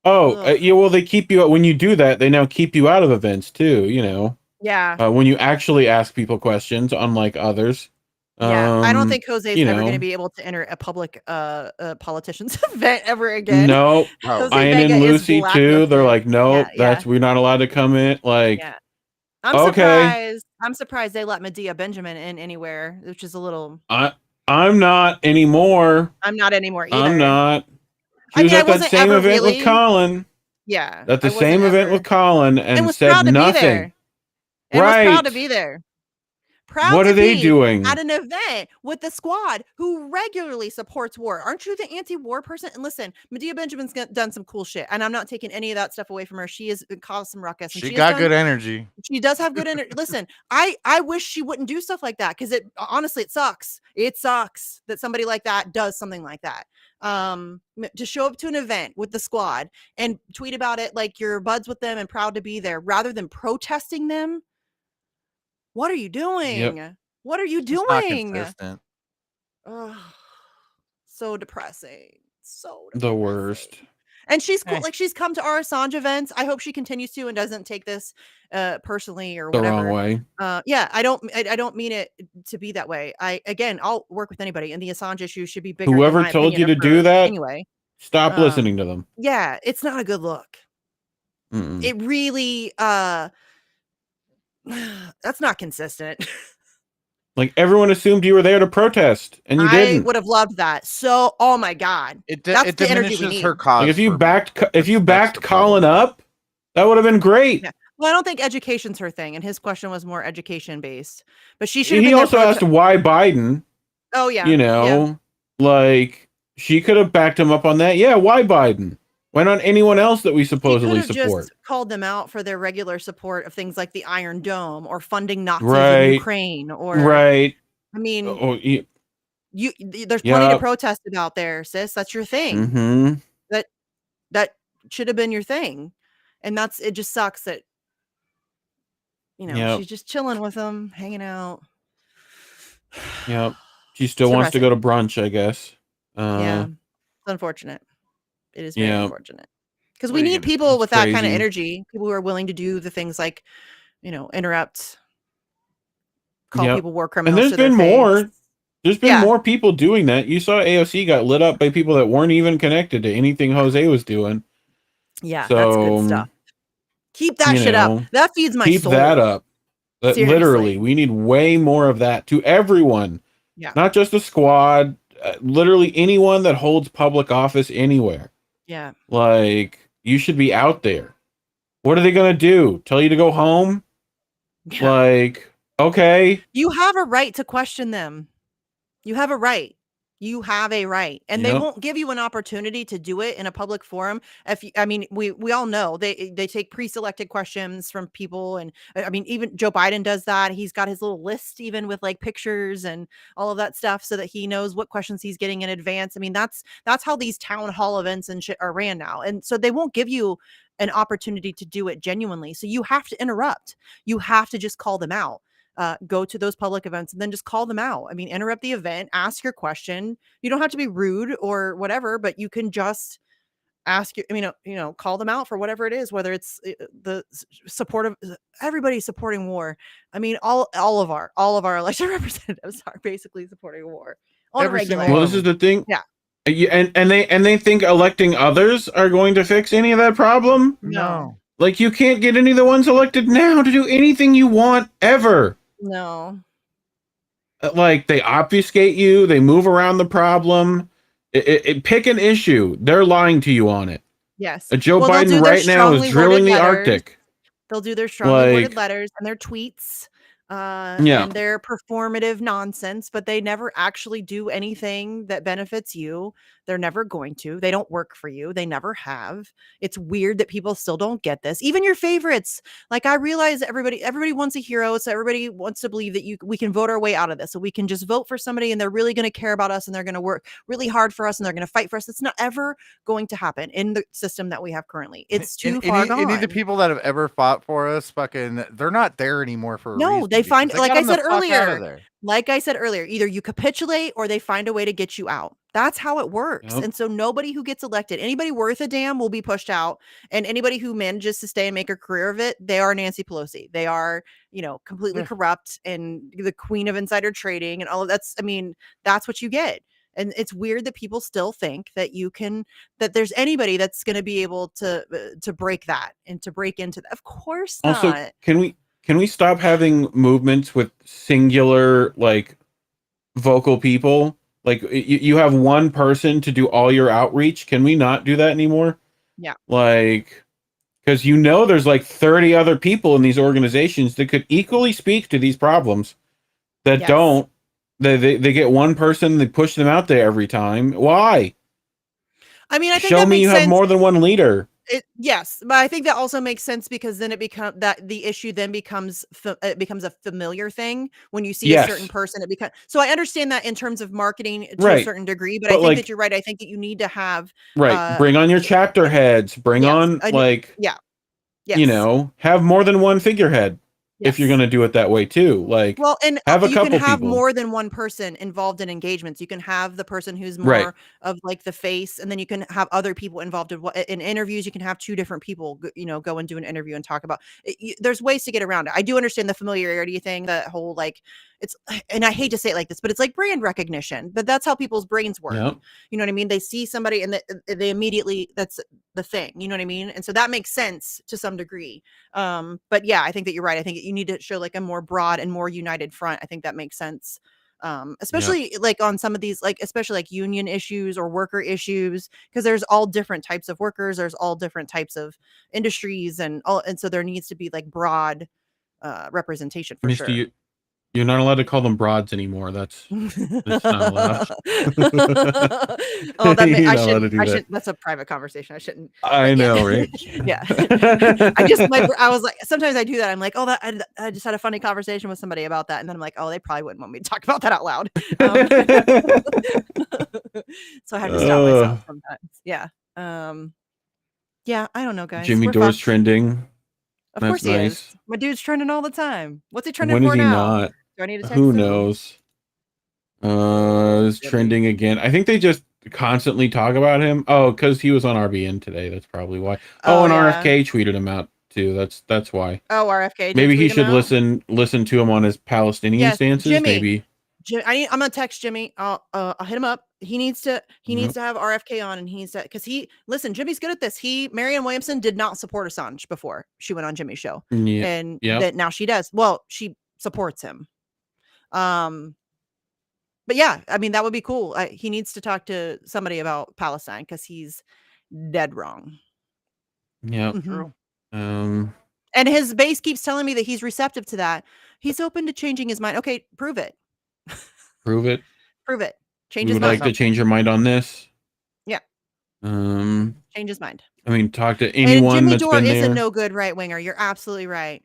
Yeah, well, they keep you, when you do that, they now keep you out of events too, you know.
Yeah.
When you actually ask people questions, unlike others.
Yeah, I don't think Jose's
you
ever
know.
going to be able to enter a public politician's event ever again.
No,
Jose
Ian
Vega
and
is
Lucy too. They're
blacklisted.
like, nope,
Yeah.
we're not allowed to come in. Like,
Yeah. I'm
okay.
surprised. I'm surprised they let Medea Benjamin in anywhere, which is a little.
I'm not anymore.
I'm not anymore either.
I'm not.
I
She was
mean, I
at that
wasn't
same
ever
event
really.
with Colin.
Yeah.
At the
I wasn't
same event
ever-
with Colin
and
and
was
said
proud to be
nothing.
there. And was proud to be there. proud
What
to
are they
be
doing?
at an event with the squad who regularly supports war. Aren't you the anti-war person? And listen, Medea Benjamin's done some cool shit, and I'm not taking any of that stuff away from her. She has caused some ruckus, and
She
has
got
done,
good energy.
she does have good energy. Listen, I wish she wouldn't do stuff like that, because it honestly, it sucks. It sucks that somebody like that does something like that. To show up to an event with the squad and tweet about it like you're buds with them and proud to be there, rather than protesting them. What are you doing? What are you
It's not
doing?
consistent.
Ugh, so depressing. So
The
depressing.
worst.
And she's cool.
Eh.
Like, she's come to our Assange events. I hope she continues to and doesn't take this personally or
The
whatever.
wrong way.
Yeah, I don't mean it to be that way. I'll work with anybody, and the Assange issue should be bigger.
Whoever
in my
told you
opinion,
to do that,
anyway.
stop listening to them.
Yeah, it's not a good look.
Mm-mm.
It really that's not consistent.
Like, everyone assumed you were there to protest, and you
I
didn't.
would have loved that. So, oh my god, that's
It
the energy we
diminishes
need.
her cause.
Like, if you
for me.
backed
the
Colin
problem.
up, that would have been great.
Yeah. Well, I don't think education's her thing, and his question was more education based. But she should have
He
been
also asked why Biden.
Oh yeah,
You know, like, she could have backed him up on that. Yeah, why Biden? Why not anyone else that we
He
supposedly
could have
support?
just called them out for their regular support of things like the Iron Dome or funding Nazis
Right.
in Ukraine, or
Right.
I mean,
Oh,
there's plenty to protest about there, sis. That's your thing.
mm-hmm.
That should have been your thing, and it just sucks that
Yep.
she's just chilling with them, hanging out.
Yep. She still
It's
wants to go to brunch, I guess.
Yeah, it's unfortunate. It is very
Yeah.
unfortunate, because
What
we
are you
need
gonna do?
people
It's
with that kind of
crazy.
energy, people who are willing to do the things like, interrupt, call
Yep.
people war
And
criminals.
there's
to their
been more.
face.
There's been
Yeah.
more people doing that. You saw AOC got lit up by people that weren't even connected to anything Jose was doing.
Yeah, that's good
So,
stuff. Keep that
you
shit up.
know,
That feeds my
keep
soul.
that up.
Seriously.
Literally, we need way more of that to everyone.
Yeah.
Not just the squad. Literally anyone that holds public office anywhere.
Yeah.
Like, you should be out there. What are they gonna do? Tell you to go home?
Yeah.
Like, okay.
You have a right to question them. You have a right. You have a right, and they
Yep.
won't give you an opportunity to do it in a public forum. We all know they take pre-selected questions from people, and I mean, even Joe Biden does that. He's got his little list, even with like pictures and all of that stuff, so that he knows what questions he's getting in advance. I mean, that's how these town hall events and shit are ran now, and so they won't give you an opportunity to do it genuinely. So you have to interrupt. You have to just call them out. Go to those public events and then just call them out. I mean, interrupt the event, ask your question. You don't have to be rude or whatever, but you can just ask call them out for whatever it is, whether it's the support of everybody supporting war. I mean, all of our elected representatives are basically supporting war on a
Every single
regular.
Well, this is the thing.
Yeah.
And they think electing others are going to fix any of that problem.
No.
Like, you can't get any of the ones elected now to do anything you want ever.
No.
Like, they obfuscate you. They move around the problem. Pick an issue. They're lying to you on it.
Yes.
Joe
Well, they'll do
Biden
their
right now is
strongly
drilling
worded
the
letters.
Arctic.
They'll do their strongly worded
Like-
letters and their tweets.
Yeah.
And their performative nonsense, but they never actually do anything that benefits you. They're never going to. They don't work for you. They never have. It's weird that people still don't get this. Even your favorites. Like, I realize everybody wants a hero, so everybody wants to believe that we can vote our way out of this. So we can just vote for somebody and they're really going to care about us and they're going to work really hard for us and they're going to fight for us. It's not ever going to happen in the system that we have currently. It's too far gone.
Any of the people that have ever fought for us, they're not there anymore for a
No,
reason,
they find,
because
like
got
I
'em the
said
fuck out of
earlier,
there.
either you capitulate or they find a way to get you out. That's how it works.
Yep.
And so nobody who gets elected, anybody worth a damn will be pushed out. And anybody who manages to stay and make a career of it, they are Nancy Pelosi. They are, completely
Yeah.
corrupt and the queen of insider trading and all of that's what you get. And it's weird that people still think that that there's anybody that's going to be able to break that and to break into that. Of course not.
Also, can we stop having movements with singular, like, vocal people? Like, you have one person to do all your outreach. Can we not do that anymore?
Yeah.
Like, because there's like 30 other people in these organizations that could equally speak to these problems. that
Yes.
don't. They get one person, they push them out there every time. Why?
I mean, I think
Show
that
me
makes
you
sense.
have more than one leader.
Yes, but I think that also makes sense because then the issue then becomes it becomes a familiar thing when you see a certain
Yes.
person. It becomes so. I understand that in terms of marketing to a
Right.
certain degree, but I
But,
think
like-
that you're right. I think that you need to have
Right. Bring on your chapter heads. Bring
yes,
on
yeah, yes,
you know, have more than one figurehead if you're
yes.
going to do it that way too. Like,
Well, and
have a
you can
couple
have
people.
more than one person involved in engagements. You can have the person who's
Right.
more of like the face, and then you can have other people involved in interviews. You can have two different people, go and do an interview and talk about it. There's ways to get around it. I do understand the familiarity thing, that whole like it's, and I hate to say it like this, but it's like brand recognition. But that's how people's brains work.
Yep.
You know what I mean? They see somebody and they immediately, that's the thing. You know what I mean? And so that makes sense to some degree. But yeah, I think that you're right. I think you need to show like a more broad and more united front. I think that makes sense. Especially like on some of these, like especially like union issues or worker issues, because there's all different types of workers, there's all different types of industries, and so there needs to be like broad representation for
Misty,
sure.
you're not allowed to call them broads anymore. That's not allowed.
Oh, that
You're
I
not allowed to
shouldn't.
do
I
that.
shouldn't. That's a private conversation. I shouldn't.
I
But yeah.
know, right?
Yeah. I was like, sometimes I do that. I'm like, oh, I just had a funny conversation with somebody about that, and then I'm like, oh, they probably wouldn't want me to talk about that out loud. So I have to stop myself sometimes. Yeah. Yeah. I don't know, guys.
Jimmy
We're
Dore's
fucked.
trending.
Of
That's
course he
nice.
is. My dude's trending all the time. What's he trending
When
for
is he
now?
not?
Do I need to text
Who
him?
knows? It's trending again. I think they just constantly talk about him. Oh, because he was on RBN today. That's probably why. Oh, and
yeah.
RFK tweeted him out too. That's why.
Oh, RFK. Did
Maybe he
tweet him
should
out?
listen to him on his Palestinian
Yes,
stances.
Jimmy.
Maybe.
I'm gonna text Jimmy. I'll hit him up. He needs to have RFK on, and he needs to, because Jimmy's good at this. Marianne Williamson did not support Assange before she went on Jimmy's show.
Yeah.
And
Yep.
that now she does. Well, she supports him. But yeah, I mean, that would be cool. He needs to talk to somebody about Palestine because he's dead wrong.
Yeah.
Mhm.
True.
And his base keeps telling me that he's receptive to that. He's open to changing his mind. Okay, prove it.
Prove it.
Prove it. Change
We
his
would like
mind.
to change your mind on this.
Yeah. Change his mind.
I mean, talk to
And
anyone
Jimmy
that's
Dore
been
is
there.
a no good right winger. You're absolutely right.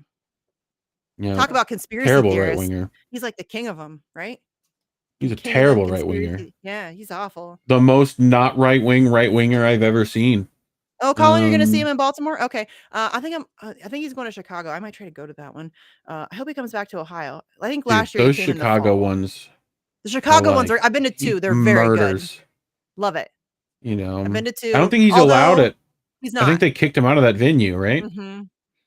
Yeah.
Talk about conspiracy
Terrible
theorists.
right winger.
He's like the king of them, right?
He's a
King of the
terrible right winger.
conspiracy. Yeah, he's awful.
The most not right winger I've ever seen.
Oh, Colin, you're gonna see him in Baltimore? Okay. I think he's going to Chicago. I might try to go to that one. I hope he comes back to Ohio. I think last year
those
he came
Chicago
in the fall.
ones.
The Chicago ones
like
I've been to two. They're very good.
murders.
Love it.
You know,
I've been to two.
I don't think he's allowed it.
He's not.
I think they kicked him out of that venue, right?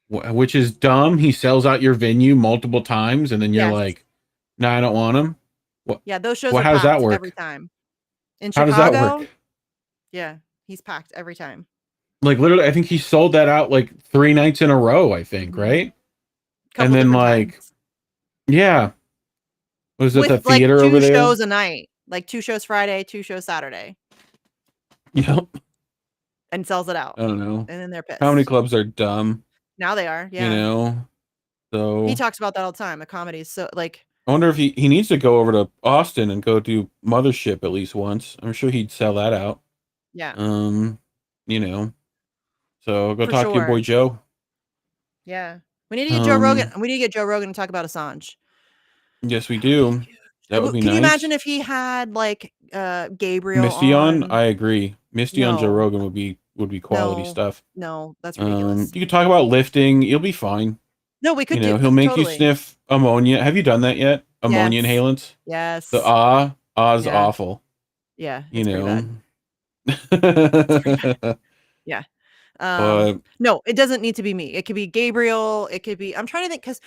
Which is dumb. He sells out your venue multiple times, and then you're like, "No, I don't want him."
Yeah, those shows
Well,
are
how does that
packed
work?
every time. In
How
Chicago,
does that work?
yeah, he's packed every time.
Like literally, I think he sold that out like 3 nights in a row. I think, right?
Couple
And then
different
like,
times.
yeah, was it
With
the theater
like
over there?
2 shows a night, like 2 shows Friday, 2 shows Saturday,
Yep.
and sells it out.
I don't know.
And then they're pissed.
Comedy clubs are dumb.
Now they are. Yeah.
You know. So
He talks about that all the time. The comedies. So like,
I wonder if he needs to go over to Austin and go do Mothership at least once. I'm sure he'd sell that out.
yeah,
You know. So go
For
talk to your boy
sure.
Joe.
yeah. We need to get Joe Rogan. We need to get Joe Rogan to talk about Assange.
Yes, we do. That would be
Can
nice.
you imagine if he had like Gabriel
Misty on? I agree. Misty on Joe
No.
Rogan would be quality
No.
stuff.
No, that's ridiculous.
You could talk about lifting. You'll be fine.
No, we could
You know,
do.
he'll make
totally.
you sniff ammonia. Have you done that yet? Ammonia
Yes.
inhalants?
Yes.
The ah's
Yeah.
awful.
Yeah.
You
It's pretty bad.
know.
Yeah.
But
No, it doesn't need to be me. It could be Gabriel. It could be, I'm trying to think, because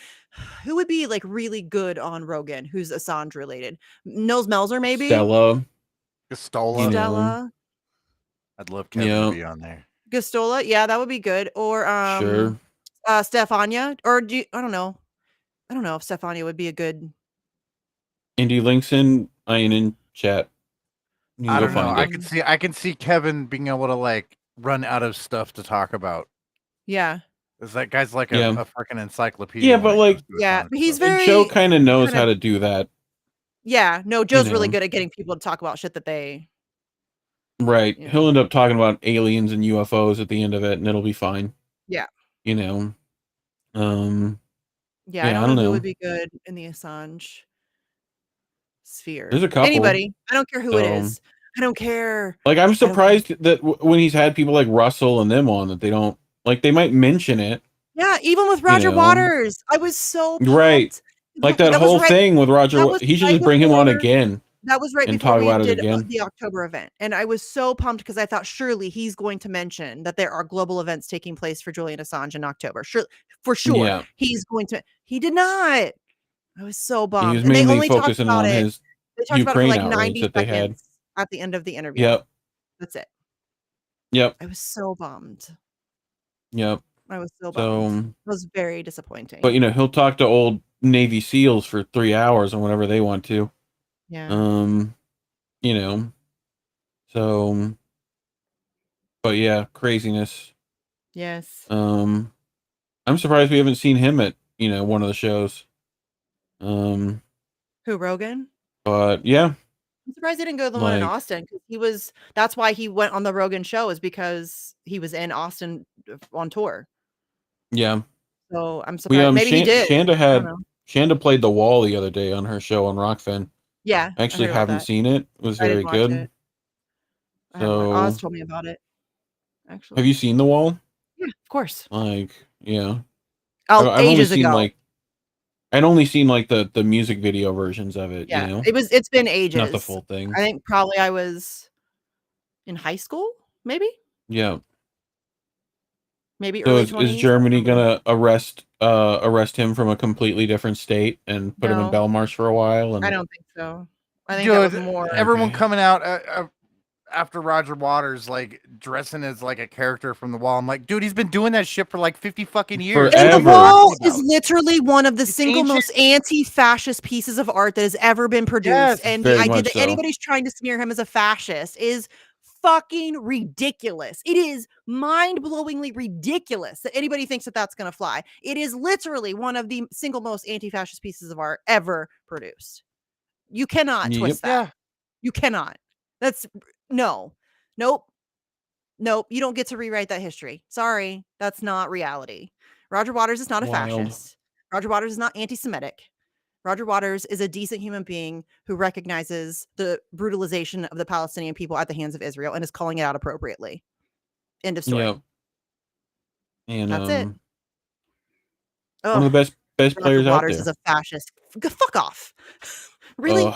who would be like really good on Rogan who's Assange related? Nils Melzer, maybe?
Stella.
Gastola.
You know.
Stella.
I'd love Kevin
Yeah.
to be on there.
Gastola. Yeah, that would be good. Or
Sure.
Stefania. Or I don't know. I don't know if Stefania would be a good.
Indy links in chat. You can
I
go
don't know.
find it.
I can see Kevin being able to like run out of stuff to talk about.
Yeah.
Is that guy's like
Yeah.
a freaking encyclopedia?
Yeah,
when
but
it
like-
comes to
Yeah,
Assange
but he's
stuff.
very
Joe kind of knows
kinda-
how to do that.
Yeah, no, Joe's really
know.
good at getting people to talk about shit that they.
Right.
You
He'll
know.
end up talking about aliens and UFOs at the end of it, and it'll be fine.
Yeah.
You know.
Yeah, I
Yeah, I
don't
don't
know who
know.
would be good in the Assange sphere.
There's a couple.
Anybody. I don't care who it
So,
is. I don't care.
like, I'm
I don't care.
surprised that when he's had people like Russell and them on, that they don't, like, they might mention it.
Yeah, even with
You
Roger
know.
Waters, I was so
Right.
pumped.
Like that
was
whole
right.
thing with Roger.
That was
He should
right
just bring him on
before.
again
That was right
and
before
talk
we
about it
did
again.
the October event, and I was so pumped because I thought surely he's going to mention that there are global events taking place for Julian Assange in October. For sure,
Yeah.
he's going to. He did not. I was so
He
bummed,
was
and they
mainly
only talked
focusing
about
on
it.
his
They talked about it for
Ukraine
like
outrage
90
that they had.
seconds at the end of the interview.
Yep.
That's it.
Yep.
I was so bummed.
Yep.
I was so
So,
bummed. It was very disappointing.
but he'll talk to old Navy SEALs for 3 hours or whatever they want to.
Yeah.
So, but yeah, craziness.
Yes.
I'm surprised we haven't seen him at one of the shows.
Who, Rogan?
But yeah,
I'm surprised he didn't go to the one in
Like-
Austin because that's why he went on the Rogan show, is because he was in Austin on tour.
yeah.
So I'm
We
surprised. Maybe he did.
Shanda
I don't know.
Shanda played the wall the other day on her show on Rockfin.
Yeah.
I actually
heard about
haven't
that.
seen it. It was
I
very
didn't watch
good.
it. I haven't. Oz
So,
told me about it. Actually.
have you seen the wall?
Yeah, of course.
Like, yeah.
Oh,
I've only
ages
seen
ago.
I'd only seen like the music video versions of it.
Yeah. It's been ages.
Not the full thing.
I think probably I was in high school, maybe
Yeah.
early
So
20s.
is Germany gonna arrest him from a completely different state and put him in
No.
Belmarsh for a while? And
I don't think so. I think that was
Dude,
more.
everyone
Okay.
coming out after Roger Waters, like dressing as like a character from the wall. I'm like, dude, he's been doing that shit for like 50 fucking years.
And the
Forever.
wall is literally one of the
It's
single
ancient.
most anti-fascist pieces of art that has ever been produced.
Yes,
and the
very
idea
much
that
so.
anybody's trying to smear him as a fascist is fucking ridiculous. It is mind-blowingly ridiculous that anybody thinks that that's going to fly. It is literally one of the single most anti-fascist pieces of art ever produced. You cannot
Yep.
twist that.
Yeah.
You cannot. That's no. Nope. You don't get to rewrite that history. Sorry. That's not reality. Roger Waters is not a
Wild.
fascist. Roger Waters is not anti-Semitic. Roger Waters is a decent human being who recognizes the brutalization of the Palestinian people at the hands of Israel and is calling it out appropriately. End of story.
Yep. And
That's it.
one of the best
Roger
players out
Waters
there.
is a fascist. Fuck off. Really?
Ugh.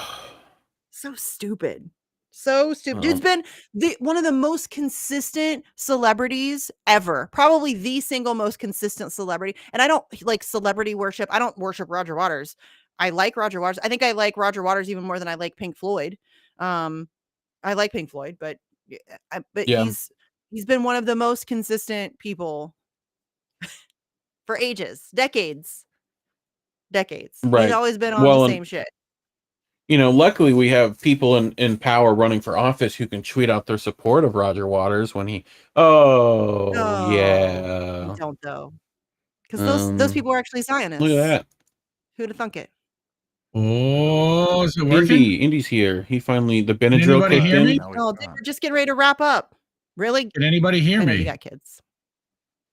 So stupid. So stupid.
Well.
Dude's been one of the most consistent celebrities ever. Probably the single most consistent celebrity. And I don't like celebrity worship. I don't worship Roger Waters. I like Roger Waters. I think I like Roger Waters even more than I like Pink Floyd. I like Pink Floyd, but
Yeah.
he's been one of the most consistent people for ages, decades.
Right.
He's always been on
Well,
the
and-
same shit.
Luckily we have people in power running for office who can tweet out their support of Roger Waters when he. Oh,
No,
yeah.
you don't though, because those people are actually Zionists.
Look at that.
Who'd have thunk it?
Oh, is it working?
Indy's here. He finally the Benadryl
anybody
kicked
hear
in.
me?
No, he's
Oh,
not.
dude, we're just getting ready to wrap up. Really?
Can anybody hear
I know
me?
you got kids.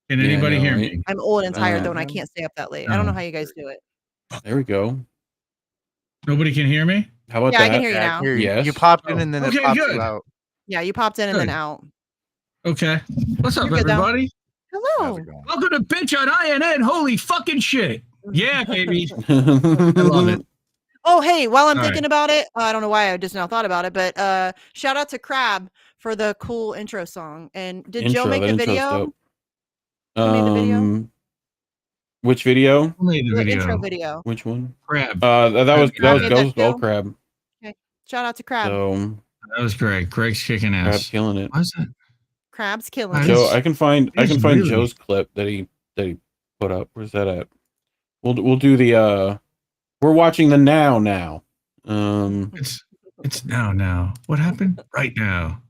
Can
Yeah, I
anybody
know,
hear
right?
me?
I'm old and tired though, and I
No.
can't stay up that late. I don't know
No.
how you guys do it.
There we go.
Nobody can hear me?
How about
Yeah, I
that?
can hear you
Yeah, I
now.
can hear you.
Yes.
You popped in
Oh,
and then
okay,
it popped
good.
you out.
Yeah, you popped in and then
Good.
out.
Okay. What's up,
You're good, though.
everybody?
How's
Hello.
it going?
Welcome to Bitch on INN. Holy fucking shit. Yeah, baby. I
I
love it.
Oh, hey, while I'm
All
thinking about it, I don't know why I just now thought about it, but shout out to Crab for the cool intro song. And did Joe make the video? Who made the video?
Which video?
Who made the
The
video?
intro video.
Which one?
Crab.
That was
Crab made that
Skull
too?
Crab.
Shout out to Crab.
So
That was great. Craig's kicking
Crab's
ass.
killing it.
What's that?
Crab's killing
Nice.
it.
Joe, I can find
He's really-
Joe's clip that he put up. Where's that at? We'll do the we're watching the now.
It's now. What happened? Right now.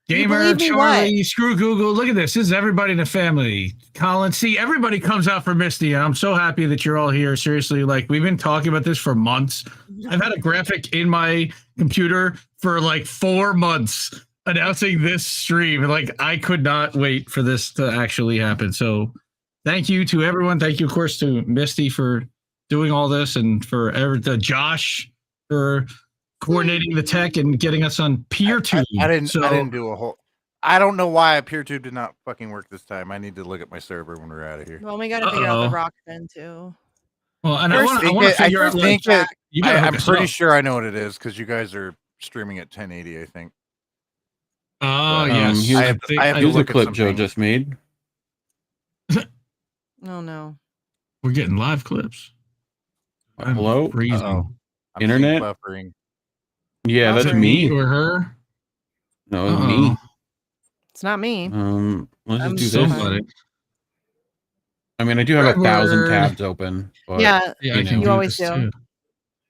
You
Gamer,
believe me
Charlie, screw Google. Look at this. This is everybody in the family. Colin, see, everybody comes out for Misty, and I'm so happy that you're all here. Seriously, like we've been talking about this for months. I've had a graphic in my computer for like 4 months announcing this stream. Like I could not wait for this to actually happen. So thank you to everyone. Thank you, of course, to Misty for doing all this, and for Josh for coordinating the tech and getting us on PeerTube.
I didn't do a whole. I don't know why PeerTube did not fucking work this time. I need to look at my server when we're out of here.
Well, we got to figure out the rock then too.
Well, and I
First,
want to figure out.
I'm pretty sure I know what it is because you guys are streaming at 1080. I think.
Oh yes,
here's,
I have to
here's a
look at
clip
some
Joe
things.
just made.
Oh no.
We're getting live clips. I'm
Hello?
freezing.
I'm
Internet?
seeing buffering.
Yeah, that's
Buffering.
me.
Or her?
No, it's me.
It's not me.
Let's
I'm
just do this.
Somebody.
I mean, I do have 1,000
Edward.
tabs open. But,
Yeah,
Yeah, I
you
can
know.
you always
this
do.
too.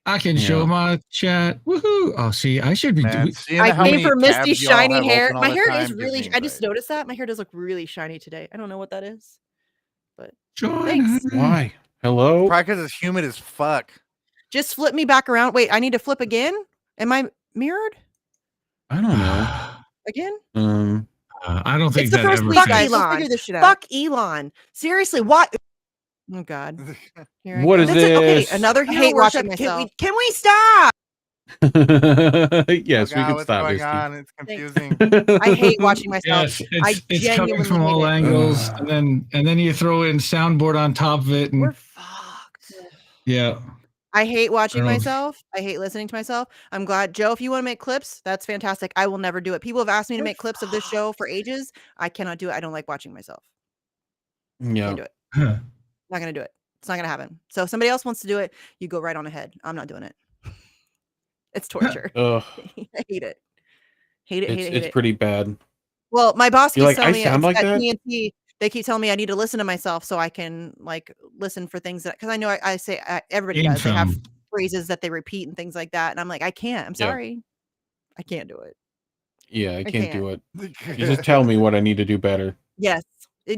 I can show
Yeah.
my chat. Woohoo! Oh, see, I should be
Man,
doing.
seeing
I
how
pay
many
for
tabs
Misty's
y'all
shiny
have
hair.
open all
My
the
hair
time
is
gives
really.
me
I just
anxiety.
noticed that my hair does look really shiny today. I don't know what that is, but
Join
thanks.
us.
Why? Hello?
Probably because it's humid as fuck.
Just flip me back around. Wait, I need to flip again. Am I mirrored
I don't know.
again?
I don't think
It's the
that
first
ever.
week,
fixed-
guys. Let's
Elon.
figure this shit out. Fuck Elon. Seriously, what? Oh God. Here I
What
go.
is
That's it. Okay,
this?
another
I
hero
hate
worship.
watching myself.
Can we stop?
Yes,
Oh,
we
God,
can
what's
stop
going
Misty.
on? It's confusing.
I hate watching myself.
Yes,
I
it's coming
genuinely
from all
hate it.
angles, and then you throw in soundboard on top of it,
We're
and
fucked.
yeah.
I hate watching
I don't know.
myself. I hate listening to myself. I'm glad, Joe, if you want to make clips, that's fantastic. I will never do it. People have asked me to
We're
make clips of this show for ages. I cannot do it. I don't like watching myself.
Yeah.
Can't do it.
Huh.
Not going to do it. It's not going to happen. So if somebody else wants to do it, you go right on ahead. I'm not doing it. It's torture.
Ugh,
I hate it. Hate it, hate it, hate
it's
it.
pretty bad.
Well, my boss
You're
keeps
like,
telling
I
me
sound like
at
that?
TNT, they keep telling me I need to listen to myself so I can like listen for things that, because I know I say everybody does. They have
Income.
phrases that they repeat and things like that. And I'm like, I can't. I'm
Yeah.
sorry. I can't do it.
Yeah, I can't
can't.
do it. You just tell me what I need to do better.
Yes.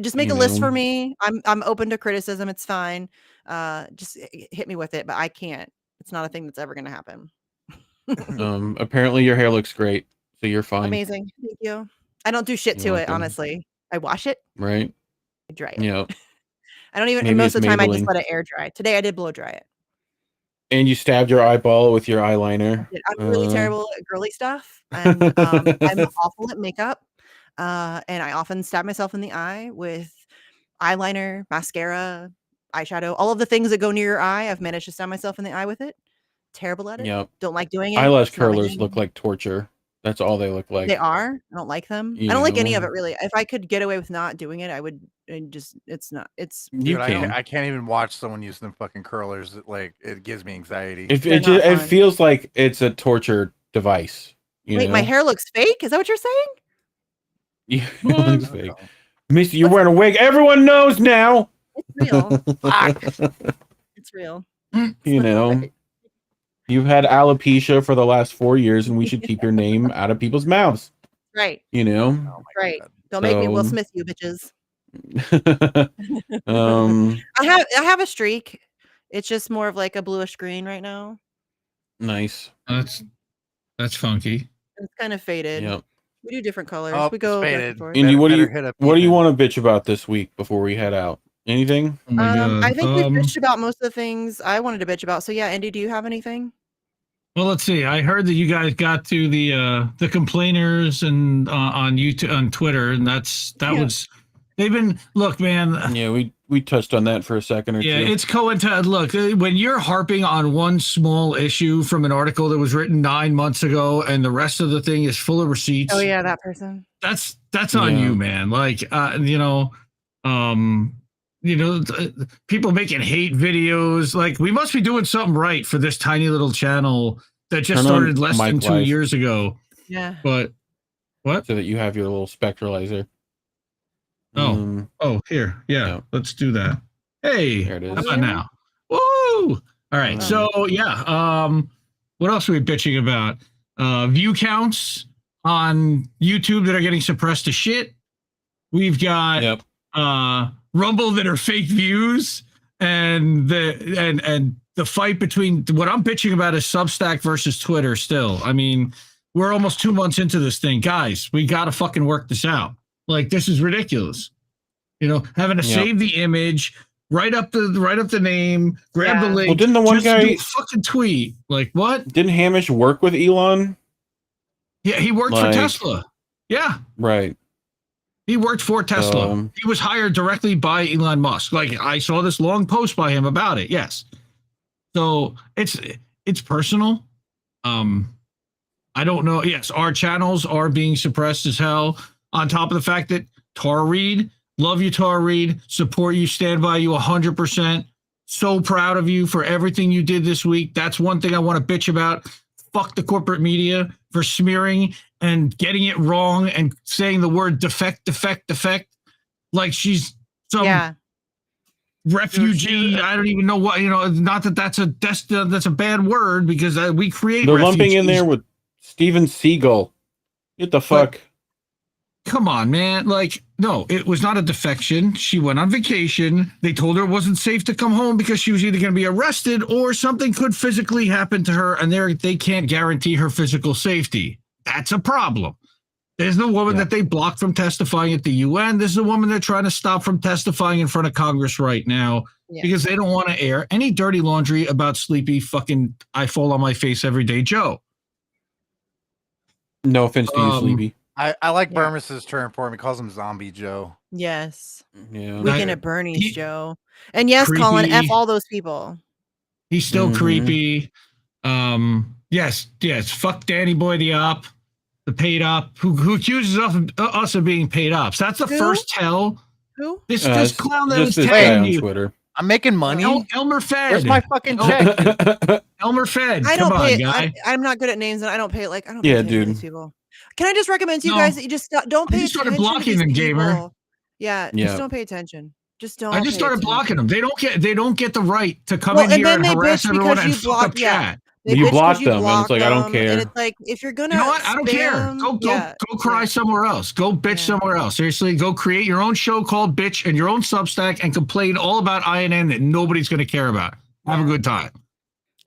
Just make
You
a list for
know?
me. I'm open to criticism. It's fine. Just hit me with it, but I can't. It's not a thing that's ever going to happen.
Apparently your hair looks great, so you're fine.
Amazing. Thank you. I don't do shit
You're
to it,
welcome.
honestly. I wash it.
Right?
I dry it.
Yeah.
I don't even,
Maybe
and most
it's
of the time I just
Maybelline.
let it air dry. Today I did blow dry it.
And you stabbed your eyeball with your eyeliner.
I'm really terrible at girly stuff, and I'm awful at makeup. And I often stab myself in the eye with eyeliner, mascara, eyeshadow, all of the things that go near your eye. I've managed to stab myself in the eye with it. Terrible at it.
Yep.
Don't like doing it.
Eyelash
It's not my
curlers
thing.
look like torture. That's all they look like.
They are. I don't like them.
You
I don't like any of
know.
it really. If I could get away with not doing it, I would. It's not. It's
You
Dude,
can.
I can't even watch someone use them fucking curlers. Like it gives me anxiety.
If
They're
it
not
it
fun.
feels like it's a torture device. You
wait.
know?
My hair looks fake. Is that what you're saying?
Yeah, it looks fake. Misty, you're wearing a wig. Everyone knows now.
It's real. Fuck. It's real.
You know, you've had alopecia for the last 4 years, and we should keep your name out of people's mouths.
Right.
You know.
Oh my
Right.
God.
Don't make me Will
So-
Smith, you bitches.
I
I have a streak. It's just more of like a bluish green right now.
Nice.
That's funky.
It's kind of faded.
Yep.
We do different colors.
Oh,
we go
it's
back and
faded.
forth.
Indy, what do
Better
you
hit up
what do you
Ethan.
want to bitch about this week before we head out? Anything?
Oh my God.
I think we bitched about most of the things I wanted to bitch about. So yeah, Andy, do you have anything?
Well, let's see. I heard that you guys got to the complainers and on YouTube, on Twitter, and that
Yeah.
was they've been look, man.
Yeah, we touched on that for a second or
Yeah,
two.
it's coincided. Look, when you're harping on one small issue from an article that was written 9 months ago, and the rest of the thing is full of receipts.
Oh yeah, that person.
That's on
Yeah.
you, man. Like, people making hate videos. Like, we must be doing something right for this tiny little channel that just
Turn on
started less than
mic
2
wise.
years ago.
Yeah.
But what?
so that you have your little spectralizer.
Oh. Oh, here. Yeah,
Yeah.
let's do that. Hey,
There it is.
how about now? Woo! All right. So yeah. What else are we bitching about? View counts on YouTube that are getting suppressed to shit. We've got
Yep.
Rumble that are fake views. and the fight between what I'm bitching about is Substack versus Twitter. Still, I mean, we're almost 2 months into this thing, guys. We got to fucking work this out. Like, this is ridiculous. You know, having to save the image, write up the name, grab the link.
Well, didn't the one
just
guy
do a fucking tweet? Like, what?
Didn't Hamish work with Elon?
Yeah, he worked for Tesla. Yeah,
right.
He worked for Tesla. He was hired directly by Elon Musk. Like, I saw this long post by him about it. Yes. So it's personal. I don't know. Yes, our channels are being suppressed as hell. On top of the fact that Tara Reid, love you, Tara Reid, support you, stand by you 100%. So proud of you for everything you did this week. That's one thing I want to bitch about. Fuck the corporate media for smearing and getting it wrong and saying the word defect like she's some refugee. I don't even know what, you know, not that that's a bad word, because we create
They're
refugees.
lumping in there with Steven Seagal. Get the fuck.
Come on, man. Like, no, it was not a defection. She went on vacation. They told her it wasn't safe to come home because she was either going to be arrested or something could physically happen to her, and they can't guarantee her physical safety. That's a problem. There's the woman that they blocked from testifying at the UN. This is a woman they're trying to stop from testifying in front of Congress right now because they don't want to air any dirty laundry about sleepy fucking I fall on my face every day Joe.
No offense to you, Sleepy.
I like Burmes's term for him. He calls him Zombie Joe.
Yes.
Yeah.
Weekend at Bernie's, Joe. And yes, Colin, F all those people.
He's still creepy. Yes. Fuck Danny Boy the op, the paid op, who accuses us of being paid ops. That's the first tell.
Who?
This clown that was
telling
you.
Twitter.
I'm making money.
Elmer Fed.
Where's my fucking check?
Elmer Fed.
I don't
Come
pay
on,
it.
guy.
I'm not good at names, and I don't pay it. Like, I don't.
Yeah,
pay attention to
dude.
these people. Can I just recommend to you guys that you just don't pay
You
attention
started
to
blocking
these
them,
people?
gamer.
Yeah, just don't pay attention. Just don't.
I just
pay
started
attention.
blocking them. They don't get the right to come
Well,
in
and
here
then
and
they
harass
bitch
everyone
because
and
you
fuck up
block. Yeah.
chat.
They
You
bitch 'cause
blocked
you
them, and it's like, I don't
them,
care.
And it's like, if you're gonna,
You know what? I don't care.
spam-
Go cry somewhere else. Go bitch somewhere else. Seriously, go create your own show called Bitch and your own Substack and complain all about INN that nobody's going to care about. Have a good time.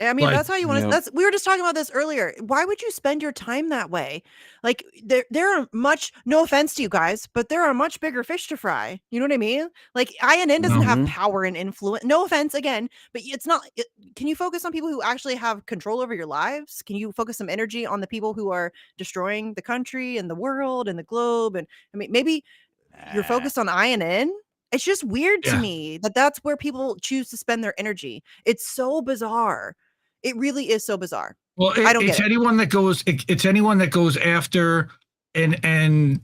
I mean,
Like,
that's how you want to. We were just talking about this earlier. Why would you spend your time that way? Like, there are much. No offense to you guys, but there are much bigger fish to fry. You know what I mean? Like, INN doesn't have power and influence. No offense again, but it's not. Can you focus on people who actually have control over your lives? Can you focus some energy on the people who are destroying the country and the world and the globe? And I mean, maybe you're focused on INN. It's just weird to me that that's where people choose to spend their energy. It's so bizarre. It really is so bizarre.
Well,
I don't get it.
Anyone that goes. It's anyone that goes after and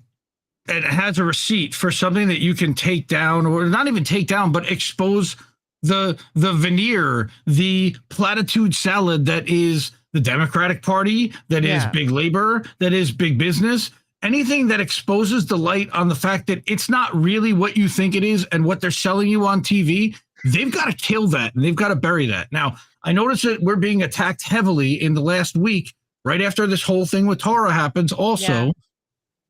has a receipt for something that you can take down, or not even take down, but expose the veneer, the platitude salad that is the Democratic Party, that is big labor, that is big business. Anything that exposes the light on the fact that it's not really what you think it is and what they're selling you on TV, they've got to kill that and they've got to bury that. Now, I noticed that we're being attacked heavily in the last week, right after this whole thing with Tara happens. Also,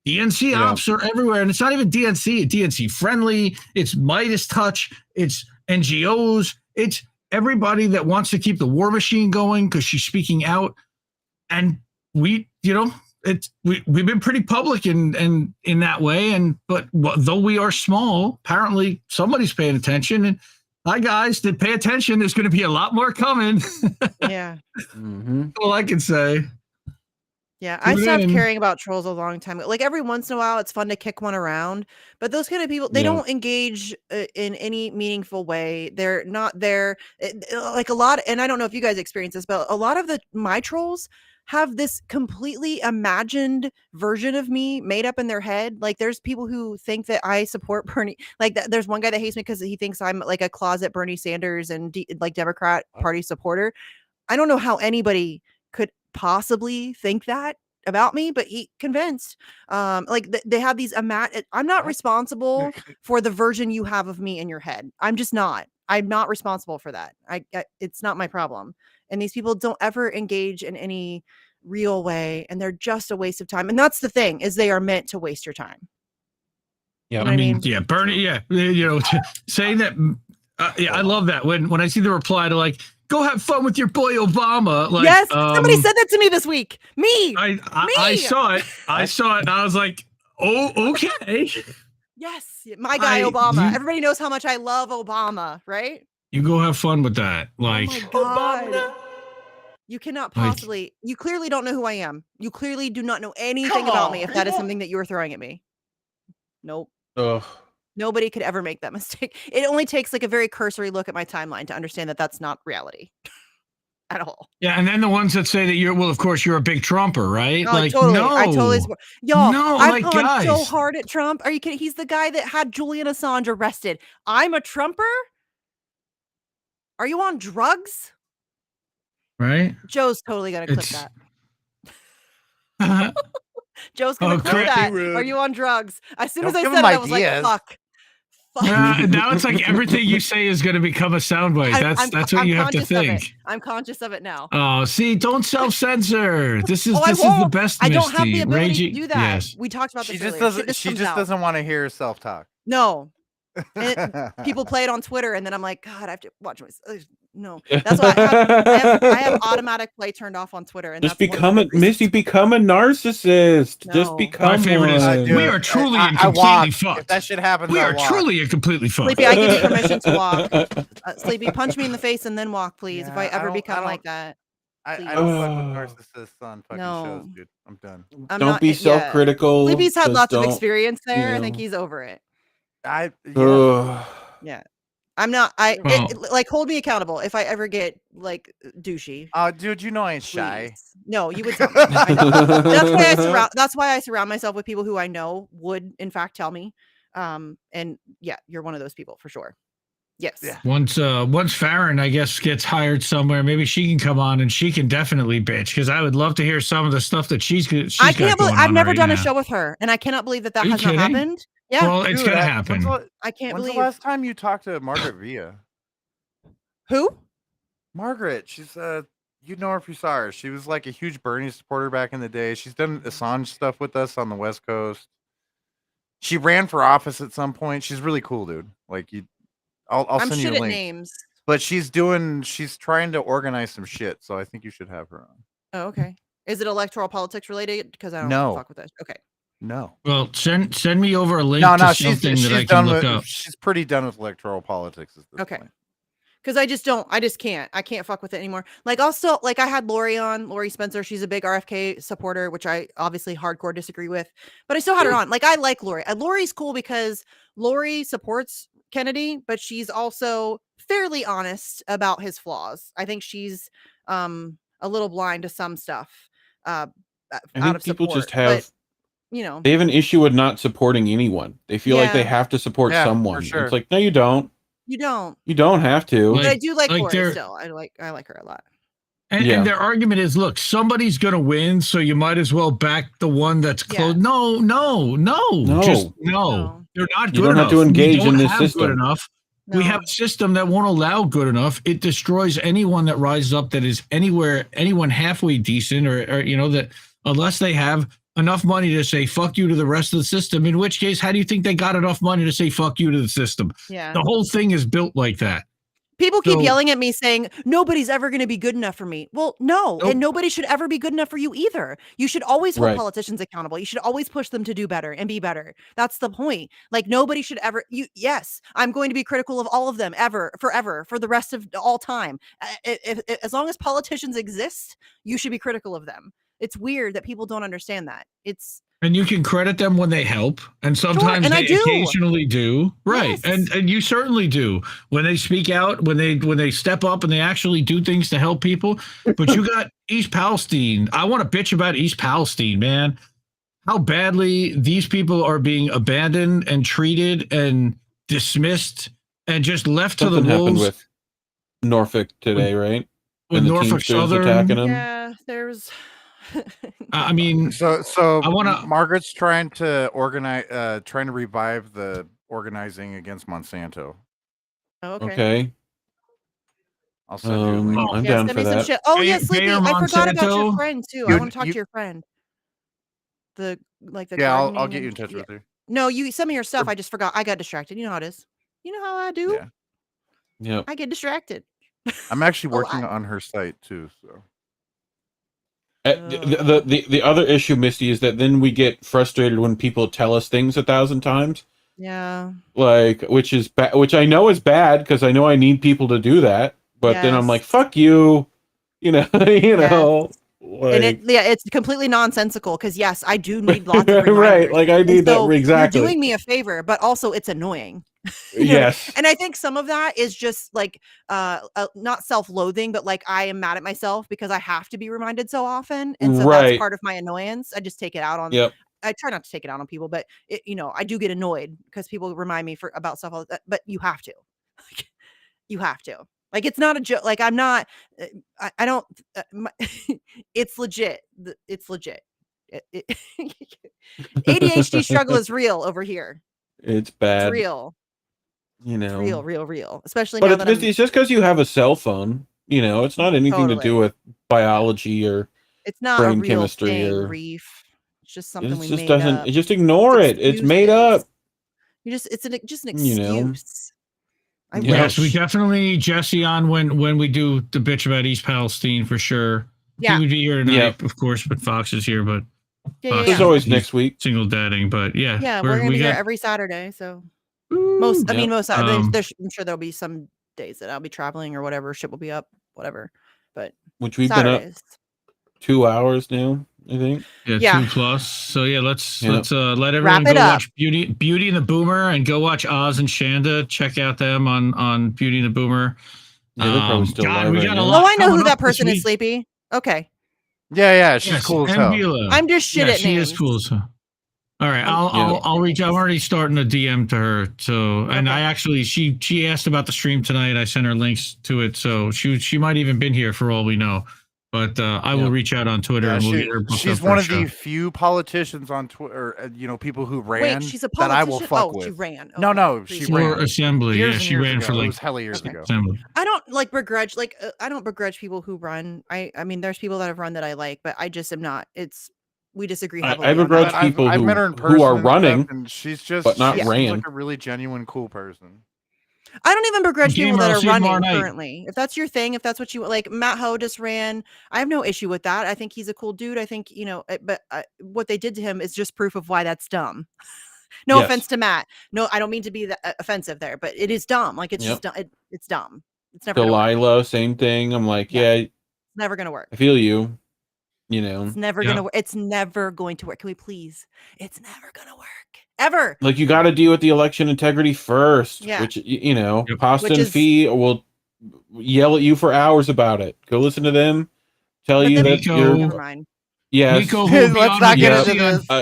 DNC ops are everywhere, and it's not even DNC. DNC friendly. It's Midas Touch. It's NGOs. It's everybody that wants to keep the war machine going because she's speaking out. And we, we've been pretty public in that way. But though we are small, apparently somebody's paying attention. And hi guys, did pay attention. There's going to be a lot more coming.
Yeah.
All I can say.
Yeah, I stopped caring about trolls a long time ago. Like, every once in a while, it's fun to kick one around, but those kind of people, they don't engage in any meaningful way. They're not there. Like, a lot, and I don't know if you guys experience this, but a lot of my trolls have this completely imagined version of me made up in their head. Like, there's people who think that I support Bernie. Like, there's one guy that hates me because he thinks I'm like a closet Bernie Sanders and like Democrat Party supporter. I don't know how anybody could possibly think that about me, but he convinced. Like, they have these I'm not responsible for the version you have of me in your head. I'm just not. I'm not responsible for that. It's not my problem. And these people don't ever engage in any real way, and they're just a waste of time. And that's the thing, is they are meant to waste your time.
Yeah,
You know what I mean?
Yeah, Bernie. Yeah, saying that Yeah, I love that when I see the reply to like, "Go have fun with your boy Obama." Like,
yes, somebody said that to me this week. Me.
I saw it. I saw it, and I was like, "Oh, okay."
Yes, my guy Obama.
You,
Everybody knows how much I love Obama, right?
you go have fun with that. Like,
oh my God. You cannot
Like-
possibly. You clearly don't know who I am. You clearly do not know anything about me if that is something that you were throwing at me. Nope.
Ugh.
Nobody could ever make that mistake. It only takes like a very cursory look at my timeline to understand that that's not reality at all.
yeah, and then the ones that say that you're, well, of course you're a big Trumper, right?
Oh,
Like,
totally.
no,
I totally support. Y'all,
no,
I've
like
gone so
guys,
hard at Trump. Are you kidding? He's the guy that had Julian Assange arrested. I'm a Trumper? Are you on drugs?
right?
Joe's totally gonna clip
It's-
that. Joe's gonna
Oh,
clip
crap.
that.
Rude.
Are you on drugs? As soon
Don't
as I
give
said
him
it, I was
ideas.
like, fuck.
Now it's like everything you say is going to become a soundbite. That's what
I'm
you have to
conscious of it.
think.
I'm conscious of it now.
Oh, see, don't self-censor. This is
Oh, I
this is the
won't.
best.
I don't have the
Misty.
ability
Raging-
to do that.
Yes.
We talked about
She
this
just
earlier.
doesn't.
Shit
She
comes
just
out.
doesn't want to hear herself talk.
No. And people play it on Twitter, and then I'm like, God, I have to watch my. No, that's why I have automatic play turned off on Twitter, and
Just
that's one of
become
the
a
reasons
Misty. Become a narcissist. Just
No.
become
My favorite is
one.
we are truly and
I
completely
walk. If
fucked.
that shit happens,
We
I
are
walk.
truly and completely fucked.
Sleepy, I give you permission to walk. Sleepy, punch me in the face and then walk, please. if
Yeah,
I
I
ever
don't-
become
I
like that,
I
please.
don't fuck with narcissists on fucking
No.
shows, dude. I'm done.
I'm
Don't
not.
be
Yeah.
self-critical.
Sleepy's had
Just
lots of
don't,
experience there. I think
know.
he's over it.
Yeah.
Ugh.
Yeah. I'm not.
Well-
Like hold me accountable if I ever get like douchey.
Dude, you know I ain't shy.
Please. No, you would tell me. I know. That's why I surround myself with people who I know would in fact tell me. And yeah, you're one of those people for sure. Yes.
Yeah.
Once Farron, I guess, gets hired somewhere, maybe she can come on and she can definitely bitch because I would love to hear some of the stuff that she's
I
got
can't believe
going
I've
on
never
right
done a
now.
show with her, and I cannot believe that
Are you
has not
kidding?
happened. Yeah.
Well, it's
Dude,
gonna
when's
happen.
the-
I can't
When's
believe
the last time you talked to Margaret Villa?
who?
Margaret, she's you know her if you saw her. She was like a huge Bernie supporter back in the day. She's done Assange stuff with us on the West Coast. She ran for office at some point. She's really cool, dude. Like I'll
I'm
send you
shit
a
at
link.
names.
But she's trying to organize some shit, so I think you should have her on.
Oh, okay. Is it electoral politics related? Because I don't
No.
fuck with it. Okay.
No.
Well, send me over a link
No,
to
she's
something that I can
done
look
with
up.
she's pretty done with electoral politics at this
Okay.
point.
Because I just can't. I can't fuck with it anymore. Like I'll still like I had Lori on, Lori Spencer. She's a big RFK supporter, which I obviously hardcore disagree with. But I still had her on. Like I like Lori. Lori's cool because Lori supports Kennedy, but she's also fairly honest about his flaws. I think she's a little blind to some stuff.
I
Out
think
of
people
support,
just have
but, you know,
they have an issue with not supporting anyone. They feel like they
Yeah.
have to support
Yeah, for
someone.
sure.
It's like, no, you don't.
you don't.
You don't have to.
But I
Like-
do like
like
Lori
they're-
still. I like her a lot.
And,
Yeah.
and their argument is, look, somebody's going to win, so you might as well back the one that's close.
Yeah.
No, just no.
No.
You're not
You
good
don't have
enough.
to
We
engage in
don't
this
have
system.
Good enough. We have a system that won't allow good enough. It destroys anyone that rises up that is anyone halfway decent or you know, that unless they have enough money to say fuck you to the rest of the system, in which case, how do you think they got enough money to say fuck you to the system?
Yeah.
The whole thing is built like that.
People keep
So-
yelling at me saying, nobody's ever going to be good enough for me. Well, no.
Nope.
And nobody should ever be good enough for you either. You should always hold
Right.
politicians accountable. You should always push them to do better and be better. That's the point. Like nobody should ever, yes, I'm going to be critical of all of them forever, for the rest of all time. As long as politicians exist, you should be critical of them. It's weird that people don't understand that.
And you can credit them when they help, and sometimes
and I
they
do.
occasionally do. Right.
Yes.
And you certainly do. When they speak out, when they step up and they actually do things to help people. But you got East Palestine. I want to bitch about East Palestine, man. How badly these people are being abandoned and treated and dismissed and just left
Something
to the
happened
wolves.
with Norfolk today, right?
With
And the
Norfolk
Teamsters
Southern.
attacking them.
Yeah, there's.
I mean,
So
I wanna-
Margaret's trying to trying to revive the organizing against Monsanto.
Oh, okay.
Okay.
I'll send you a link.
I'm
Yeah,
down
send
for
me some
that.
shit. Oh,
Bayer-
yeah, Sleepy.
Bayer
I forgot about your
Monsanto?
friend too. I
You-
want to talk
you-
to your friend. The
Yeah, I'll
gardening
get you in
and-
touch
yeah.
with her.
No, you send me your stuff. I just forgot. I got distracted. You know how it is. You know how I do.
Yeah.
Yep.
I get distracted.
I'm actually
A
working
lot.
on her site too. So
The other issue, Misty, is that then we get frustrated when people tell us things 1,000 times.
Yeah.
Like, which is which I know is bad because I know I need people to do that. But then I'm like,
Yes.
fuck you, you
Yes.
know,
And
like,
it's completely nonsensical because yes, I do need lots of reminders.
right? Like I
And
need that
so
exactly.
you're doing me a favor, but also it's annoying.
Yes.
And I think some of that is just like not self-loathing, but like I am mad at myself because I have to be reminded so often, and so that's
Right.
part of my annoyance. I just take it out on.
Yep.
I try not to take it out on people, but I do get annoyed because people remind me about stuff all that. But you have to, you have to. Like it's not a joke. Like I'm not. I don't. It's legit. It's legit. ADHD struggle is real over here.
It's
It's
bad.
real.
You know.
It's real. Especially
But
now
it's
that I'm
Misty, it's just because you have a cell phone. It's not anything to do
totally.
with biology or
It's not a
brain
real
chemistry
thing,
or
Reef. It's just something
it
we
just
made
doesn't.
up.
Just ignore it. It's made up.
It's just an
You know.
excuse. I
Yeah.
Yes, we
wish.
definitely Jesse on when we do the bitch about East Palestine for sure.
Yeah.
He would be here tonight,
Yep.
of course, but Fox is here, but
Yeah.
There's always next week.
single dadding, but yeah.
Yeah, we're gonna
we
be here
got
every Saturday. So
Woo!
I mean, most
Um,
I'm sure there'll be some days that I'll be traveling or whatever. Ship will be up, whatever. But
Which we've been up
Saturdays.
2 hours now, I think.
Yeah.
2+. So yeah, let's
Yep.
let everyone
Wrap it
go
up.
watch Beauty and the Boomer and go watch Oz and Shanda. Check out them on Beauty and the Boomer.
Yeah, they're probably still live
we
right
got a
now.
lot
Oh, I know
coming
who that
up this
person is,
week.
Sleepy. Okay.
yeah, she's
Yes,
cool as hell.
Ambula.
I'm just shit at
she
names.
is cool as hell. All right,
Yeah.
I'll reach. I'm already starting a DM to her. So, and
Okay.
I actually she asked about the stream tonight. I sent her links to it, so she might even been here for all we know. But I will reach out on Twitter and we'll get her booked
she's
up for
one
a
of the
show.
few politicians on Twitter, people who ran
Wait, she's a
that I will
politician?
fuck
Oh,
with.
she ran.
No,
Okay.
no, she
Appreciate
ran.
For assembly,
Years
yeah,
and
she
years
ran
ago.
for
It
like
was hella years
Okay.
ago.
assembly.
I don't like begrudge I don't begrudge people who run. I mean there's people that have run that I like, but I just am not. We disagree heavily
I
on
begrudge
that.
people
I've met her in person
who are
and
running,
stuff, and she's just
but not
she seems
ran.
like a really genuine, cool person.
I don't even begrudge people
Gamer,
that
I'll
are
see you tomorrow
running
night.
currently. If that's your thing, if that's what you like, Matt Ho just ran. I have no issue with that. I think he's a cool dude. I think but what they did to him is just proof of why that's dumb. No
Yes.
offense to Matt. No, I don't mean to be offensive there, but it is dumb. Like it's just it's dumb. It's never gonna work.
Delilah, same thing. I'm like,
Yeah.
yeah,
It's never gonna work.
I feel you.
It's never gonna work. It's never going to work. Can we please? It's never gonna work. Ever.
Like you got to deal with the election integrity first.
Yeah.
Which Costa
Which
and
is-
Fee will yell at you for hours about it. Go listen to them. Tell
But
you
then-
that
Nico-
you're.
Never mind.
Yes.
Nico, who will be
Let's
on
not
with
get
Yeah.
into
Misty on-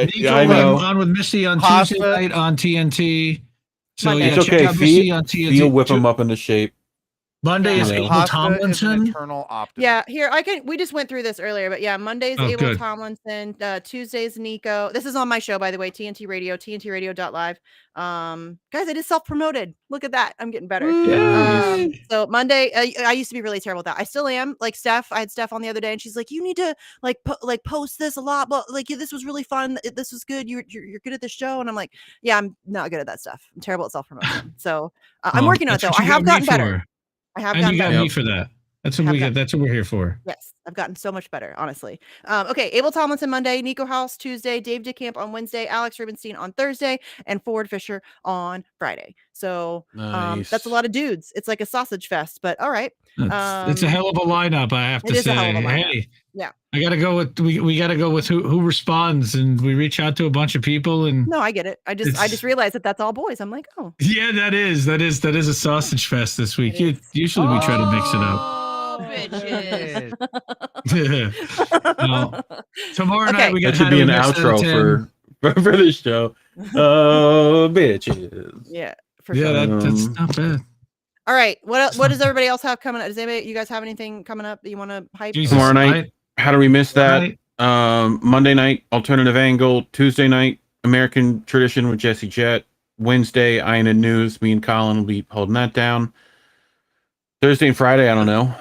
this.
Nico
I
will be
know.
on with Misty on
Costa-
Tuesday night on TNT. So
Monday.
yeah,
It's
check
okay.
out Misty on
Fee
TNT.
will whip them up into shape.
Monday
Yeah.
is
You know.
Abel
Costa is an
Tomlinson.
eternal optimist.
Yeah, here we just went through this earlier, but yeah, Monday's
Oh,
Abel
good.
Tomlinson, Tuesday's Nico. This is on my show, by the way, TNT Radio, TNTradio.live. Guys, it is self-promoted. Look at that. I'm getting better. So Monday, I used to be really terrible at that. I still am. Like Steph, I had Steph on the other day, and she's like, "You need to post this a lot, but like this was really fun. This was good. You're good at this show." And I'm like, "Yeah, I'm not good at that stuff. I'm terrible at self-promotion." So I'm working on it
That's
though.
what
I
you
have
got me
gotten better.
for.
I have
And
gotten
you got
better.
me for that. That's what
Have
we
got-
got. That's what we're here for.
Yes, I've gotten so much better, honestly. Okay, Abel Tomlinson Monday, Nico House Tuesday, Dave DeCamp on Wednesday, Alex Rubenstein on Thursday, and Ford Fisher on Friday. So
Nice.
that's a lot of dudes. It's like a sausage fest, but all right.
It's a hell of a lineup, I have
It
to
is a hell
say.
of a lineup.
Hey,
Yeah.
I gotta go with we gotta go with who responds, and we reach out to a bunch of people, and
No, I get it. I just
It's-
realized that that's all boys. I'm like, oh,
yeah, that is a sausage fest this week.
It is.
Usually we try to mix it up.
Oh, bitches.
Well, tomorrow
Okay.
night we got
That should
How
be
to
an
Mix It
outro
10.
for this show. Oh, bitches.
yeah, for
Yeah,
sure.
that's
Um,
not bad.
All right. What does everybody else have coming up? You guys have anything coming up that you want to hype?
Jesus,
Tomorrow night. How do we miss that?
Right.
Monday night, alternative angle. Tuesday night, American tradition with Jesse Jett. Wednesday, Iron and News. Me and Colin will be holding that down. Thursday and Friday, I don't know.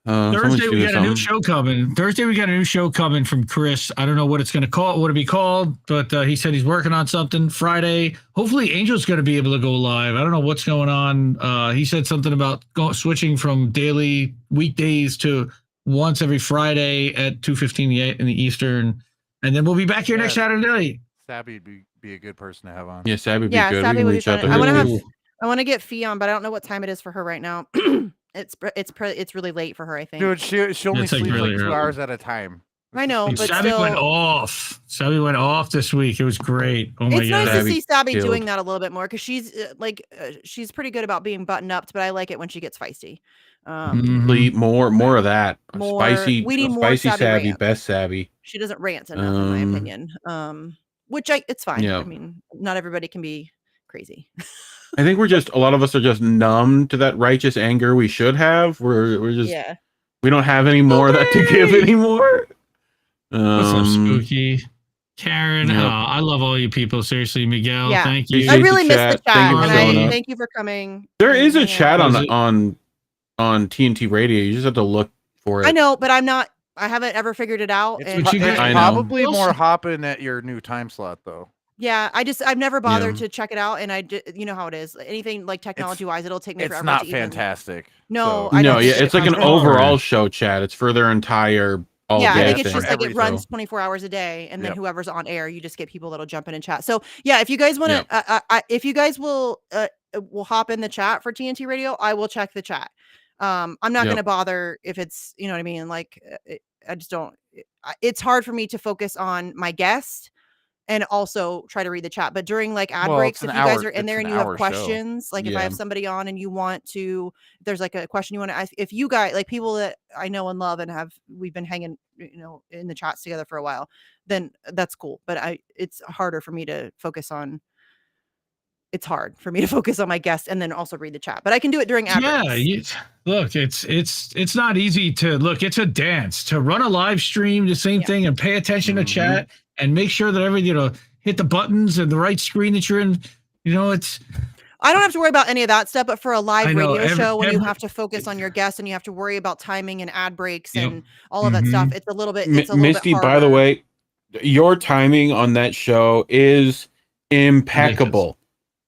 Thursday we got a new show coming. Thursday we got a new show coming from Chris. I don't know what it's going to call, what it be called, but he said he's working on something. Friday, hopefully Angel's going to be able to go live. I don't know what's going on. He said something about switching from daily weekdays to once every Friday at 2:15 in the Eastern, and then we'll be back here next Saturday night.
Sabby would be a good person to have on.
Yeah, Sabby would be
Yeah,
good.
Sabby
We can
would be
reach out
fun.
to her.
I want to get Fee on, but I don't know what time it is for her right now. It's really late for her, I think.
Dude, she only
It's like
sleeps
really
like 2
early.
hours at a time.
I know, but
Sabby
still,
went off. Sabby went off this week. It was great. Oh my
it's
god!
nice to
Sabby
see Sabby
killed.
doing that a little bit more because she's pretty good about being buttoned up, but I like it when she gets feisty.
Mhm.
More of that.
More-
Spicy,
we need more
spicy
Sabby
Sabby,
rants.
best Sabby.
She doesn't rant enough, in my opinion. Which it's fine.
Yeah.
I mean, not everybody can be crazy.
I think a lot of us are just numb to that righteous anger we should have. We're just
Yeah.
we don't have any more of that to give anymore.
What's up, Spooky? Karen,
Yep.
I love all you people. Seriously, Miguel,
Yeah.
thank you.
I
Appreciate
really
the
miss
chat.
the chat,
Thank you for
and
showing
I
up.
thank you for coming.
There
and
is a
hanging
chat
out.
Was it-
on TNT Radio. You just have to look for it.
I know, but I haven't ever figured it out.
It's,
And
what you
it's
get-
I know.
probably more hopping at your new time slot, though.
yeah, I've never bothered
Yeah.
to check it out, and you know how it is. Anything like technology wise, it'll take me
It's
forever.
not
to even-
fantastic.
No,
so-
I
No,
don't
yeah,
think
it's like an
Hard.
overall show chat. It's for their entire all
yeah, I
day
think it's
thing.
just like it
Everything.
runs 24 hours a day, and then
Yep.
whoever's on air, you just get people that'll jump in and chat. So yeah, if you guys want to, if you guys will hop in the chat for TNT Radio, I will check the chat. I'm not
Yep.
going to bother if it's, you know what I mean. Like, I just don't. It's hard for me to focus on my guest and also try to read the chat. But during like ad
Well,
breaks,
it's
if
an
you guys
hour-
are in
it's
there
an
and you have
hour show.
questions, like if I
Yeah.
have somebody on and you want to, if there's like a question you want to ask, if you guys like people that I know and love and we've been hanging, in the chats together for a while, then that's cool. But it's harder for me to focus on. It's hard for me to focus on my guest and then also read the chat, but I can do it during ad breaks.
Look, it's not easy to look. It's a dance to run a live stream, the same
Yeah.
thing, and pay attention to chat and make sure that hit the buttons and the right screen that you're in. It's
I don't have to worry about any of that stuff, but for a live
I know,
radio show, when you
every-
have to focus on your guest and you have to worry about timing and ad breaks
Yep.
and all of that stuff, it's a little bit. It's a little
Misty,
bit
by the
harder.
way, your timing on that show is impeccable.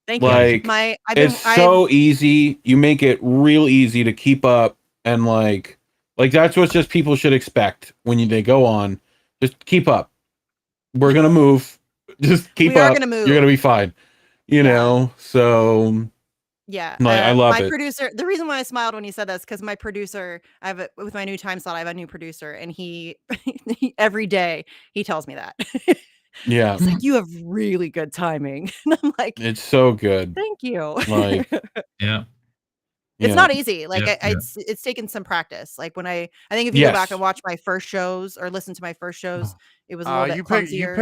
Thank you.
like, It's so easy. You make it real easy to keep up, and like that's what just people should expect when they go on. Just keep up. We're gonna move. Just keep
We are
up.
gonna move.
You're gonna be fine. You know. So
Yeah,
Like, I love
my
it.
producer. The reason why I smiled when you said this because my producer, with my new time slot, I have a new producer, and he every day he tells me that.
yeah,
He's like, "You have really good timing," and I'm like,
it's so good.
"Thank you."
Like,
yeah.
It's
yeah.
not easy. Like
Yeah,
it's taken some practice. Like when I think if you go back
Yes.
and watch my first shows or listen to my first shows, it was a little bit
You
clumsier.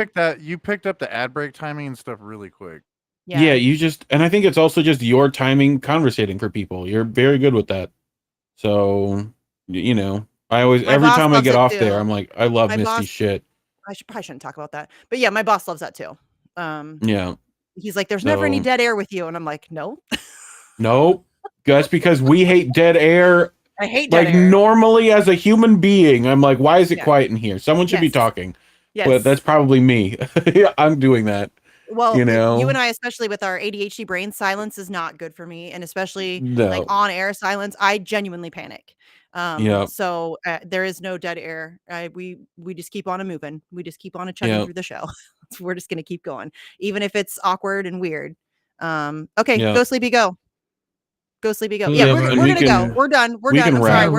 picked up the ad break timing and stuff really quick.
Yeah, you just, and I think it's also just your timing conversating for people. You're very good with that. So, I always,
My
every
boss
time I
loves
get
it
off
too.
there, I'm like, I love
My
Misty's
boss-
shit.
Probably shouldn't talk about that, but yeah, my boss loves that too.
Yeah.
He's like, "There's never any
So-
dead air with you," and I'm like, "No,
Nope. That's because we hate dead air.
I hate dead
Like
air."
normally as a human being, I'm like, why is it
Yeah.
quiet in here? Someone should be
Yes.
talking.
Yes.
But that's probably me. I'm doing that.
Well,
you know?
you and I, especially with our ADHD brain, silence is not good for me, and especially
No.
like on air silence, I genuinely panic.
Yep.
So there is no dead air. We just keep on moving. We just keep on chugging
Yep.
through the show. We're just gonna keep going, even if it's awkward and weird. Okay,
Yep.
go sleepy, go. Go sleepy, go.
Yeah,
Yeah,
but
we're
we
gonna go.
can-
We're done. We're
we
done.
can
I'm
wrap.
sorry.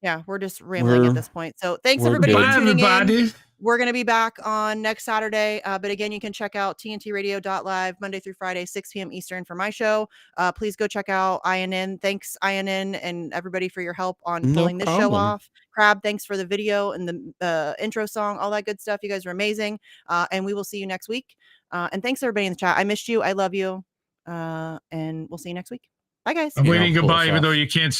Run.
We're just rambling
We're-
at this point. So thanks
we're
everybody
good.
for
Bye,
tuning in.
everybody.
We're going to be back on next Saturday. But again, you can check out tntradio.live Monday through Friday, 6 p.m. Eastern for my show. Please go check out INN. Thanks, INN, and everybody for your help on
No
pulling this show
problem.
off. Crab, thanks for the video and the intro song, all that good stuff. You guys are amazing. And we will see you next week. And thanks, everybody in the chat. I missed you. I love you. And we'll see you next week. Bye, guys.
I'm
Yeah,
waving
pull us
goodbye, even
off.
though you can't see.